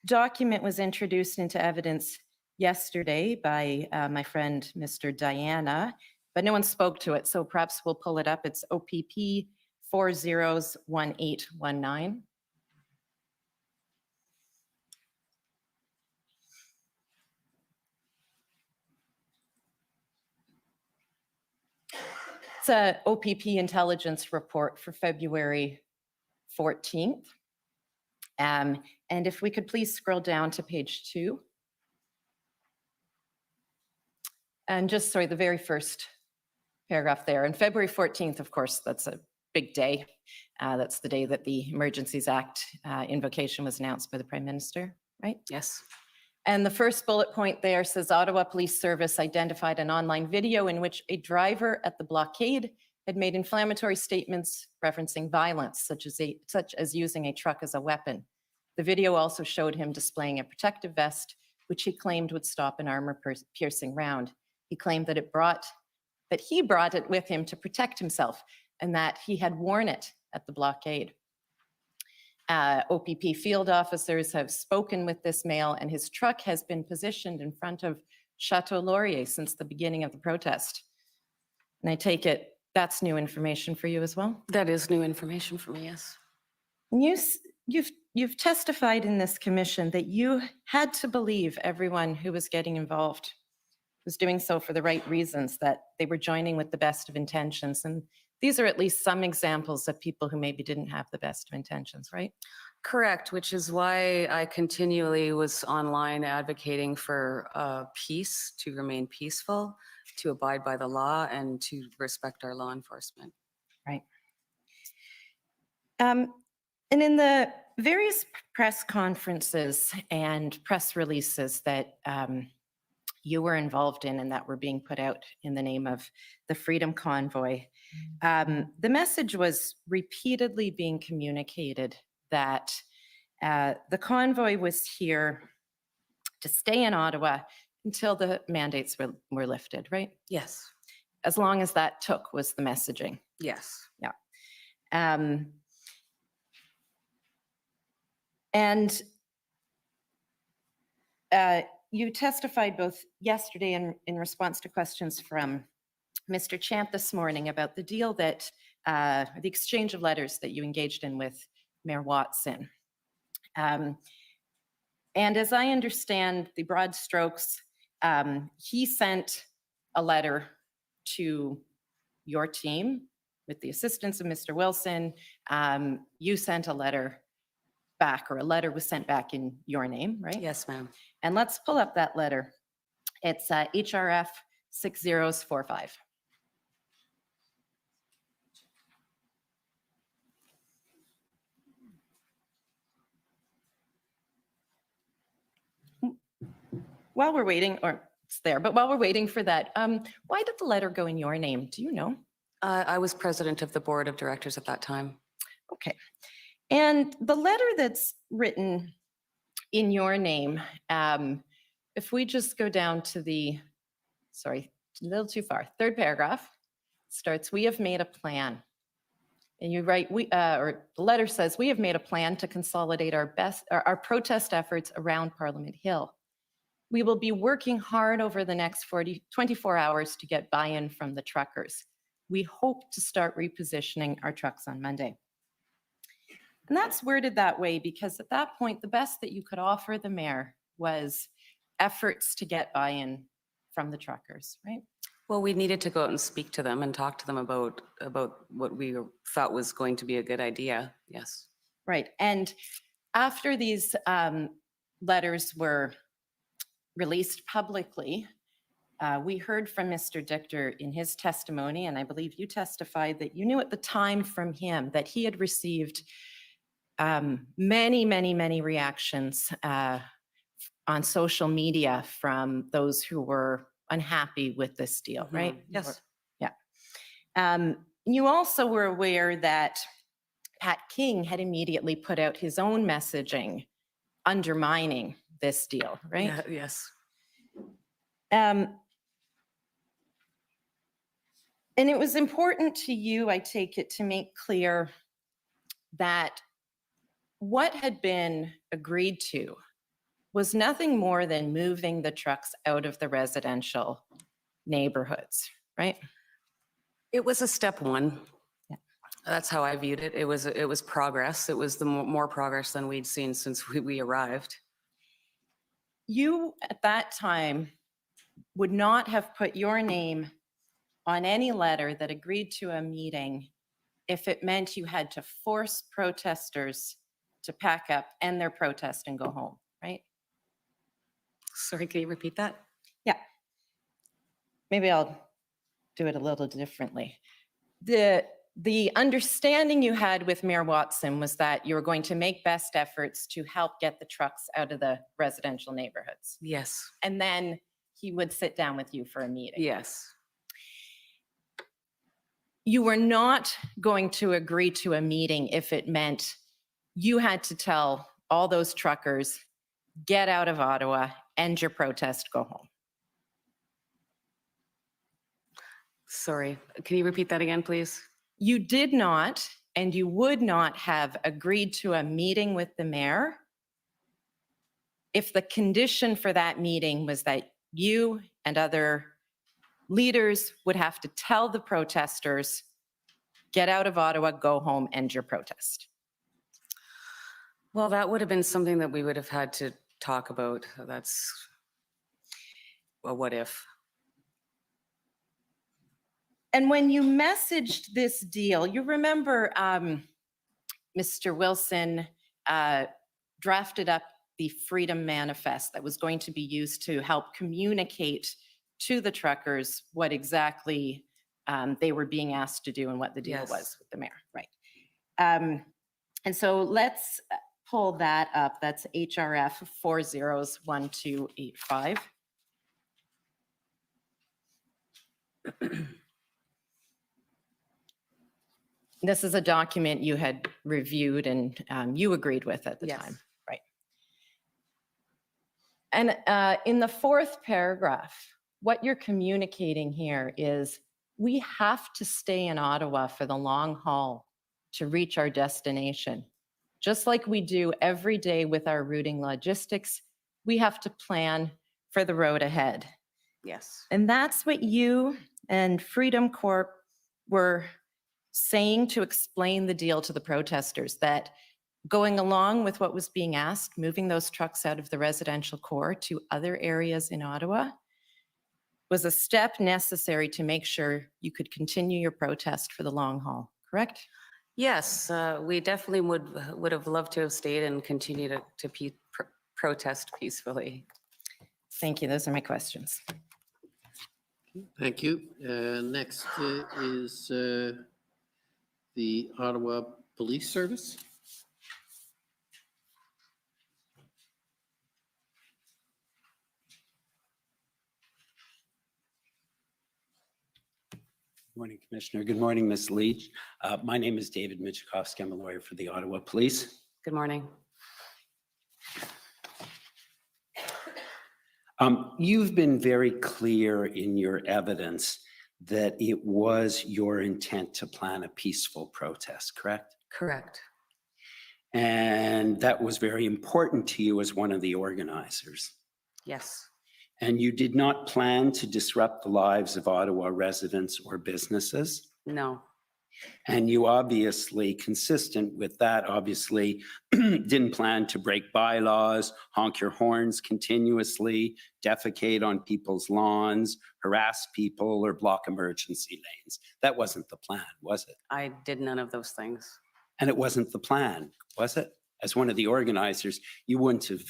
document was introduced into evidence yesterday by my friend, Mr. Diana, but no one spoke to it, so perhaps we'll pull it up. It's OPP 401819. It's a OPP intelligence report for February 14th. And if we could please scroll down to page 2. And just, sorry, the very first paragraph there. And February 14th, of course, that's a big day. That's the day that the Emergencies Act invocation was announced by the Prime Minister, right? Yes. And the first bullet point there says Ottawa Police Service identified an online video in which a driver at the blockade had made inflammatory statements referencing violence, such as using a truck as a weapon. The video also showed him displaying a protective vest, which he claimed would stop an armor-piercing round. He claimed that he brought it with him to protect himself and that he had worn it at the blockade. OPP field officers have spoken with this male, and his truck has been positioned in front of Chateau Laurier since the beginning of the protest. And I take it that's new information for you as well? That is new information for me, yes. And you've testified in this commission that you had to believe everyone who was getting involved was doing so for the right reasons, that they were joining with the best of intentions. And these are at least some examples of people who maybe didn't have the best of intentions, right? Correct, which is why I continually was online advocating for peace, to remain peaceful, to abide by the law, and to respect our law enforcement. Right. And in the various press conferences and press releases that you were involved in and that were being put out in the name of the Freedom Convoy, the message was repeatedly being communicated that the convoy was here to stay in Ottawa until the mandates were lifted, right? Yes, As long as that took was the messaging. yes. Yeah. And you testified both yesterday and in response to questions from Mr. Chant this morning about the deal that, the exchange of letters that you engaged in with Mayor Watson. And as I understand the broad strokes, he sent a letter to your team with the assistance of Mr. Wilson. You sent a letter back, or a letter was sent back in your name, right? Yes, ma'am. And let's pull up that letter. It's HRF 6045. While we're waiting, or it's there, but while we're waiting for that, why did the letter go in your name? Do you know? I was president of the board of directors at that time. Okay. And the letter that's written in your name, if we just go down to the, sorry, a little too far, third paragraph starts, "We have made a plan." And you write, or the letter says, "We have made a plan to consolidate our protest efforts around Parliament Hill. We will be working hard over the next 24 hours to get buy-in from the truckers. We hope to start repositioning our trucks on Monday." And that's worded that way because at that point, the best that you could offer the mayor was efforts to get buy-in from the truckers, right? Well, we needed to go out and speak to them and talk to them about what we thought was going to be a good idea. Yes. Right. And after these letters were released publicly, we heard from Mr. Dichter in his testimony, and I believe you testified that you knew at the time from him that he had received many reactions on social media from those who were unhappy with this deal, right? Yes. Yeah. You also were aware that Pat King had immediately put out his own messaging undermining this deal, right? Yeah, yes. And it was important to you, I take it, to make clear that what had been agreed to was nothing more than moving the trucks out of the residential neighborhoods, right? It was a step one. Yeah. That's how I viewed it. It was progress. It was the more progress than we'd seen since we arrived. You, at that time, would not have put your name on any letter that agreed to a meeting if it meant you had to force protesters to pack up, end their protest, and go home, right? Sorry, can you repeat that? Yeah. Maybe I'll do it a little differently. The understanding you had with Mayor Watson was that you were going to make best efforts to help get the trucks out of the residential neighborhoods. Yes. And then he would sit down with you for a meeting. Yes. you were not going to agree to a meeting if it meant you had to tell all those truckers, get out of Ottawa, end your protest, go home. Sorry, can you repeat that again, please? You did not, and you would not have agreed to a meeting with the mayor if the condition for that meeting was that you and other leaders would have to tell the protesters, get out of Ottawa, go home, end your protest. Well, that would have been something that we would have had to talk about. That's a what if. And when you messaged this deal, you remember Mr. Wilson drafted up the Freedom Manifest that was going to be used to help communicate to the truckers what exactly they were being asked to do and what the deal Yes. was with the mayor, right? And so let's pull that up. That's HRF 401285. This is a document you had reviewed and you agreed with at the Yes. time, right? And in the fourth paragraph, what you're communicating here is we have to stay in Ottawa for the long haul to reach our destination. Just like we do every day with our routing logistics, we have to plan for the road ahead. Yes. And that's what you and Freedom Corp were saying to explain the deal to the protesters, that going along with what was being asked, moving those trucks out of the residential core to other areas in Ottawa, was a step necessary to make sure you could continue your protest for the long haul, correct? Yes, we definitely would have loved to have stayed and continue to protest peacefully. Thank you. Those are my questions. Thank you. Next is the Ottawa Police Service. Good morning, Commissioner. Good morning, Ms. Leach. My name is David Michikowski. I'm a lawyer for the Ottawa Police. Good morning. You've been very clear in your evidence that it was your intent to plan a peaceful protest, correct? Correct. And that was very important to you as one of the organizers. Yes. And you did not plan to disrupt the lives of Ottawa residents or businesses. No. And you obviously, consistent with that, obviously didn't plan to break bylaws, honk your horns continuously, defecate on people's lawns, harass people, or block emergency lanes. That wasn't the plan, was it? I did none of those things. And it wasn't the plan, was it? As one of the organizers, you wouldn't have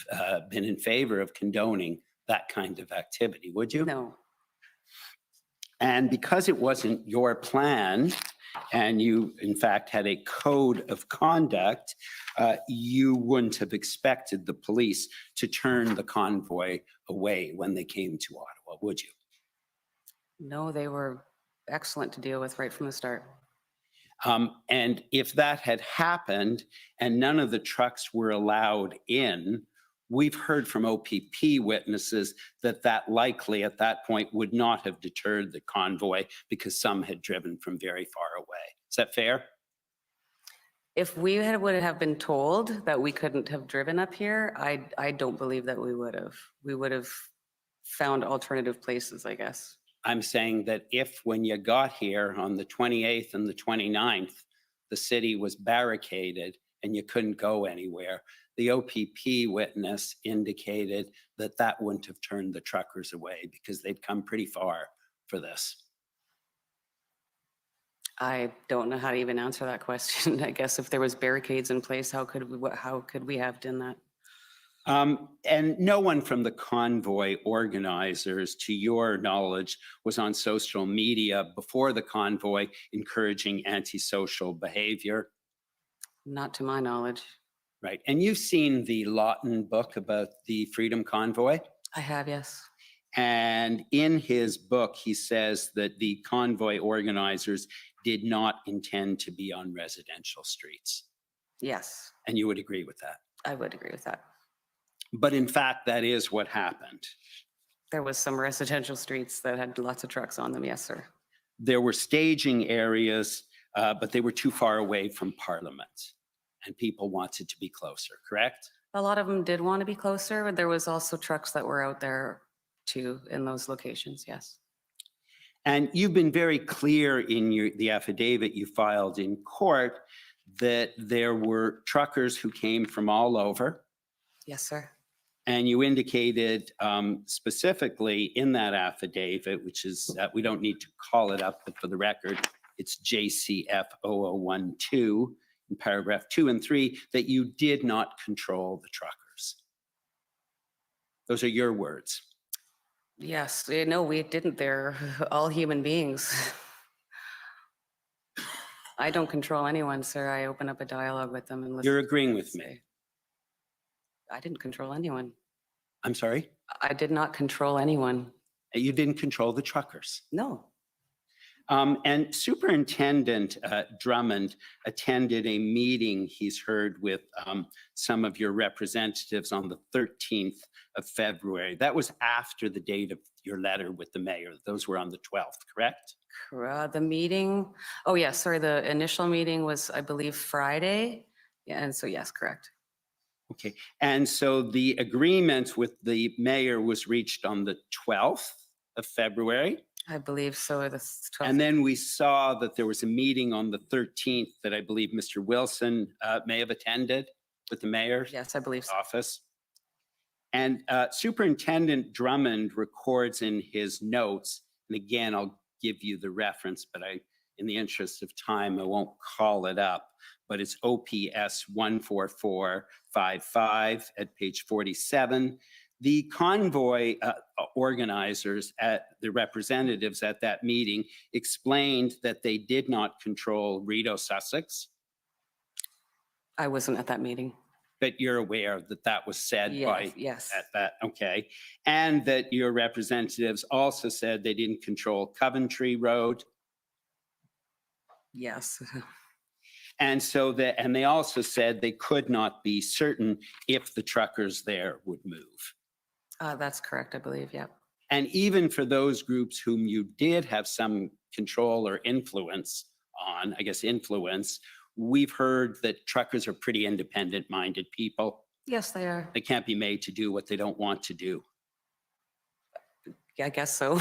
been in favor of condoning that kind of activity, would you? No. And because it wasn't your plan, and you, in fact, had a code of conduct, you wouldn't have expected the police to turn the convoy away when they came to Ottawa, would you? No, they were excellent to deal with right from the start. And if that had happened and none of the trucks were allowed in, we've heard from OPP witnesses that that likely at that point would not have deterred the convoy because some had driven from very far away. Is that fair? If we would have been told that we couldn't have driven up here, I don't believe that we would have. We would have found alternative places, I guess. I'm saying that if when you got here on the 28th and the 29th, the city was barricaded and you couldn't go anywhere, the OPP witness indicated that that wouldn't have turned the truckers away because they'd come pretty far for this. I don't know how to even answer that question. I guess if there was barricades in place, how could we have done that? And no one from the convoy organizers, to your knowledge, was on social media before the convoy encouraging antisocial behavior? Not to my knowledge. Right. And you've seen the Lawton book about the Freedom Convoy? I have, yes. And in his book, he says that the convoy organizers did not intend to be on residential streets. Yes, And you would agree with that. I would agree with that. But in fact, that is what happened. There was some residential streets that had lots of trucks on them. Yes, sir. There were staging areas, but they were too far away from Parliament. And people wanted to be closer, correct? A lot of them did want to be closer, but there was also trucks that were out there too in those locations. Yes. And you've been very clear in the affidavit you filed in court that there were truckers who came from all over. Yes, sir. And you indicated specifically in that affidavit, which is, we don't need to call it up, but for the record, it's JCF 0012 in paragraph 2 and 3, that you did not control the truckers. Those are your words. Yes. No, we didn't. They're all human beings. I don't control anyone, sir. I open up a dialogue with them and listen. You're agreeing to with what they me. say. I didn't control anyone. I'm sorry? I did not control anyone. You didn't control the truckers. No. And Superintendent Drummond attended a meeting he's heard with some of your representatives on the 13th of February. That was after the date of your letter with the mayor. Those were on the 12th, correct? The meeting, oh yes, sorry, the initial meeting was, I believe, Friday. Yeah, and so yes, correct. Okay, and so the agreement with the mayor was reached on the 12th of February. I believe so. And then we saw that there was a meeting on the 13th that I believe Mr. Wilson may have attended with the mayor's Yes, I believe so. office. And Superintendent Drummond records in his notes, and again, I'll give you the reference, but in the interest of time, I won't call it up, but it's OPS 14455 at page 47. The convoy organizers, the representatives at that meeting, explained that they did not control Rideau Sussex. I wasn't at that meeting. But you're aware that that was said by Yes. at that, okay. And that your representatives also said they didn't control Coventry Road. Yes. And so and they also said they could not be certain if the truckers there would move. That's correct, I believe, yeah. And even for those groups whom you did have some control or influence on, I guess influence, we've heard that truckers are pretty independent-minded people. Yes, they are. They can't be made to do what they don't want to do. Yeah, I guess so.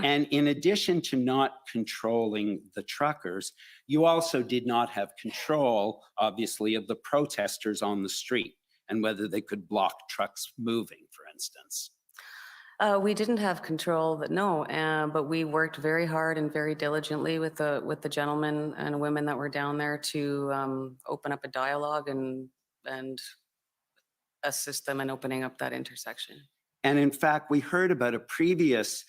And in addition to not controlling the truckers, you also did not have control, obviously, of the protesters on the street and whether they could block trucks moving, for instance. We didn't have control, but we worked very hard and very diligently with the gentlemen and women that were down there to open up a dialogue and assist them in opening up that intersection. And in fact, we heard about a previous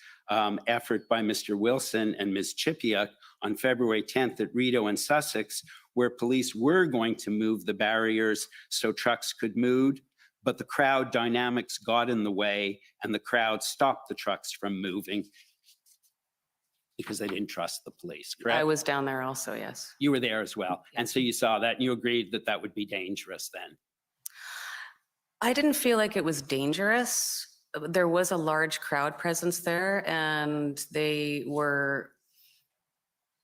effort by Mr. Wilson and Ms. Chipiuk on February 10th at Rideau and Sussex, where police were going to move the barriers so trucks could move, but the crowd dynamics got in the way and the crowd stopped the trucks from moving because they didn't trust the police, correct? I was down there also, yes. You were there as well. And so you saw that and you agreed that that would be dangerous then. I didn't feel like it was dangerous. There was a large crowd presence there and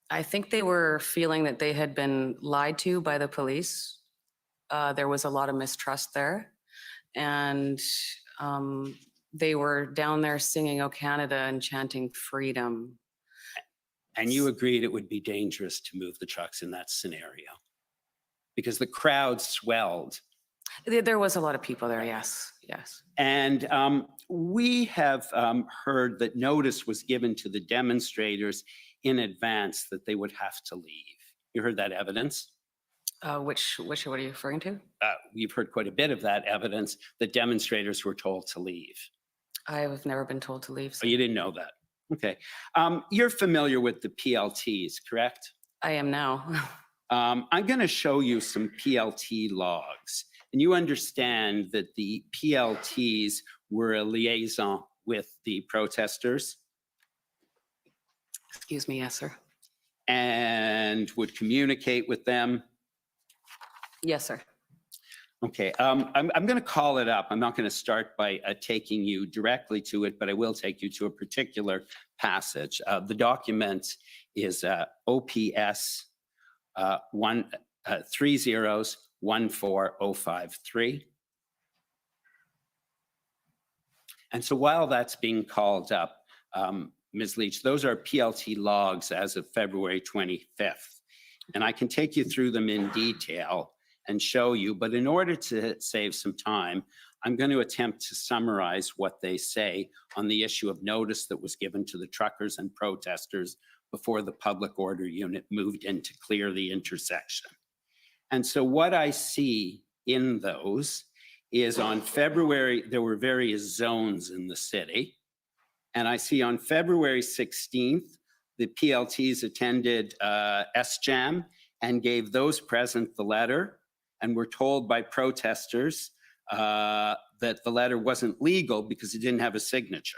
I think they were feeling that they had been lied to by the police. There was a lot of mistrust there. And they were down there singing "O Canada" and chanting freedom. And you agreed it would be dangerous to move the trucks in that scenario because the crowd swelled. There was a lot of people there, yes, yes. And we have heard that notice was given to the demonstrators in advance that they would have to leave. You heard that evidence? Which what are you referring to? We've heard quite a bit of that evidence that demonstrators were told to leave. I have never been told to leave. Oh, you didn't know that? Okay. You're familiar with the PLTs, correct? I am now. I'm going to show you some PLT logs. And you understand that the PLTs were a liaison with the protesters? Excuse me, yes, sir. and would communicate with them? Yes, sir. Okay, I'm going to call it up. I'm not going to start by taking you directly to it, but I will take you to a particular passage. The document is OPS 130-14053. And so while that's being called up, Ms. Leach, those are PLT logs as of February 25th. And I can take you through them in detail and show you, but in order to save some time, I'm going to attempt to summarize what they say on the issue of notice that was given to the truckers and protesters before the public order unit moved in to clear the intersection. And so what I see in those is on February, there were various zones in the city. And I see on February 16th, the PLTs attended SJAM and gave those present the letter, and were told by protesters that the letter wasn't legal because it didn't have a signature.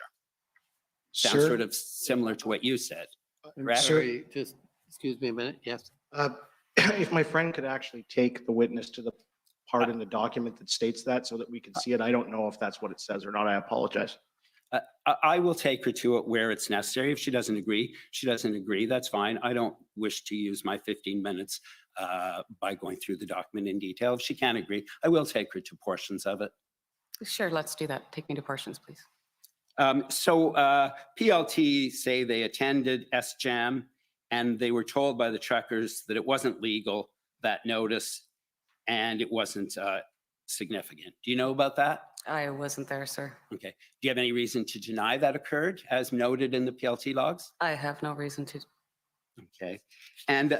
Sounds sort of similar to what you said. Correct? Sorry, just excuse me a minute. Yes. If my friend could actually take the witness to the part in the document that states that so that we can see it. I don't know if that's what it says or not. I apologize. I will take her to it where it's necessary. If she doesn't agree, that's fine. I don't wish to use my 15 minutes by going through the document in detail. If she can't agree, I will take her to portions of it. Sure, let's do that. Take me to portions, please. PLT say they attended SJAM and they were told by the truckers that it wasn't legal, that notice, and it wasn't significant. Do you know about that? I wasn't there, sir. Okay. Do you have any reason to deny that occurred as noted in the PLT logs? I have no reason to. Okay. And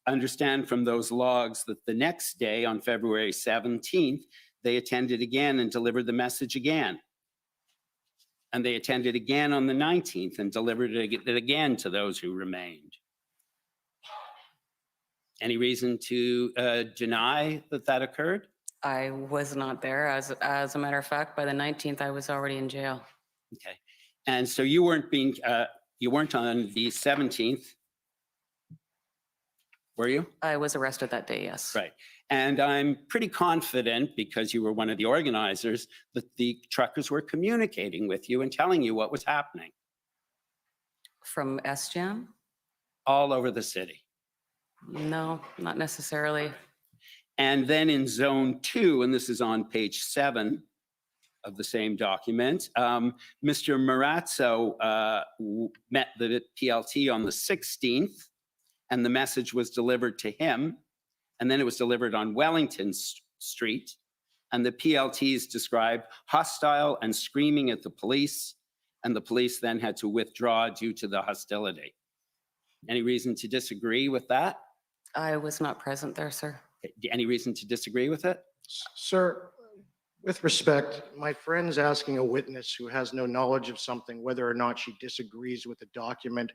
understand from those logs that the next day on February 17th, they attended again and delivered the message again. And they attended again on the 19th and delivered it again to those who remained. Any reason to deny that that occurred? I was not there. As a matter of fact, by the 19th, I was already in jail. Okay. And so you weren't on the 17th, were you? I was arrested that day, yes. Right. And I'm pretty confident, because you were one of the organizers, that the truckers were communicating with you and telling you what was happening. From SJAM? All over the city. No, not necessarily. And then in zone 2, and this is on page 7 of the same document, Mr. Marazzo met the PLT on the 16th, and the message was delivered to him. And then it was delivered on Wellington Street. And the PLTs described hostile and screaming at the police. And the police then had to withdraw due to the hostility. Any reason to disagree with that? I was not present there, sir. Any reason to disagree with it? Sir, with respect, my friend's asking a witness who has no knowledge of something whether or not she disagrees with a document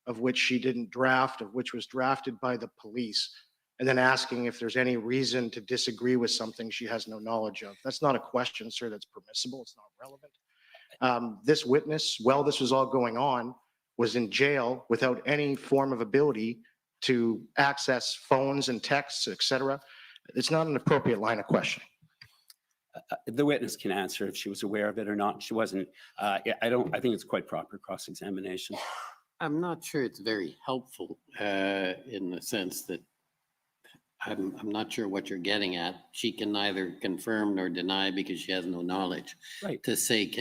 of which she didn't draft, of which was drafted by the police, and then asking if there's any reason to disagree with something she has no knowledge of. That's not a question, sir, that's permissible. It's not relevant. This witness, while this was all going on, was in jail without any form of ability to access phones and texts, etc. It's not an appropriate line of questioning. The witness can answer if she was aware of it or not. She wasn't. I think it's quite proper cross-examination. I'm not sure it's very helpful in the sense that I'm not sure what you're getting at. She can neither confirm nor deny because she has no knowledge. Right. To say,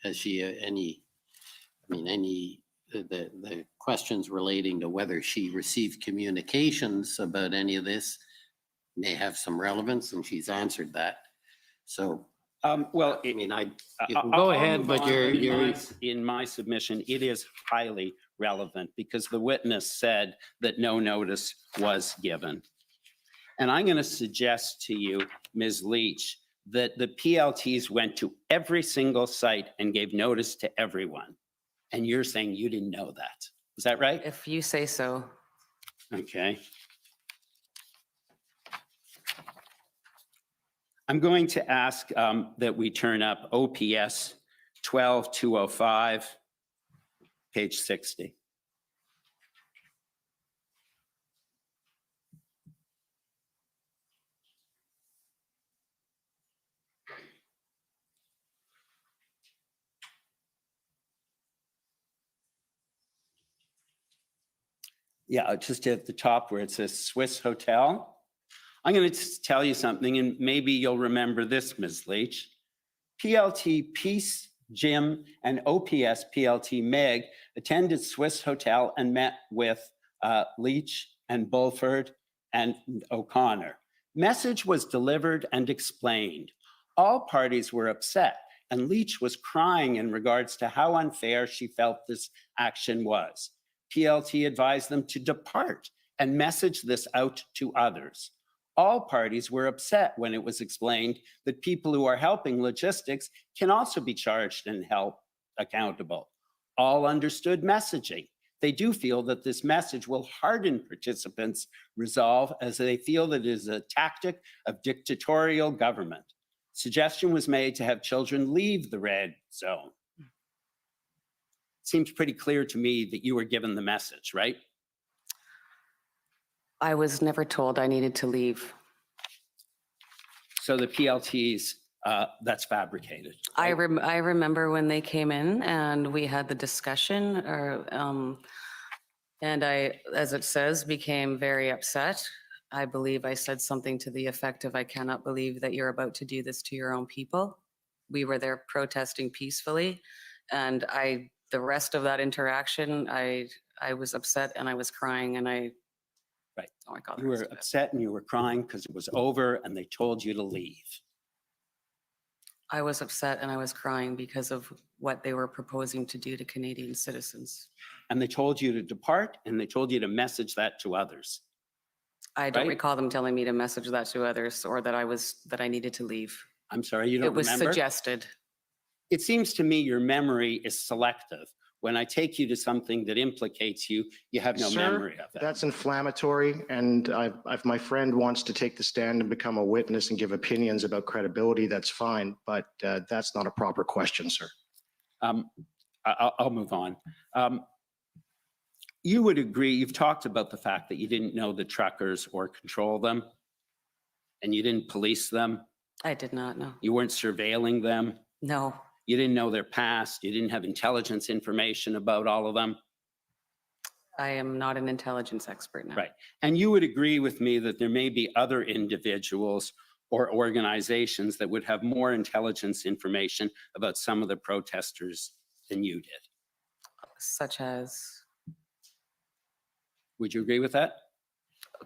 has she the questions relating to whether she received communications about any of this may have some relevance, and she's answered that. So, well, you can go ahead, but you're in my submission, it is highly relevant because the witness said that no notice was given. And I'm going to suggest to you, Ms. Leach, that the PLTs went to every single site and gave notice to everyone. And you're saying you didn't know that. Is that right? If you say so. Okay. I'm going to ask that we turn up OPS 12205, page 60. Yeah, just at the top where it says Swiss Hotel. I'm going to tell you something, and maybe you'll remember this, Ms. Leach. PLT Peace Jim and OPS PLT Meg attended Swiss Hotel and met with Leach and Bulford and O'Connor. Message was delivered and explained. All parties were upset, and Leach was crying in regards to how unfair she felt this action was. PLT advised them to depart and message this out to others. All parties were upset when it was explained that people who are helping logistics can also be charged and held accountable. All understood messaging. They do feel that this message will harden participants' resolve as they feel that it is a tactic of dictatorial government. Suggestion was made to have children leave the red zone. Seems pretty clear to me that you were given the message, right? I was never told I needed to leave. So the PLTs, that's fabricated. I right? remember when they came in and we had the discussion, and I, as it says, became very upset. I believe I said something to the effect of, I cannot believe that you're about to do this to your own people. We were there protesting peacefully, and the rest of that interaction, I was upset and I was crying, and Right. Oh my God. You were upset and you were crying because it was over and they told you to leave. I was upset and I was crying because of what they were proposing to do to Canadian citizens. And they told you to depart and they told you to message that to others. I don't Right. recall them telling me to message that to others or that I needed to leave. I'm sorry, you don't It was remember? suggested. It seems to me your memory is selective. When I take you to something that implicates you, you have no Sir, memory of it. That's inflammatory, and if my friend wants to take the stand and become a witness and give opinions about credibility, that's fine, but that's not a proper question, sir. I'll move on. You would agree, you've talked about the fact that you didn't know the truckers or control them, and you didn't police them. I did not know. You weren't surveilling them. No, You didn't know their past. You didn't have intelligence information about all of them. I am not an intelligence expert now. Right. And you would agree with me that there may be other individuals or organizations that would have more intelligence information about some of the protesters than you did. Such as, Would you agree with that?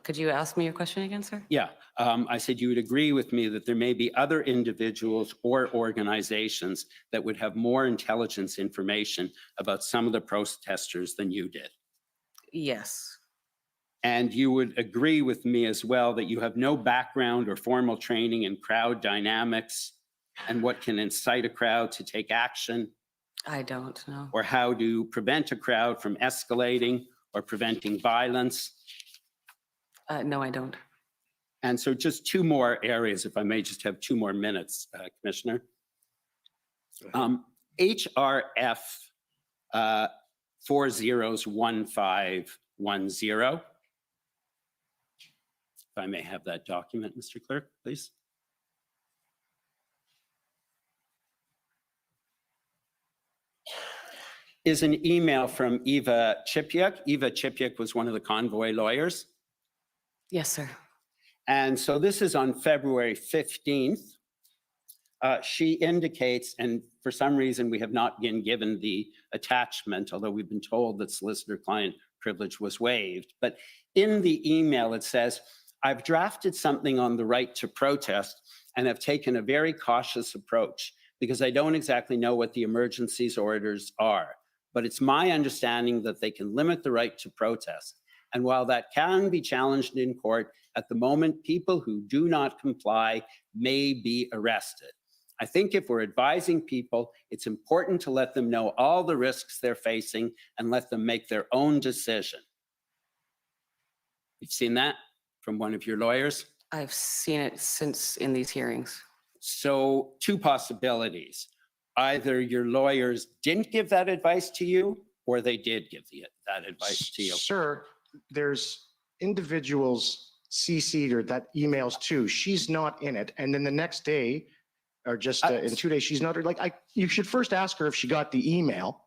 could you ask me your question again, sir? Yeah. I said you would agree with me that there may be other individuals or organizations that would have more intelligence information about some of the protesters than you did. Yes. And you would agree with me as well that you have no background or formal training in crowd dynamics and what can incite a crowd to take action, I don't know. or how to prevent a crowd from escalating or preventing violence. No, I don't. And so just two more areas, if I may just have 2 more minutes, Commissioner. HRF 401510. If I may have that document, Mr. Clerk, please. Is an email from Eva Chipyuk. Eva Chipyuk was one of the convoy lawyers. Yes, sir. And so this is on February 15th. She indicates, and for some reason we have not been given the attachment, although we've been told that solicitor-client privilege was waived. But in the email it says, I've drafted something on the right to protest and have taken a very cautious approach because I don't exactly know what the emergencies orders are. But it's my understanding that they can limit the right to protest. And while that can be challenged in court, at the moment, people who do not comply may be arrested. I think if we're advising people, it's important to let them know all the risks they're facing and let them make their own decision. You've seen that from one of your lawyers? I've seen it since in these hearings. So 2 possibilities. Either your lawyers didn't give that advice to you, or they did give that advice to you. Sir, there's individuals CC'd or that emails too. She's not in it. And then the next day, or just in 2 days, she's not, like, you should first ask her if she got the email.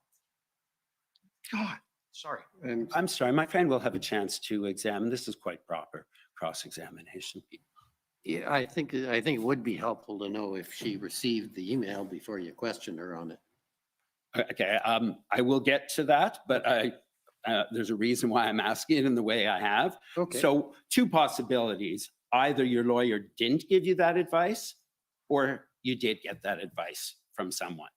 God. Sorry. I'm sorry, my friend will have a chance to examine. This is quite proper cross-examination. Yeah, I think it would be helpful to know if she received the email before you questioned her on it. Okay, I will get to that, but there's a reason why I'm asking it in the way I have. Okay. So 2 possibilities. Either your lawyer didn't give you that advice, or you did get that advice from someone.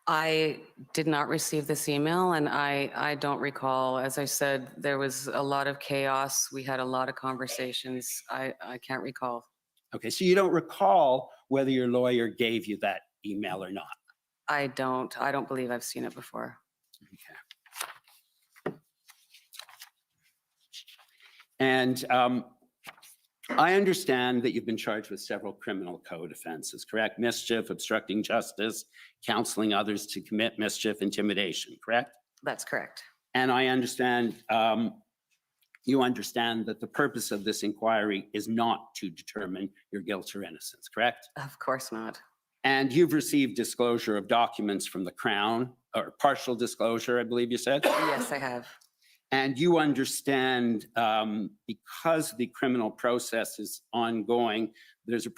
I did not receive this email, and I don't recall. As I said, there was a lot of chaos. We had a lot of conversations. I can't recall. Okay, so you don't recall whether your lawyer gave you that email or not. I don't believe I've seen it before. Okay. And I understand that you've been charged with several criminal code offenses, correct? Mischief, obstructing justice, counseling others to commit mischief, intimidation, correct? That's correct. And I understand, you understand that the purpose of this inquiry is not to determine your guilt or innocence, correct? Of course not. And you've received disclosure of documents from the Crown, or partial disclosure, I believe you said? Yes, I have. And you understand, because the criminal process is ongoing, there's a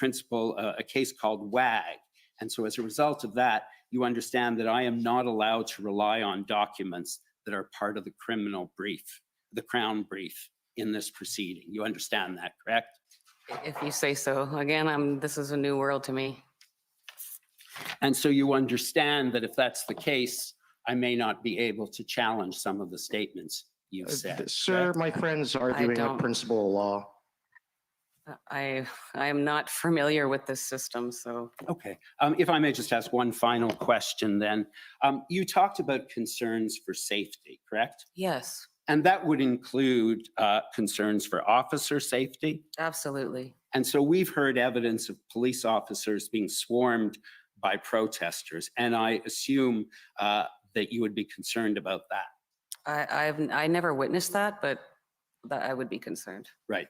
case called WAG. And so as a result of that, you understand that I am not allowed to rely on documents that are part of the criminal brief, the Crown brief in this proceeding. You understand that, correct? If you say so. Again, this is a new world to me. And so you understand that if that's the case, I may not be able to challenge some of the statements you've said. Sir, correct? my friend's arguing a don't. principle of law. I am not familiar with this system, so Okay, if I may just ask one final question then. You talked about concerns for safety, correct? yes, And that would include concerns for officer safety. absolutely. And so we've heard evidence of police officers being swarmed by protesters. And I assume that you would be concerned about that. I never witnessed that, but that I would be concerned. Right.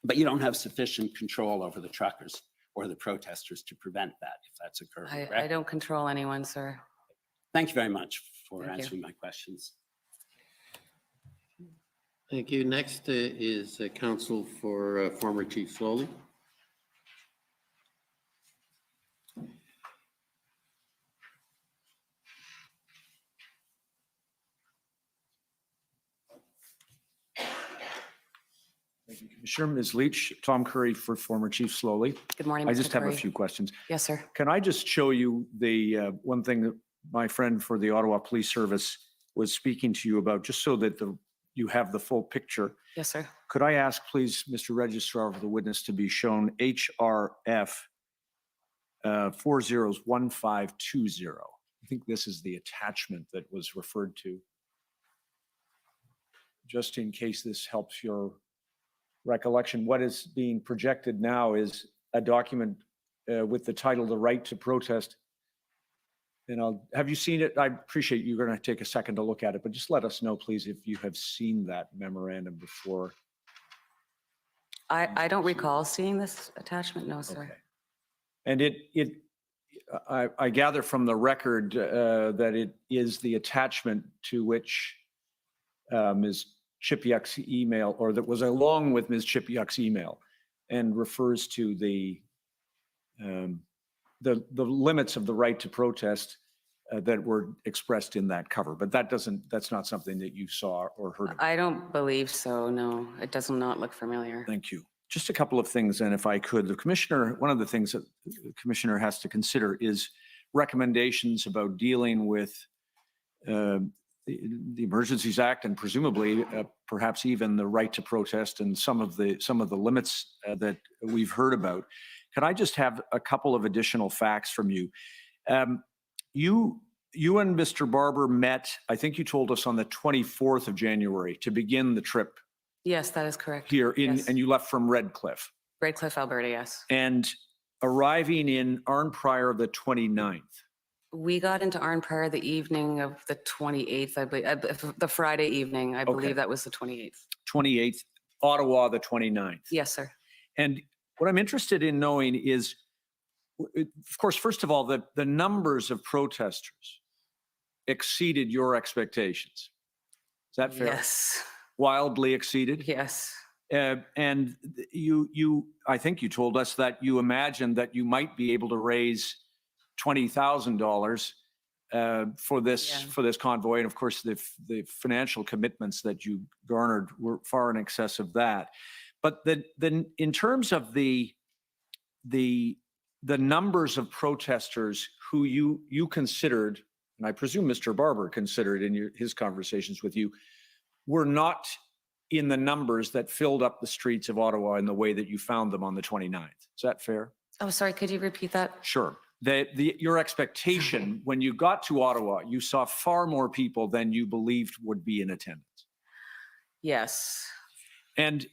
But you don't have sufficient control over the truckers or the protesters to prevent that if that's occurring, I correct? don't control anyone, sir. Thank you very much for Thank you. answering my questions. Thank you. Next is counsel for former Chief Slowly. Thank you, Commissioner. Ms. Leach, Tom Curry for former Chief Slowly. Good morning, I Mr. just have a Curry. few questions. Yes, sir. Can I just show you the one thing that my friend for the Ottawa Police Service was speaking to you about, just so that you have the full picture? Yes, sir. Could I ask, please, Mr. Registrar of the witness to be shown HRF 401520? I think this is the attachment that was referred to. Just in case this helps your recollection, what is being projected now is a document with the title, The Right to Protest. And have you seen it? I appreciate you're going to take a second to look at it, but just let us know, please, if you have seen that memorandum before. I don't recall seeing this attachment, no, sir. Okay. And I gather from the record that it is the attachment to which Ms. Chipiuk's email, or that was along with Ms. Chipiuk's email, and refers to the limits of the right to protest that were expressed in that cover. But that's not something that you saw or heard of. I don't believe so, no. It does not look familiar. Thank you. Just a couple of things, and if I could, one of the things that the commissioner has to consider is recommendations about dealing with the Emergencies Act, and presumably perhaps even the right to protest and some of the limits that we've heard about. Can I just have a couple of additional facts from you? You and Mr. Barber met, I think you told us, on the 24th of January to begin the trip Yes, that is correct. here Yes. and you left from Redcliffe. Redcliffe, Alberta, yes. And arriving in Arnprior the 29th. We got into Arnprior the evening of the 28th, I believe, the Friday evening. I believe that was the 28th. 28th, Ottawa the 29th. Yes, sir. And what I'm interested in knowing is, of course, first of all, the numbers of protesters exceeded your expectations. Is that fair? Yes, Wildly exceeded? yes. And I think you told us that you imagined that you might be able to raise $20,000 for this convoy. And of course, the financial commitments that you garnered were far in excess of that. But then in terms of the numbers of protesters who you considered, and I presume Mr. Barber considered in his conversations with you, were not in the numbers that filled up the streets of Ottawa in the way that you found them on the 29th. Is that fair? Oh, sorry, could you repeat that? Sure. Your expectation when you got to Ottawa, you saw far more people than you believed would be in attendance. Yes. And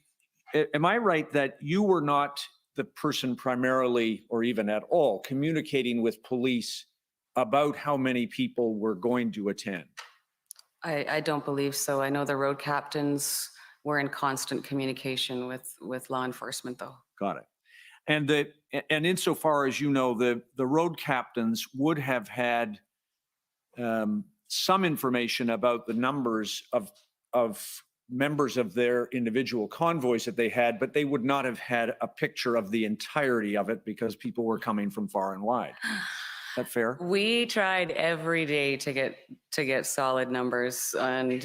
am I right that you were not the person primarily or even at all communicating with police about how many people were going to attend? I don't believe so. I know the road captains were in constant communication with law enforcement, though. Got it. And insofar as you know, the road captains would have had some information about the numbers of members of their individual convoys that they had, but they would not have had a picture of the entirety of it because people were coming from far and wide. Is that fair? We tried every day to get solid numbers, and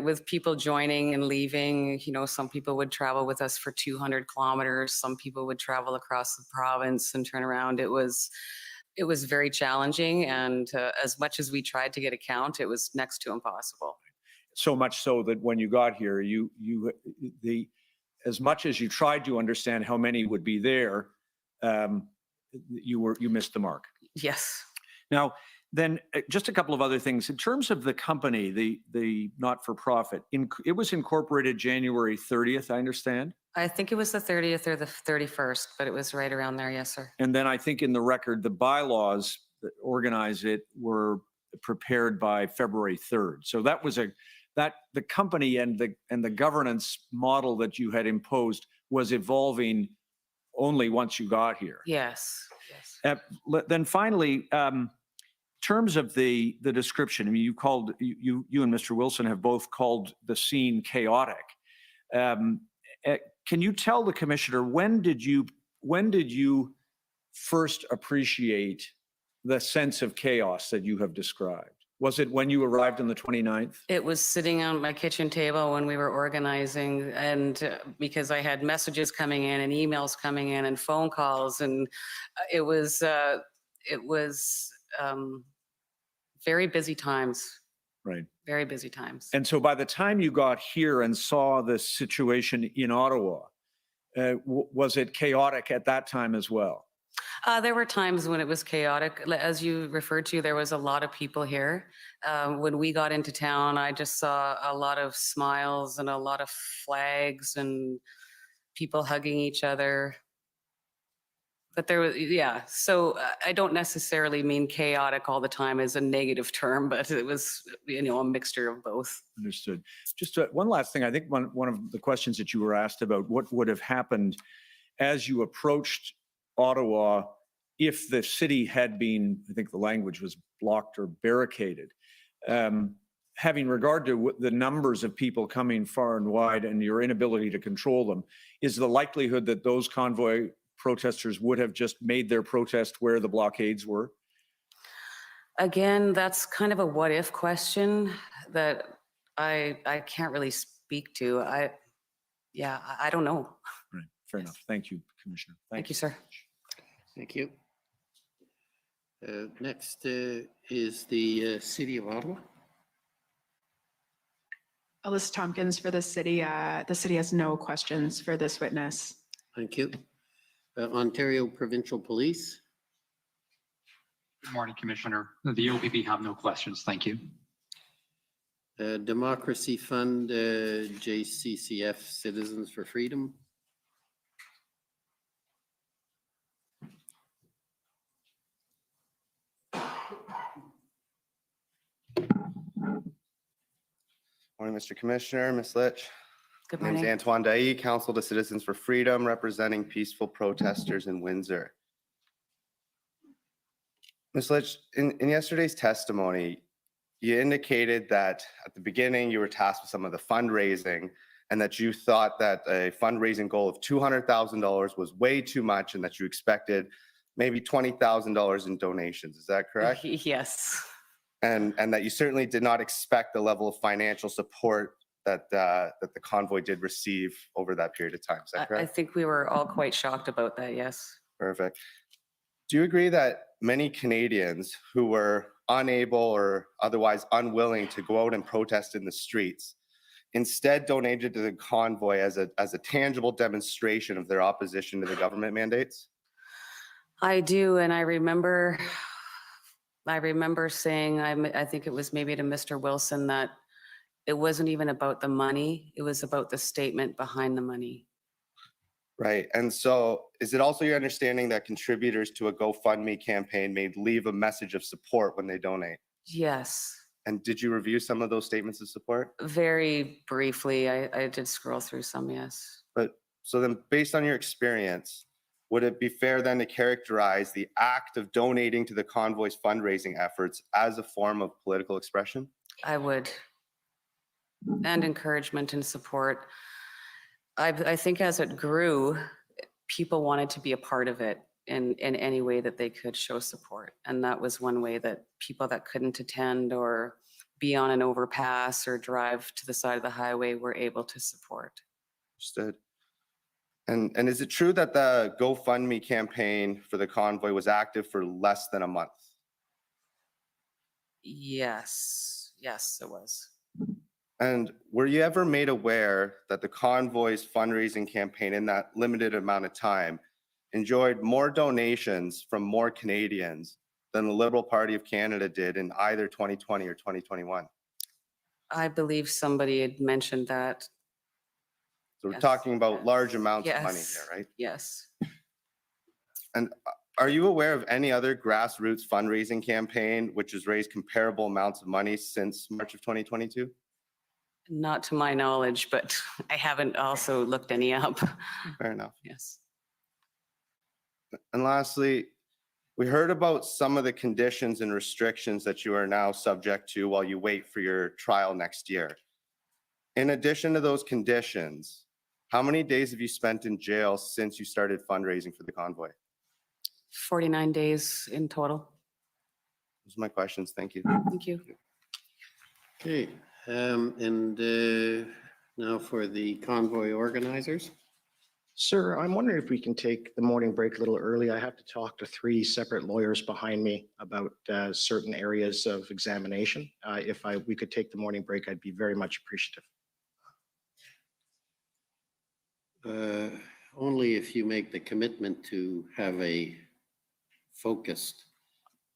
with people joining and leaving, some people would travel with us for 200 kilometers. Some people would travel across the province and turn around. It was very challenging, and as much as we tried to get a count, it was next to impossible. So much so that when you got here, as much as you tried to understand how many would be there, you missed the mark. Yes. Now, then just a couple of other things. In terms of the company, the not-for-profit, it was incorporated January 30th, I understand? I think it was the 30th or the 31st, but it was right around there. Yes, sir. And then I think in the record, the bylaws that organize it were prepared by February 3rd. So that was the company and the governance model that you had imposed was evolving only once you got here. Yes. Yes. Then finally, in terms of the description, I mean, you and Mr. Wilson have both called the scene chaotic. Can you tell the commissioner when did you first appreciate the sense of chaos that you have described? Was it when you arrived on the 29th? It was sitting on my kitchen table when we were organizing, and because I had messages coming in and emails coming in and phone calls, and it was very busy times. Right. Very busy times. And so by the time you got here and saw the situation in Ottawa, was it chaotic at that time as well? There were times when it was chaotic. As you referred to, there was a lot of people here. When we got into town, I just saw a lot of smiles and a lot of flags and people hugging each other. But there was, yeah. So I don't necessarily mean chaotic all the time as a negative term, but it was, a mixture of both. Understood. Just one last thing. I think one of the questions that you were asked about what would have happened as you approached Ottawa if the city had been, I think the language was blocked or barricaded. Having regard to the numbers of people coming far and wide and your inability to control them, is the likelihood that those convoy protesters would have just made their protest where the blockades were? Again, that's kind of a what if question that I can't really speak to. I don't know. Right. Fair enough. Thank you, Commissioner. Thank you, sir. Thank you. Next is the City of Ottawa. Alyssa Tompkins for the city. The city has no questions for this witness. Thank you. Ontario Provincial Police. Good morning, Commissioner. The OPP have no questions. Thank you. Democracy Fund, JCCF, Citizens for Freedom. Morning, Mr. Commissioner, Ms. Lich. Good My name morning. is Antoine Dailly, Council to Citizens for Freedom, representing peaceful protesters in Windsor. Ms. Lich, in yesterday's testimony, you indicated that at the beginning you were tasked with some of the fundraising and that you thought that a fundraising goal of $200,000 was way too much and that you expected maybe $20,000 in donations. Is that correct? Yes. And that you certainly did not expect the level of financial support that the convoy did receive over that period of time. Is that I correct? think we were all quite shocked about that, yes. Perfect. Do you agree that many Canadians who were unable or otherwise unwilling to go out and protest in the streets instead donated to the convoy as a tangible demonstration of their opposition to the government mandates? I do, and I remember saying, I think it was maybe to Mr. Wilson, that it wasn't even about the money, it was about the statement behind the money. Right. And so is it also your understanding that contributors to a GoFundMe campaign may leave a message of support when they donate? Yes, And did you review some of those statements of support? very briefly. I did scroll through some, yes. But so then based on your experience, would it be fair then to characterize the act of donating to the convoy's fundraising efforts as a form of political expression? I would. And encouragement and support. I think as it grew, people wanted to be a part of it in any way that they could show support. And that was one way that people that couldn't attend or be on an overpass or drive to the side of the highway were able to support. Understood. And is it true that the GoFundMe campaign for the convoy was active for less than a month? Yes, yes, it was. And were you ever made aware that the convoy's fundraising campaign in that limited amount of time enjoyed more donations from more Canadians than the Liberal Party of Canada did in either 2020 or 2021? I believe somebody had mentioned that. So we're Yes, talking about yes, large amounts of money yes, here, right? Yes. And are you aware of any other grassroots fundraising campaign which has raised comparable amounts of money since March of 2022? Not to my knowledge, but I haven't also looked any up. Fair enough. Yes. And lastly, we heard about some of the conditions and restrictions that you are now subject to while you wait for your trial next year. In addition to those conditions, how many days have you spent in jail since you started fundraising for the convoy? 49 days in total. Those are my questions. Thank you. Thank you. Okay, and now for the convoy organizers. Sir, I'm wondering if we can take the morning break a little early. I have to talk to 3 separate lawyers behind me about certain areas of examination. If we could take the morning break, I'd be very much appreciative. Only if you make the commitment to have a focused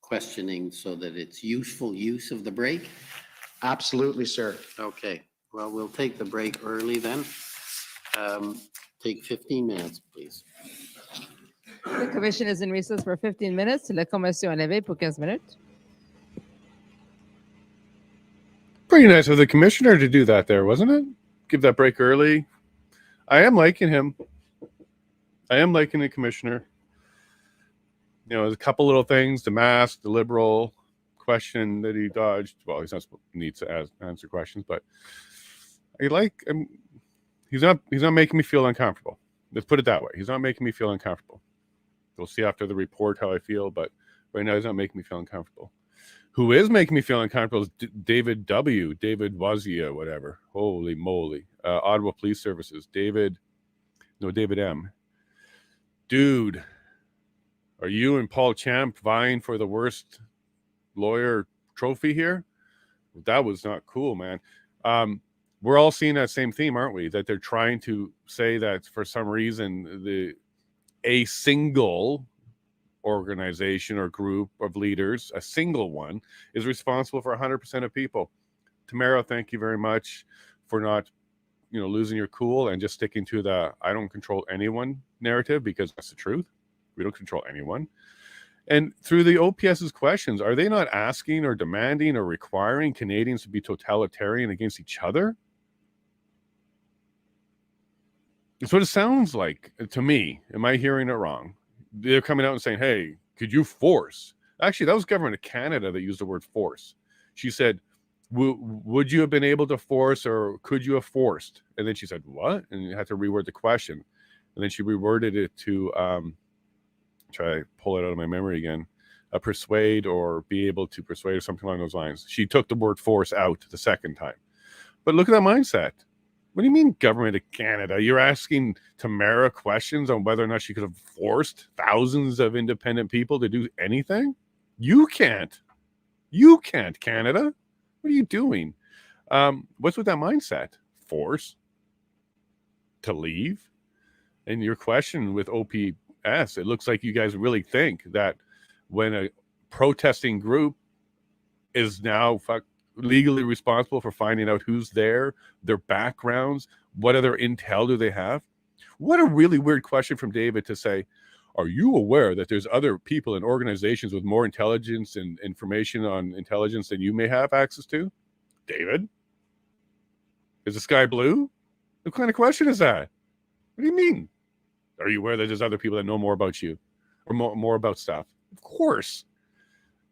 questioning so that it's useful use of the break. Absolutely, sir. Okay, well, we'll take the break early then. Take 15 minutes, please. The commission is in recess for 15 minutes. La commission est levée pour 15 minutes. Pretty nice of the commissioner to do that there, wasn't it? Give that break early. I am liking him. I am liking the commissioner. You know, there's a couple little things, the mask, the Liberal question that he dodged. Well, he's not needs to answer questions, but I like him. He's not making me feel uncomfortable. Let's put it that way. He's not making me feel uncomfortable. We'll see after the report how I feel, but right now he's not making me feel uncomfortable. Who is making me feel uncomfortable is David Wazia, whatever. Holy moly. Ottawa Police Services. David M. Dude, are you and Paul Champ vying for the worst lawyer trophy here? That was not cool, man. We're all seeing that same theme, aren't we? That they're trying to say that for some reason a single organization or group of leaders, a single one, is responsible for 100% of people. Tamara, thank you very much for not, losing your cool and just sticking to the I don't control anyone narrative, because that's the truth. We don't control anyone. And through the OPS's questions, are they not asking or demanding or requiring Canadians to be totalitarian against each other? It's what it sounds like to me. Am I hearing it wrong? They're coming out and saying, hey, could you force? Actually, that was government of Canada that used the word force. She said, Would you have been able to force, or could you have forced? And then she said, what? And you had to reword the question. And then she reworded it to try to pull it out of my memory again. Persuade or be able to persuade or something along those lines. She took the word force out the second time. But look at that mindset. What do you mean, government of Canada? You're asking Tamara questions on whether or not she could have forced thousands of independent people to do anything? You can't. You can't, Canada. What are you doing? What's with that mindset? Force to leave? And your question with OPS, it looks like you guys really think that when a protesting group is now legally responsible for finding out who's there, their backgrounds, what other intel do they have? What a really weird question from David to say, are you aware that there's other people and organizations with more intelligence and information on intelligence than you may have access to? David? Is the sky blue? What kind of question is that? What do you mean? Are you aware that there's other people that know more about you or more about stuff? Of course.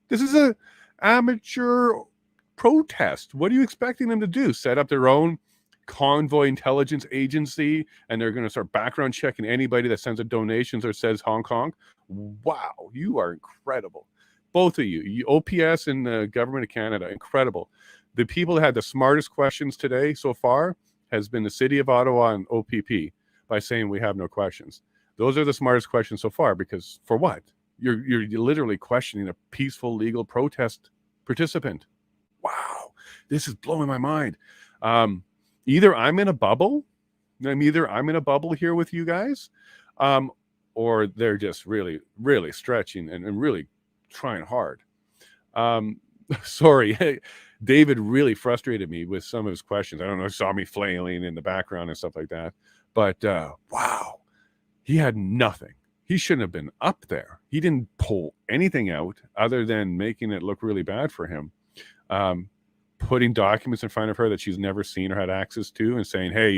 This is a amateur protest. What are you expecting them to do? Set up their own convoy intelligence agency and they're going to start background checking anybody that sends a donations or says Hong Kong? Wow, you are incredible. Both of you OPS and the government of Canada, incredible. The people that had the smartest questions today so far has been the City of Ottawa and OPP by saying we have no questions. Those are the smartest questions so far, because for what? You're literally questioning a peaceful legal protest participant. Wow, this is blowing my mind. Either I'm in a bubble, I'm in a bubble here with you guys, or they're just really, really stretching and really trying hard. Sorry, David really frustrated me with some of his questions. I don't know, saw me flailing in the background and stuff like that. But wow, he had nothing. He shouldn't have been up there. He didn't pull anything out other than making it look really bad for him. Putting documents in front of her that she's never seen or had access to and saying, hey,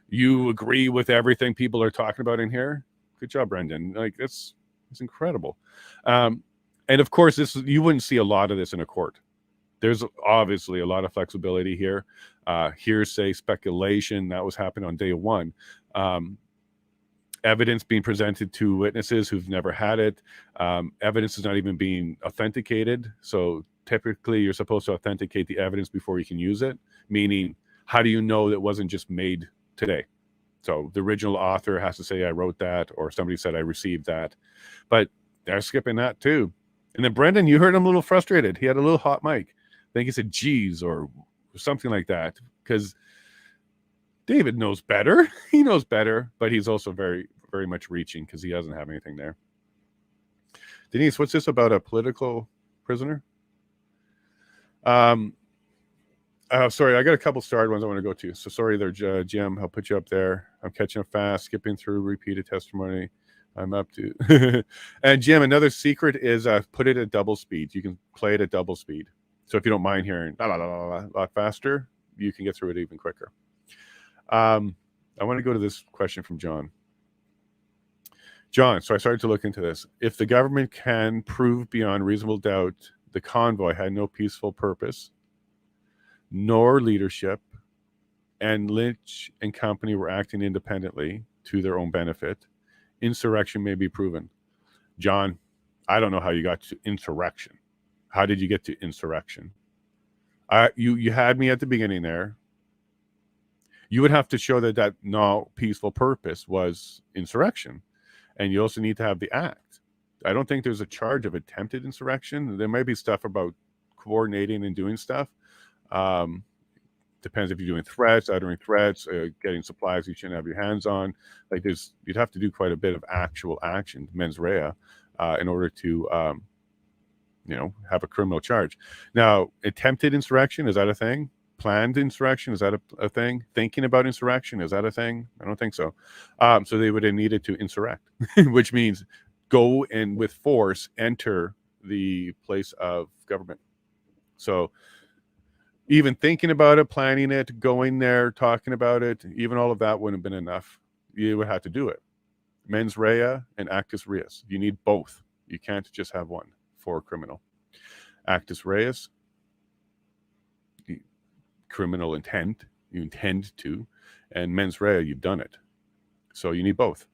you agree with everything people are talking about in here? Good job, Brendan. Like, it's incredible. And of course, you wouldn't see a lot of this in a court. There's obviously a lot of flexibility here. Hearsay, speculation, that was happening on day one. Evidence being presented to witnesses who've never had it. Evidence is not even being authenticated. So typically you're supposed to authenticate the evidence before you can use it, meaning how do you know that it wasn't just made today? So the original author has to say, I wrote that, or somebody said I received that. But they're skipping that too. And then Brendan, you heard him a little frustrated. He had a little hot mic. I think he said, geez, or something like that, because David knows better. He knows better, but he's also very, very much reaching because he doesn't have anything there. Denise, what's this about a political prisoner? Sorry, I got a couple starred ones I want to go to. So sorry there, Jim. I'll put you up there. I'm catching up fast, skipping through repeated testimony. I'm up to. And Jim, another secret is put it at double speed. You can play it at double speed. So if you don't mind hearing a lot faster, you can get through it even quicker. I want to go to this question from John. John, so I started to look into this. If the government can prove beyond reasonable doubt the convoy had no peaceful purpose, nor leadership, and Lich and company were acting independently to their own benefit, insurrection may be proven. John, I don't know how you got to insurrection. How did you get to insurrection? You had me at the beginning there. You would have to show that no peaceful purpose was insurrection. And you also need to have the act. I don't think there's a charge of attempted insurrection. There might be stuff about coordinating and doing stuff. Depends if you're doing threats, uttering threats, getting supplies you shouldn't have your hands on. Like you'd have to do quite a bit of actual action, mens rea, in order to, have a criminal charge. Now, attempted insurrection, is that a thing? Planned insurrection, is that a thing? Thinking about insurrection, is that a thing? I don't think so. So they would have needed to insurrect, which means go and with force enter the place of government. So even thinking about it, planning it, going there, talking about it, even all of that wouldn't have been enough. You would have to do it. Mens rea and actus reus. You need both. You can't just have one for a criminal. Actus reus, criminal intent, you intend to, and mens rea, you've done it. So you need both.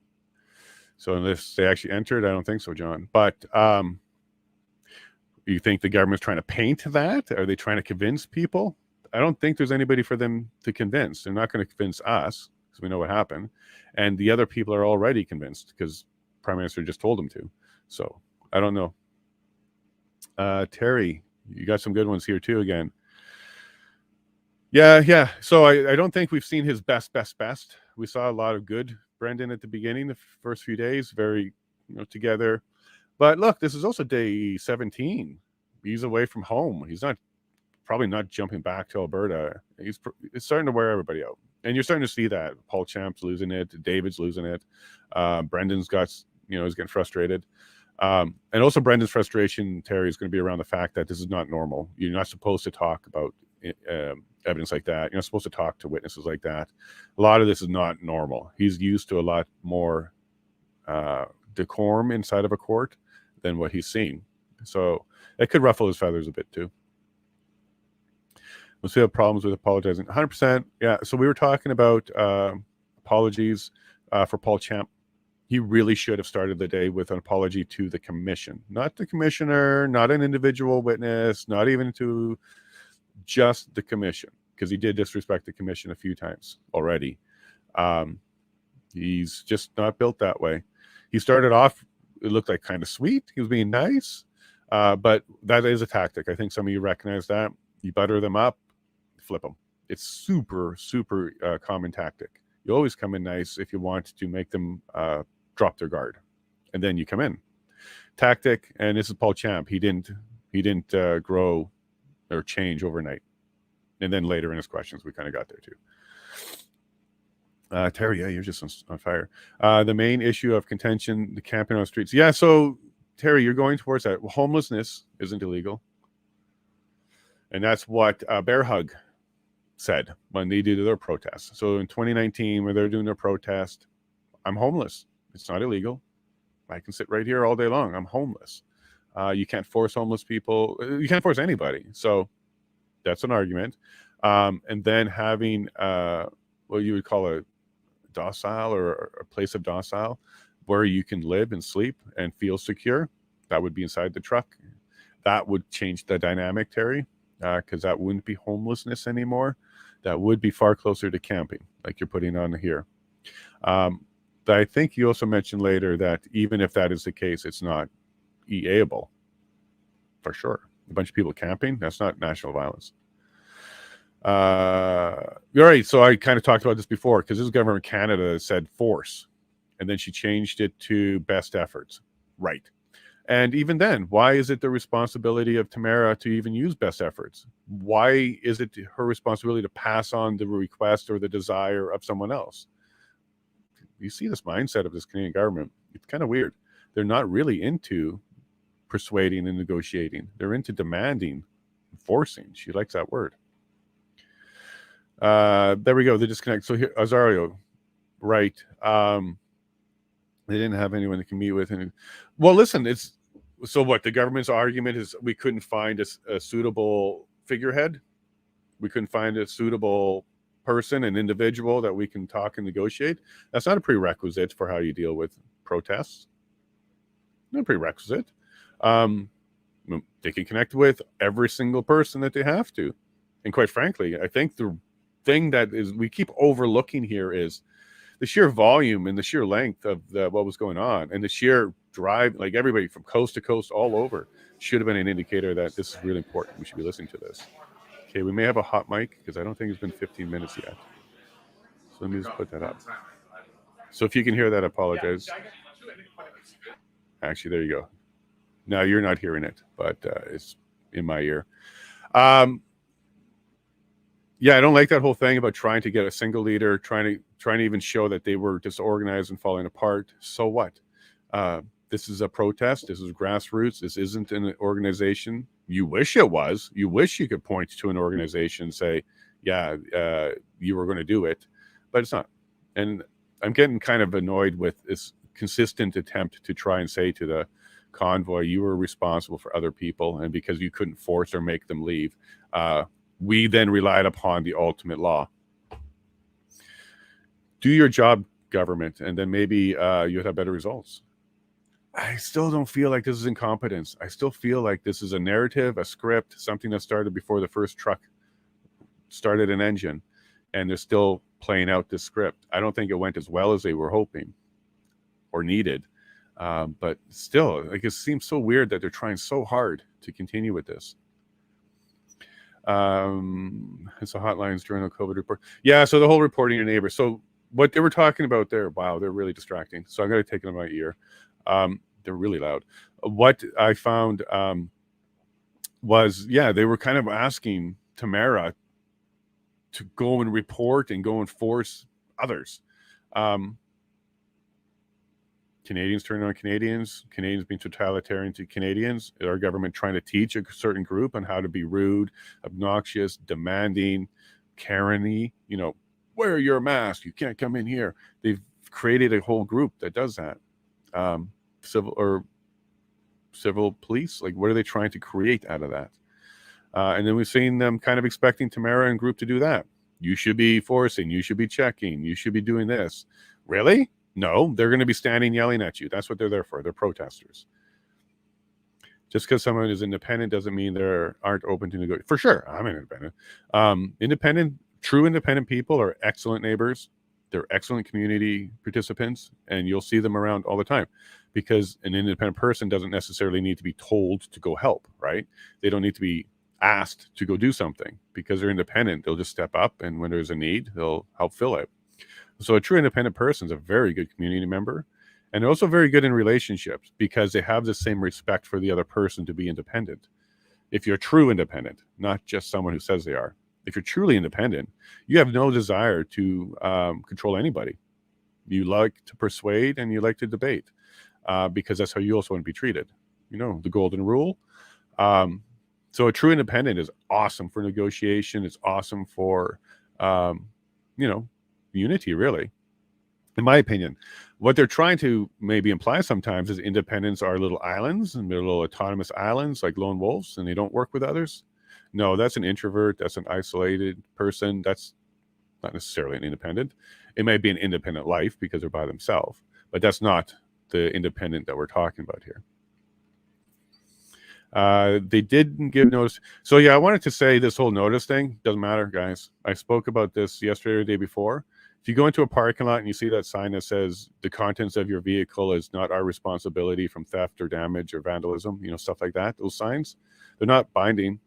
So unless they actually entered, I don't think so, John. But you think the government's trying to paint that? Are they trying to convince people? I don't think there's anybody for them to convince. They're not going to convince us because we know what happened. And the other people are already convinced because Prime Minister just told them to. So I don't know. Terry, you got some good ones here too again. Yeah. So I don't think we've seen his best. We saw a lot of good Brendan at the beginning, the first few days, very together. But look, this is also day 17. He's away from home. He's probably not jumping back to Alberta. He's starting to wear everybody out. And you're starting to see that. Paul Champ's losing it. David's losing it. Brendan's got, he's getting frustrated. And also Brendan's frustration, Terry, is going to be around the fact that this is not normal. You're not supposed to talk about evidence like that. You're not supposed to talk to witnesses like that. A lot of this is not normal. He's used to a lot more decorum inside of a court than what he's seen. So it could ruffle his feathers a bit too. We'll see problems with apologizing. 100%. Yeah. So we were talking about apologies for Paul Champ. He really should have started the day with an apology to the commission, not the commissioner, not an individual witness, not even to just the commission, because he did disrespect the commission a few times already. He's just not built that way. He started off, it looked like kind of sweet. He was being nice, but that is a tactic. I think some of you recognize that. You butter them up, flip them. It's super common tactic. You always come in nice if you want to make them drop their guard, and then you come in. Tactic, and this is Paul Champ. He didn't grow or change overnight. And then later in his questions, we kind of got there too. Terry, yeah, you're just on fire. The main issue of contention, the camping on the streets. Yeah, so Terry, you're going towards that. Well, homelessness isn't illegal. And that's what Bear Hug said when they did their protest. So in 2019, when they're doing their protest, I'm homeless. It's not illegal. I can sit right here all day long. I'm homeless. You can't force homeless people. You can't force anybody. So that's an argument. And then having what you would call a docile or a place of docile where you can live and sleep and feel secure. That would be inside the truck. That would change the dynamic, Terry, because that wouldn't be homelessness anymore. That would be far closer to camping, like you're putting on here. But I think you also mentioned later that even if that is the case, it's not EA-able, for sure. A bunch of people camping, that's not national violence. You're right. So I kind of talked about this before, because this government of Canada said force, and then she changed it to best efforts. Right. And even then, why is it the responsibility of Tamara to even use best efforts? Why is it her responsibility to pass on the request or the desire of someone else? You see this mindset of this Canadian government. It's kind of weird. They're not really into persuading and negotiating. They're into demanding, forcing. She likes that word. There we go. The disconnect. So here, Azario, right. They didn't have anyone they can meet with. And well, listen, it's so what the government's argument is we couldn't find a suitable figurehead. We couldn't find a suitable person, an individual that we can talk and negotiate. That's not a prerequisite for how you deal with protests. Not a prerequisite. They can connect with every single person that they have to. And quite frankly, I think the thing that is we keep overlooking here is the sheer volume and the sheer length of what was going on, and the sheer drive, like everybody from coast to coast all over, should have been an indicator that this is really important. We should be listening to this. Okay, we may have a hot mic because I don't think it's been 15 minutes yet. So let me just put that up. So if you can hear that, I apologize. Actually, there you go. Now you're not hearing it, but it's in my ear. Yeah, I don't like that whole thing about trying to get a single leader, trying to even show that they were disorganized and falling apart. So what? This is a protest. This is grassroots. This isn't an organization. You wish it was. You wish you could point to an organization and say, yeah, you were going to do it, but it's not. And I'm getting kind of annoyed with this consistent attempt to try and say to the convoy, you were responsible for other people, and because you couldn't force or make them leave, we then relied upon the ultimate law. Do your job, government, and then maybe you'd have better results. I still don't feel like this is incompetence. I still feel like this is a narrative, a script, something that started before the first truck started an engine, and they're still playing out this script. I don't think it went as well as they were hoping or needed, but still, like, it seems so weird that they're trying so hard to continue with this. It's the hotlines during the COVID report. Yeah, so the whole reporting your neighbors. So what they were talking about there, wow, they're really distracting. So I'm going to take it in my ear. They're really loud. What I found was, yeah, they were kind of asking Tamara to go and report and go and force others. Canadians turning on Canadians, Canadians being totalitarian to Canadians, our government trying to teach a certain group on how to be rude, obnoxious, demanding, Karen-y, you know, wear your mask, you can't come in here. They've created a whole group that does that. Civil police, like, what are they trying to create out of that? And then we've seen them kind of expecting Tamara and group to do that. You should be forcing, you should be checking, you should be doing this. Really? No, they're going to be standing yelling at you. That's what they're there for. They're protesters. Just because someone is independent doesn't mean they aren't open to negotiate. For sure, I'm independent. True independent people are excellent neighbors. They're excellent community participants, and you'll see them around all the time, because an independent person doesn't necessarily need to be told to go help, right? They don't need to be asked to go do something. Because they're independent, they'll just step up, and when there's a need, they'll help fill it. So a true independent person is a very good community member, and they're also very good in relationships because they have the same respect for the other person to be independent. If you're true independent, not just someone who says they are. If you're truly independent, you have no desire to control anybody. You like to persuade and you like to debate because that's how you also want to be treated. You know, the golden rule. So a true independent is awesome for negotiation. It's awesome for, unity, really. In my opinion, what they're trying to maybe imply sometimes is independents are little islands, and they're little autonomous islands like lone wolves, and they don't work with others. No, that's an introvert. That's an isolated person. That's not necessarily an independent. It may be an independent life because they're by themselves, but that's not the independent that we're talking about here. They didn't give notice. So yeah, I wanted to say this whole notice thing doesn't matter, guys. I spoke about this yesterday or the day before. If you go into a parking lot and you see that sign that says the contents of your vehicle is not our responsibility from theft or damage or vandalism, stuff like that, those signs, they're not binding.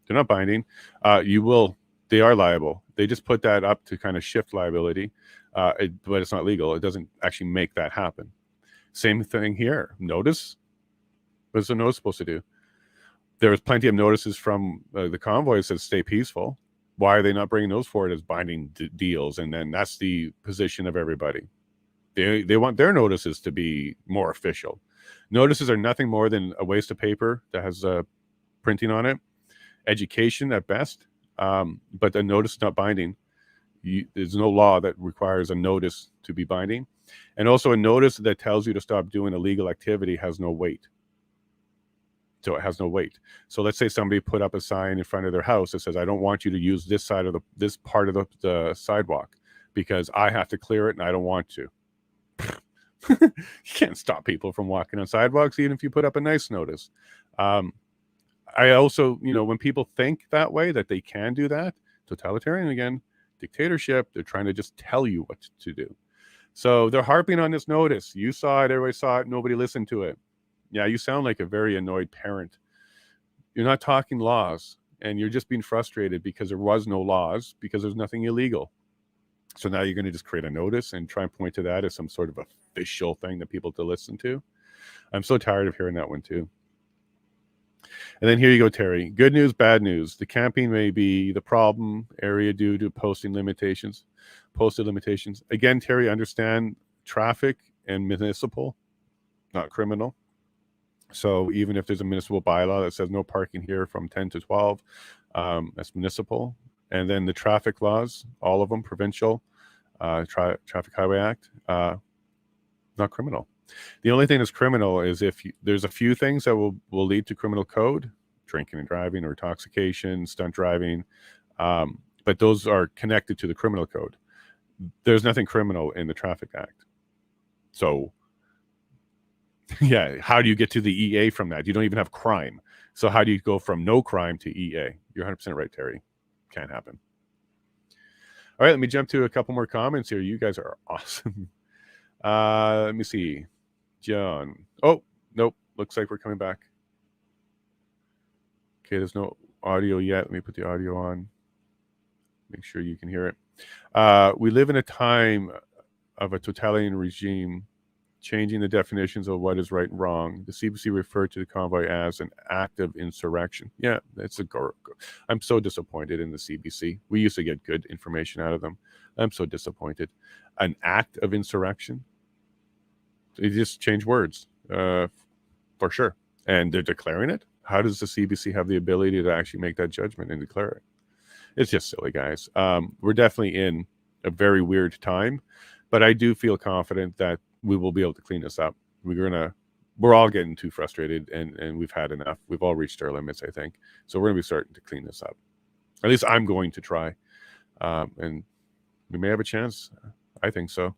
They're not binding. They are liable. They just put that up to kind of shift liability, but it's not legal. It doesn't actually make that happen. Same thing here. Notice. What's the notice supposed to do? There was plenty of notices from the convoy that says stay peaceful. Why are they not bringing those forward as binding deals? And then that's the position of everybody. They want their notices to be more official. Notices are nothing more than a waste of paper that has printing on it. Education at best, but the notice is not binding. There's no law that requires a notice to be binding. And also a notice that tells you to stop doing illegal activity has no weight. So it has no weight. So let's say somebody put up a sign in front of their house that says, I don't want you to use this side of this part of the sidewalk because I have to clear it and I don't want to. You can't stop people from walking on sidewalks, even if you put up a nice notice. I also, when people think that way, that they can do that, totalitarian again, dictatorship, they're trying to just tell you what to do. So they're harping on this notice. You saw it, everybody saw it, nobody listened to it. Yeah, you sound like a very annoyed parent. You're not talking laws, and you're just being frustrated because there was no laws, because there's nothing illegal. So now you're going to just create a notice and try and point to that as some sort of official thing that people to listen to. I'm so tired of hearing that one too. And then here you go, Terry. Good news, bad news. The camping may be the problem area due to posted limitations. Again, Terry, understand traffic and municipal, not criminal. So even if there's a municipal bylaw that says no parking here from 10 to 12, that's municipal. And then the traffic laws, all of them, provincial, Traffic Highway Act, not criminal. The only thing that's criminal is if there's a few things that will lead to criminal code, drinking and driving or intoxication, stunt driving. But those are connected to the criminal code. There's nothing criminal in the Traffic Act. So, yeah, how do you get to the EA from that? You don't even have crime. So how do you go from no crime to EA? You're 100% right, Terry. Can't happen. All right, let me jump to a couple more comments here. You guys are awesome. Let me see. John. Oh, nope. Looks like we're coming back. Okay, there's no audio yet. Let me put the audio on. Make sure you can hear it. We live in a time of a totalitarian regime, changing the definitions of what is right and wrong. The CBC referred to the convoy as an act of insurrection. Yeah, it's a I'm so disappointed in the CBC. We used to get good information out of them. I'm so disappointed. An act of insurrection? They just change words, for sure. And they're declaring it? How does the CBC have the ability to actually make that judgment and declare it? It's just silly, guys. We're definitely in a very weird time, but I do feel confident that we will be able to clean this up. We're all getting too frustrated, and we've had enough. We've all reached our limits, I think. So we're going to be starting to clean this up. At least I'm going to try, and we may have a chance. I think so.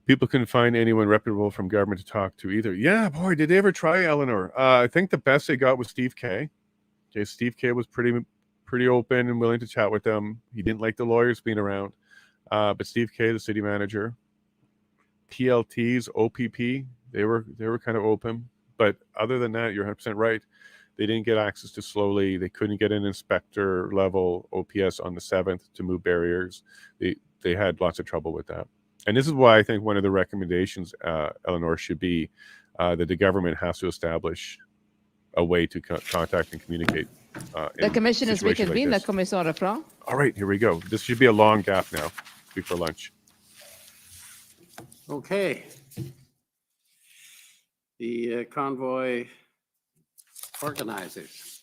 People couldn't find anyone reputable from government to talk to either. Yeah, boy, did they ever try, Eleanor? I think the best they got was Steve K. Okay, Steve K was pretty open and willing to chat with them. He didn't like the lawyers being around. But Steve K, the city manager, PLTs, OPP, they were kind of open. But other than that, you're 100% right. They didn't get access to Slowly. They couldn't get an inspector level OPS on the 7th to move barriers. They had lots of trouble with that. And this is why I think one of the recommendations, Eleanor, should be that the government has to establish a way to contact and communicate. The commission is situations like reconvened. La this. commission reprend. All right, here we go. This should be a long gap now before lunch. Okay. The convoy organizers.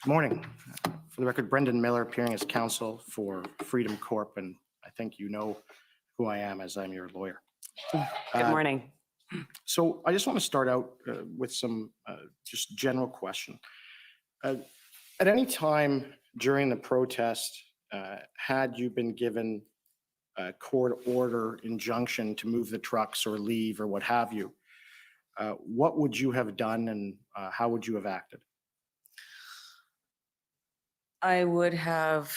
Good morning. For the record, Brendan Miller, appearing as counsel for Freedom Corp, and I think you know who I am as I'm your lawyer. Good morning. So I just want to start out with some just general question. At any time during the protest, had you been given a court order injunction to move the trucks or leave or what have you, what would you have done and how would you have acted? I would have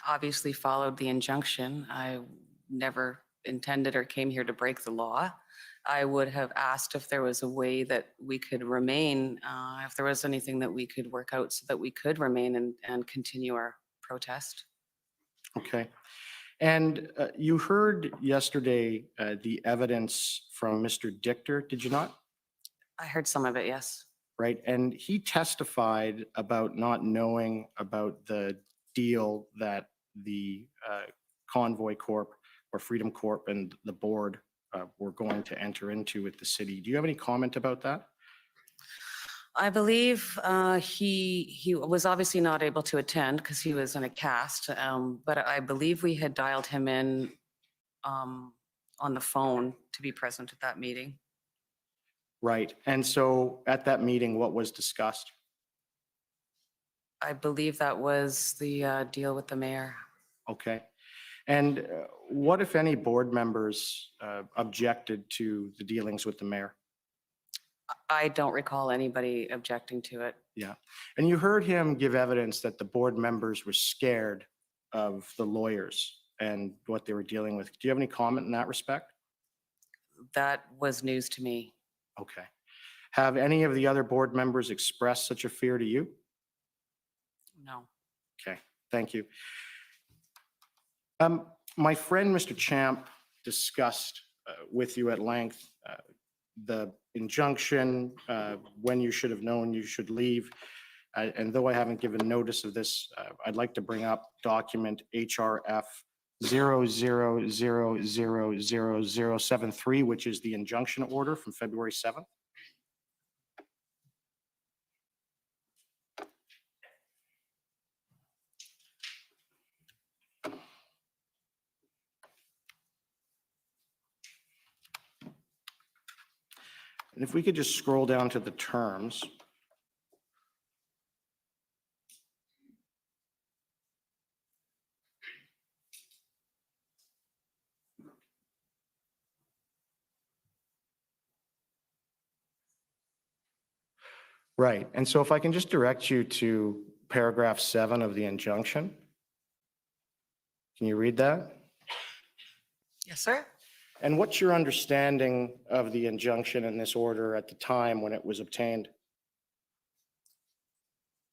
obviously followed the injunction. I never intended or came here to break the law. I would have asked if there was a way that we could remain, if there was anything that we could work out so that we could remain and continue our protest. Okay. And you heard yesterday the evidence from Mr. Dichter, did you not? I heard some of it, yes. Right. And he testified about not knowing about the deal that the Convoy Corp or Freedom Corp and the board were going to enter into with the city. Do you have any comment about that? I believe he was obviously not able to attend because he was in a cast, but I believe we had dialed him in on the phone to be present at that meeting. Right. And so at that meeting, what was discussed? I believe that was the deal with the mayor. Okay. And what, if any, board members objected to the dealings with the mayor? I don't recall anybody objecting to it. Yeah. And you heard him give evidence that the board members were scared of the lawyers and what they were dealing with. Do you have any comment in that respect? That was news to me. Okay. Have any of the other board members expressed such a fear to you? No. Okay, thank you. My friend, Mr. Champ, discussed with you at length the injunction, when you should have known you should leave. And though I haven't given notice of this, I'd like to bring up document HRF 00000073, which is the injunction order from February 7th. And if we could just scroll down to the terms. Right. And so if I can just direct you to paragraph 7 of the injunction. Can you read that? Yes, sir. And what's your understanding of the injunction in this order at the time when it was obtained?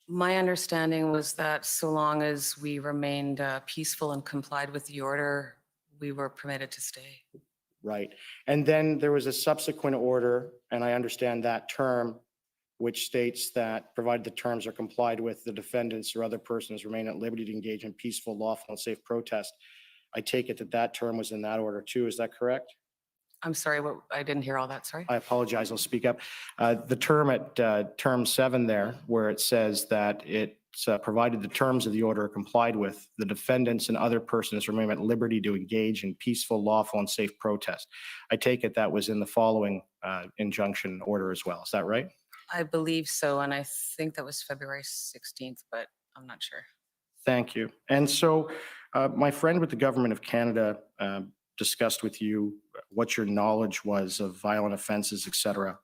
My understanding was that so long as we remained peaceful and complied with the order, we were permitted to stay. Right. And then there was a subsequent order, and I understand that term, which states that provided the terms are complied with, the defendants or other persons remain at liberty to engage in peaceful, lawful, and safe protest. I take it that that term was in that order too. Is that correct? I'm sorry, what, I didn't hear all that, sorry. I apologize. I'll speak up. The term at term 7 there, where it says that it's provided the terms of the order are complied with, the defendants and other persons remain at liberty to engage in peaceful, lawful, and safe protest. I take it that was in the following injunction order as well. Is that right? I believe so, and I think that was February 16th, but I'm not sure. Thank you. And so my friend with the Government of Canada discussed with you what your knowledge was of violent offenses, et cetera,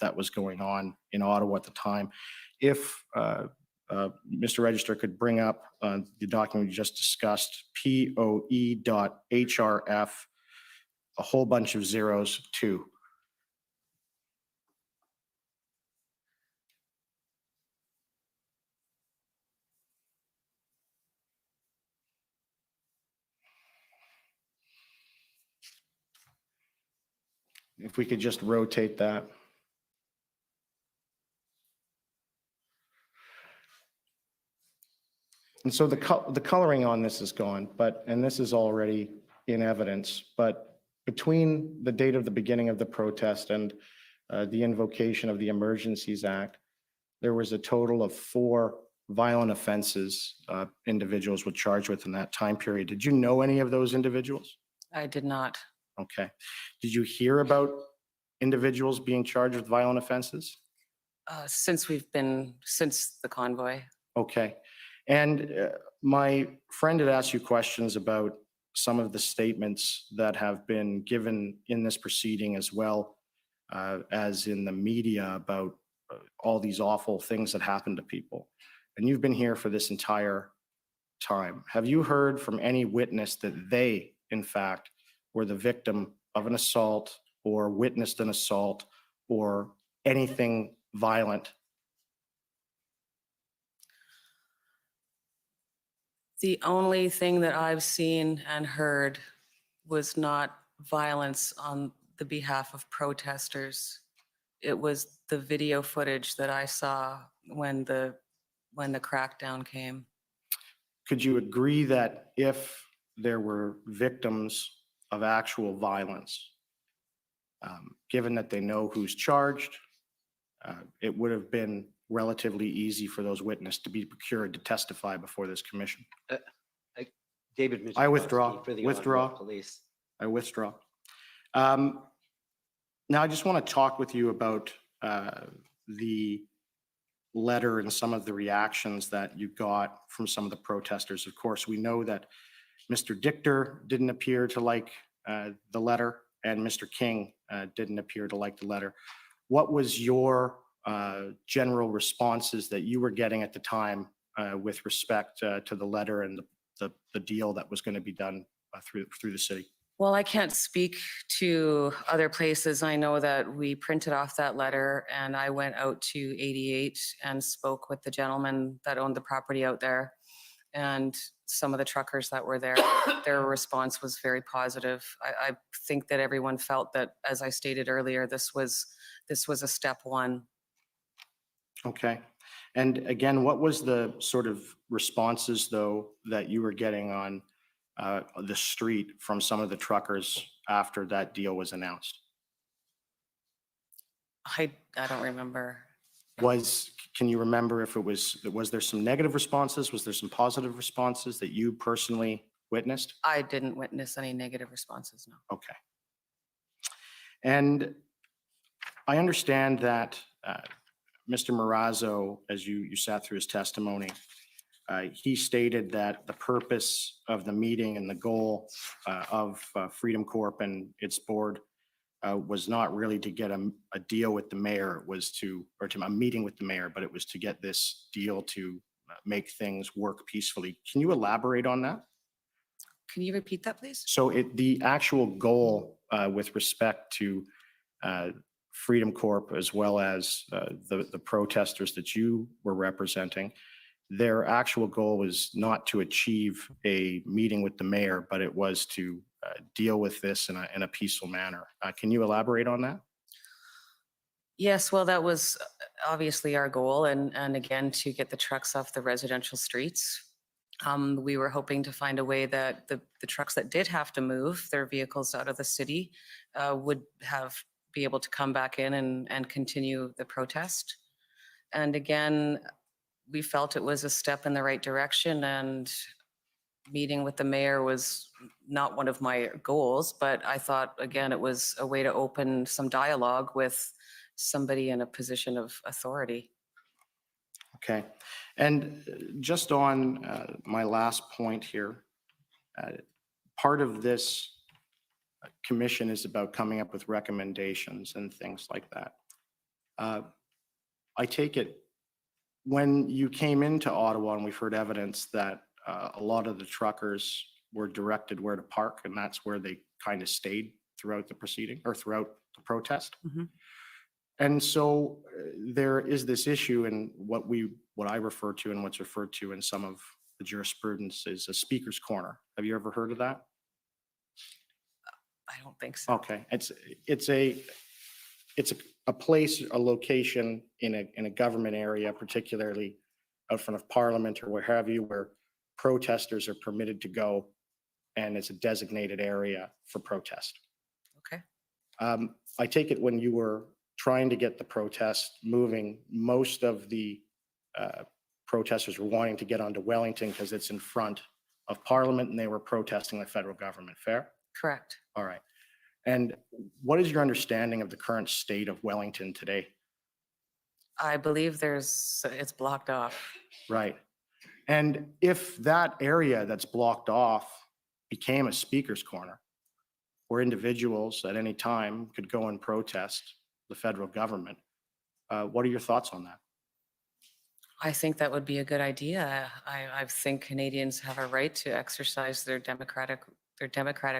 that was going on in Ottawa at the time. If Mr. Register could bring up the document we just discussed, POE.HRF, a whole bunch of zeros, 2. If we could just rotate that. And so the coloring on this is gone, and this is already in evidence, but between the date of the beginning of the protest and the invocation of the Emergencies Act, there was a total of 4 violent offenses individuals were charged with in that time period. Did you know any of those individuals? I did not. Okay. Did you hear about individuals being charged with violent offenses? Since the convoy. Okay. And my friend had asked you questions about some of the statements that have been given in this proceeding as well as in the media about all these awful things that happen to people. And you've been here for this entire time. Have you heard from any witness that they, in fact, were the victim of an assault or witnessed an assault or anything violent? The only thing that I've seen and heard was not violence on the behalf of protesters. It was the video footage that I saw when the crackdown came. Could you agree that if there were victims of actual violence, given that they know who's charged, it would have been relatively easy for those witnesses to be procured to testify before this commission? David. I withdraw. For the Withdraw. Ottawa Police. I withdraw. Now, I just want to talk with you about the letter and some of the reactions that you got from some of the protesters. Of course, we know that Mr. Dichter didn't appear to like the letter, and Mr. King didn't appear to like the letter. What was your general responses that you were getting at the time with respect to the letter and the deal that was going to be done through the city? Well, I can't speak to other places. I know that we printed off that letter and I went out to 88 and spoke with the gentleman that owned the property out there and some of the truckers that were there. Their response was very positive. I think that everyone felt that, as I stated earlier, this was a step 1. Okay. And again, what was the sort of responses, though, that you were getting on the street from some of the truckers after that deal was announced? I don't remember. Can you remember if was there some negative responses? Was there some positive responses that you personally witnessed? I didn't witness any negative responses, no. Okay. And I understand that Mr. Marazzo, as you sat through his testimony, he stated that the purpose of the meeting and the goal of Freedom Corp and its board was not really to get a deal with the mayor, it was to, or to a meeting with the mayor, but it was to get this deal to make things work peacefully. Can you elaborate on that? Can you repeat that, please? So the actual goal with respect to Freedom Corp as well as the protesters that you were representing, their actual goal was not to achieve a meeting with the mayor, but it was to deal with this in a peaceful manner. Can you elaborate on that? Yes, well, that was obviously our goal, and again, to get the trucks off the residential streets. We were hoping to find a way that the trucks that did have to move their vehicles out of the city would be able to come back in and continue the protest. And again, we felt it was a step in the right direction, and meeting with the mayor was not one of my goals, but I thought, again, it was a way to open some dialogue with somebody in a position of authority. Okay. And just on my last point here, part of this commission is about coming up with recommendations and things like that. I take it when you came into Ottawa, and we've heard evidence that a lot of the truckers were directed where to park, and that's where they kind of stayed throughout the proceeding or throughout the protest. Mhm. And so there is this issue in what I refer to and what's referred to in some of the jurisprudence is a speaker's corner. Have you ever heard of that? I don't think so. Okay, it's a place, a location in a government area, particularly out front of Parliament or where have you, where protesters are permitted to go, and it's a designated area for protest. Okay. I take it when you were trying to get the protest moving, most of the protesters were wanting to get onto Wellington because it's in front of Parliament and they were protesting the federal government. Fair? Correct. All right. And what is your understanding of the current state of Wellington today? I believe it's blocked off. Right. And if that area that's blocked off became a speaker's corner where individuals at any time could go and protest the federal government, what are your thoughts on that? I think that would be a good idea. I think Canadians have a right to exercise their democratic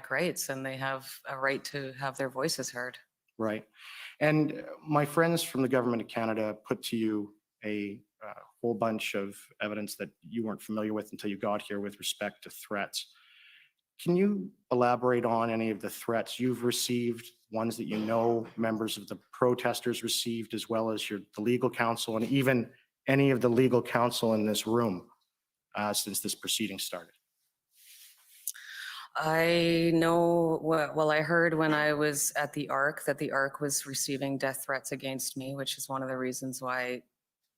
rights, and they have a right to have their voices heard. Right. And my friends from the government of Canada put to you a whole bunch of evidence that you weren't familiar with until you got here with respect to threats. Can you elaborate on any of the threats you've received, ones that you know members of the protesters received, as well as the legal counsel and even any of the legal counsel in this room since this proceeding started? I know, well, I heard when I was at the ARC that the ARC was receiving death threats against me, which is one of the reasons why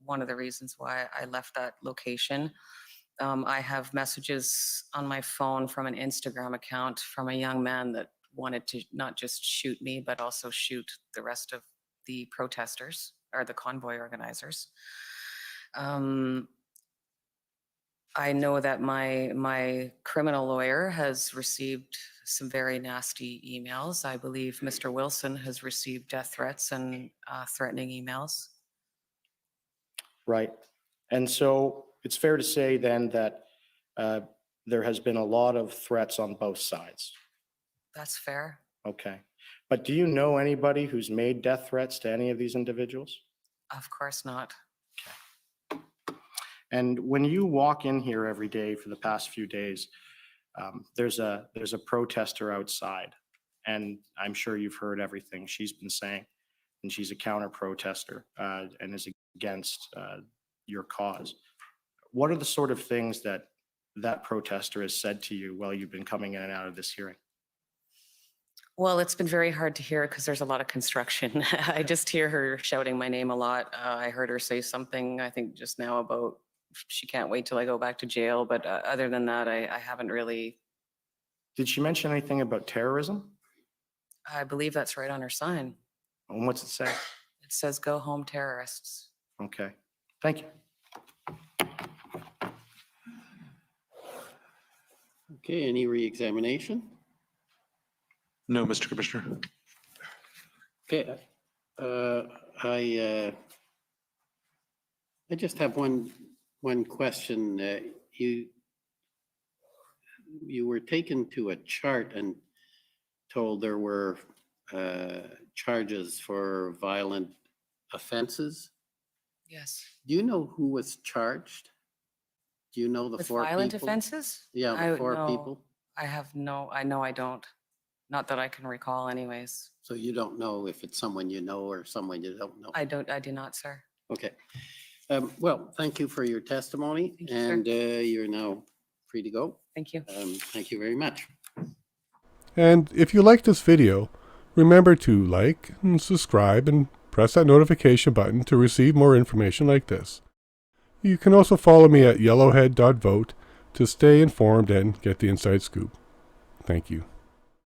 I left that location. I have messages on my phone from an Instagram account from a young man that wanted to not just shoot me, but also shoot the rest of the protesters or the convoy organizers. I know that my criminal lawyer has received some very nasty emails. I believe Mr. Wilson has received death threats and threatening emails. Right. And so it's fair to say then that there has been a lot of threats on both sides. That's fair. Okay. But do you know anybody who's made death threats to any of these individuals? Of course not. And when you walk in here every day for the past few days, there's a protester outside, and I'm sure you've heard everything she's been saying, and she's a counter protester and is against your cause. What are the sort of things that protester has said to you while you've been coming in and out of this hearing? Well, it's been very hard to hear because there's a lot of construction. I just hear her shouting my name a lot. I heard her say something, I think just now, about she can't wait till I go back to jail. But other than that, I haven't really. Did she mention anything about terrorism? I believe that's right on her sign. And what's it say? It says go home terrorists. Okay, thank you. Okay, any reexamination? No, Mr. Commissioner. Okay, I just have one question. You were taken to a chart and told there were charges for violent offenses. Yes. Do you know who was charged? Do you know the With four people? violent offenses? Yeah, I the four no, people. I have no, I know I don't. Not that I can recall anyways. So you don't know if it's someone you know or someone you don't know? I do not, sir. Okay. Well, thank you for your testimony, Thank you, sir. and you're now free to go. Thank you. Thank you very much. And if you liked this video, remember to like and subscribe and press that notification button to receive more information like this. You can also follow me at yellowhead.vote to stay informed and get the inside scoop. Thank you.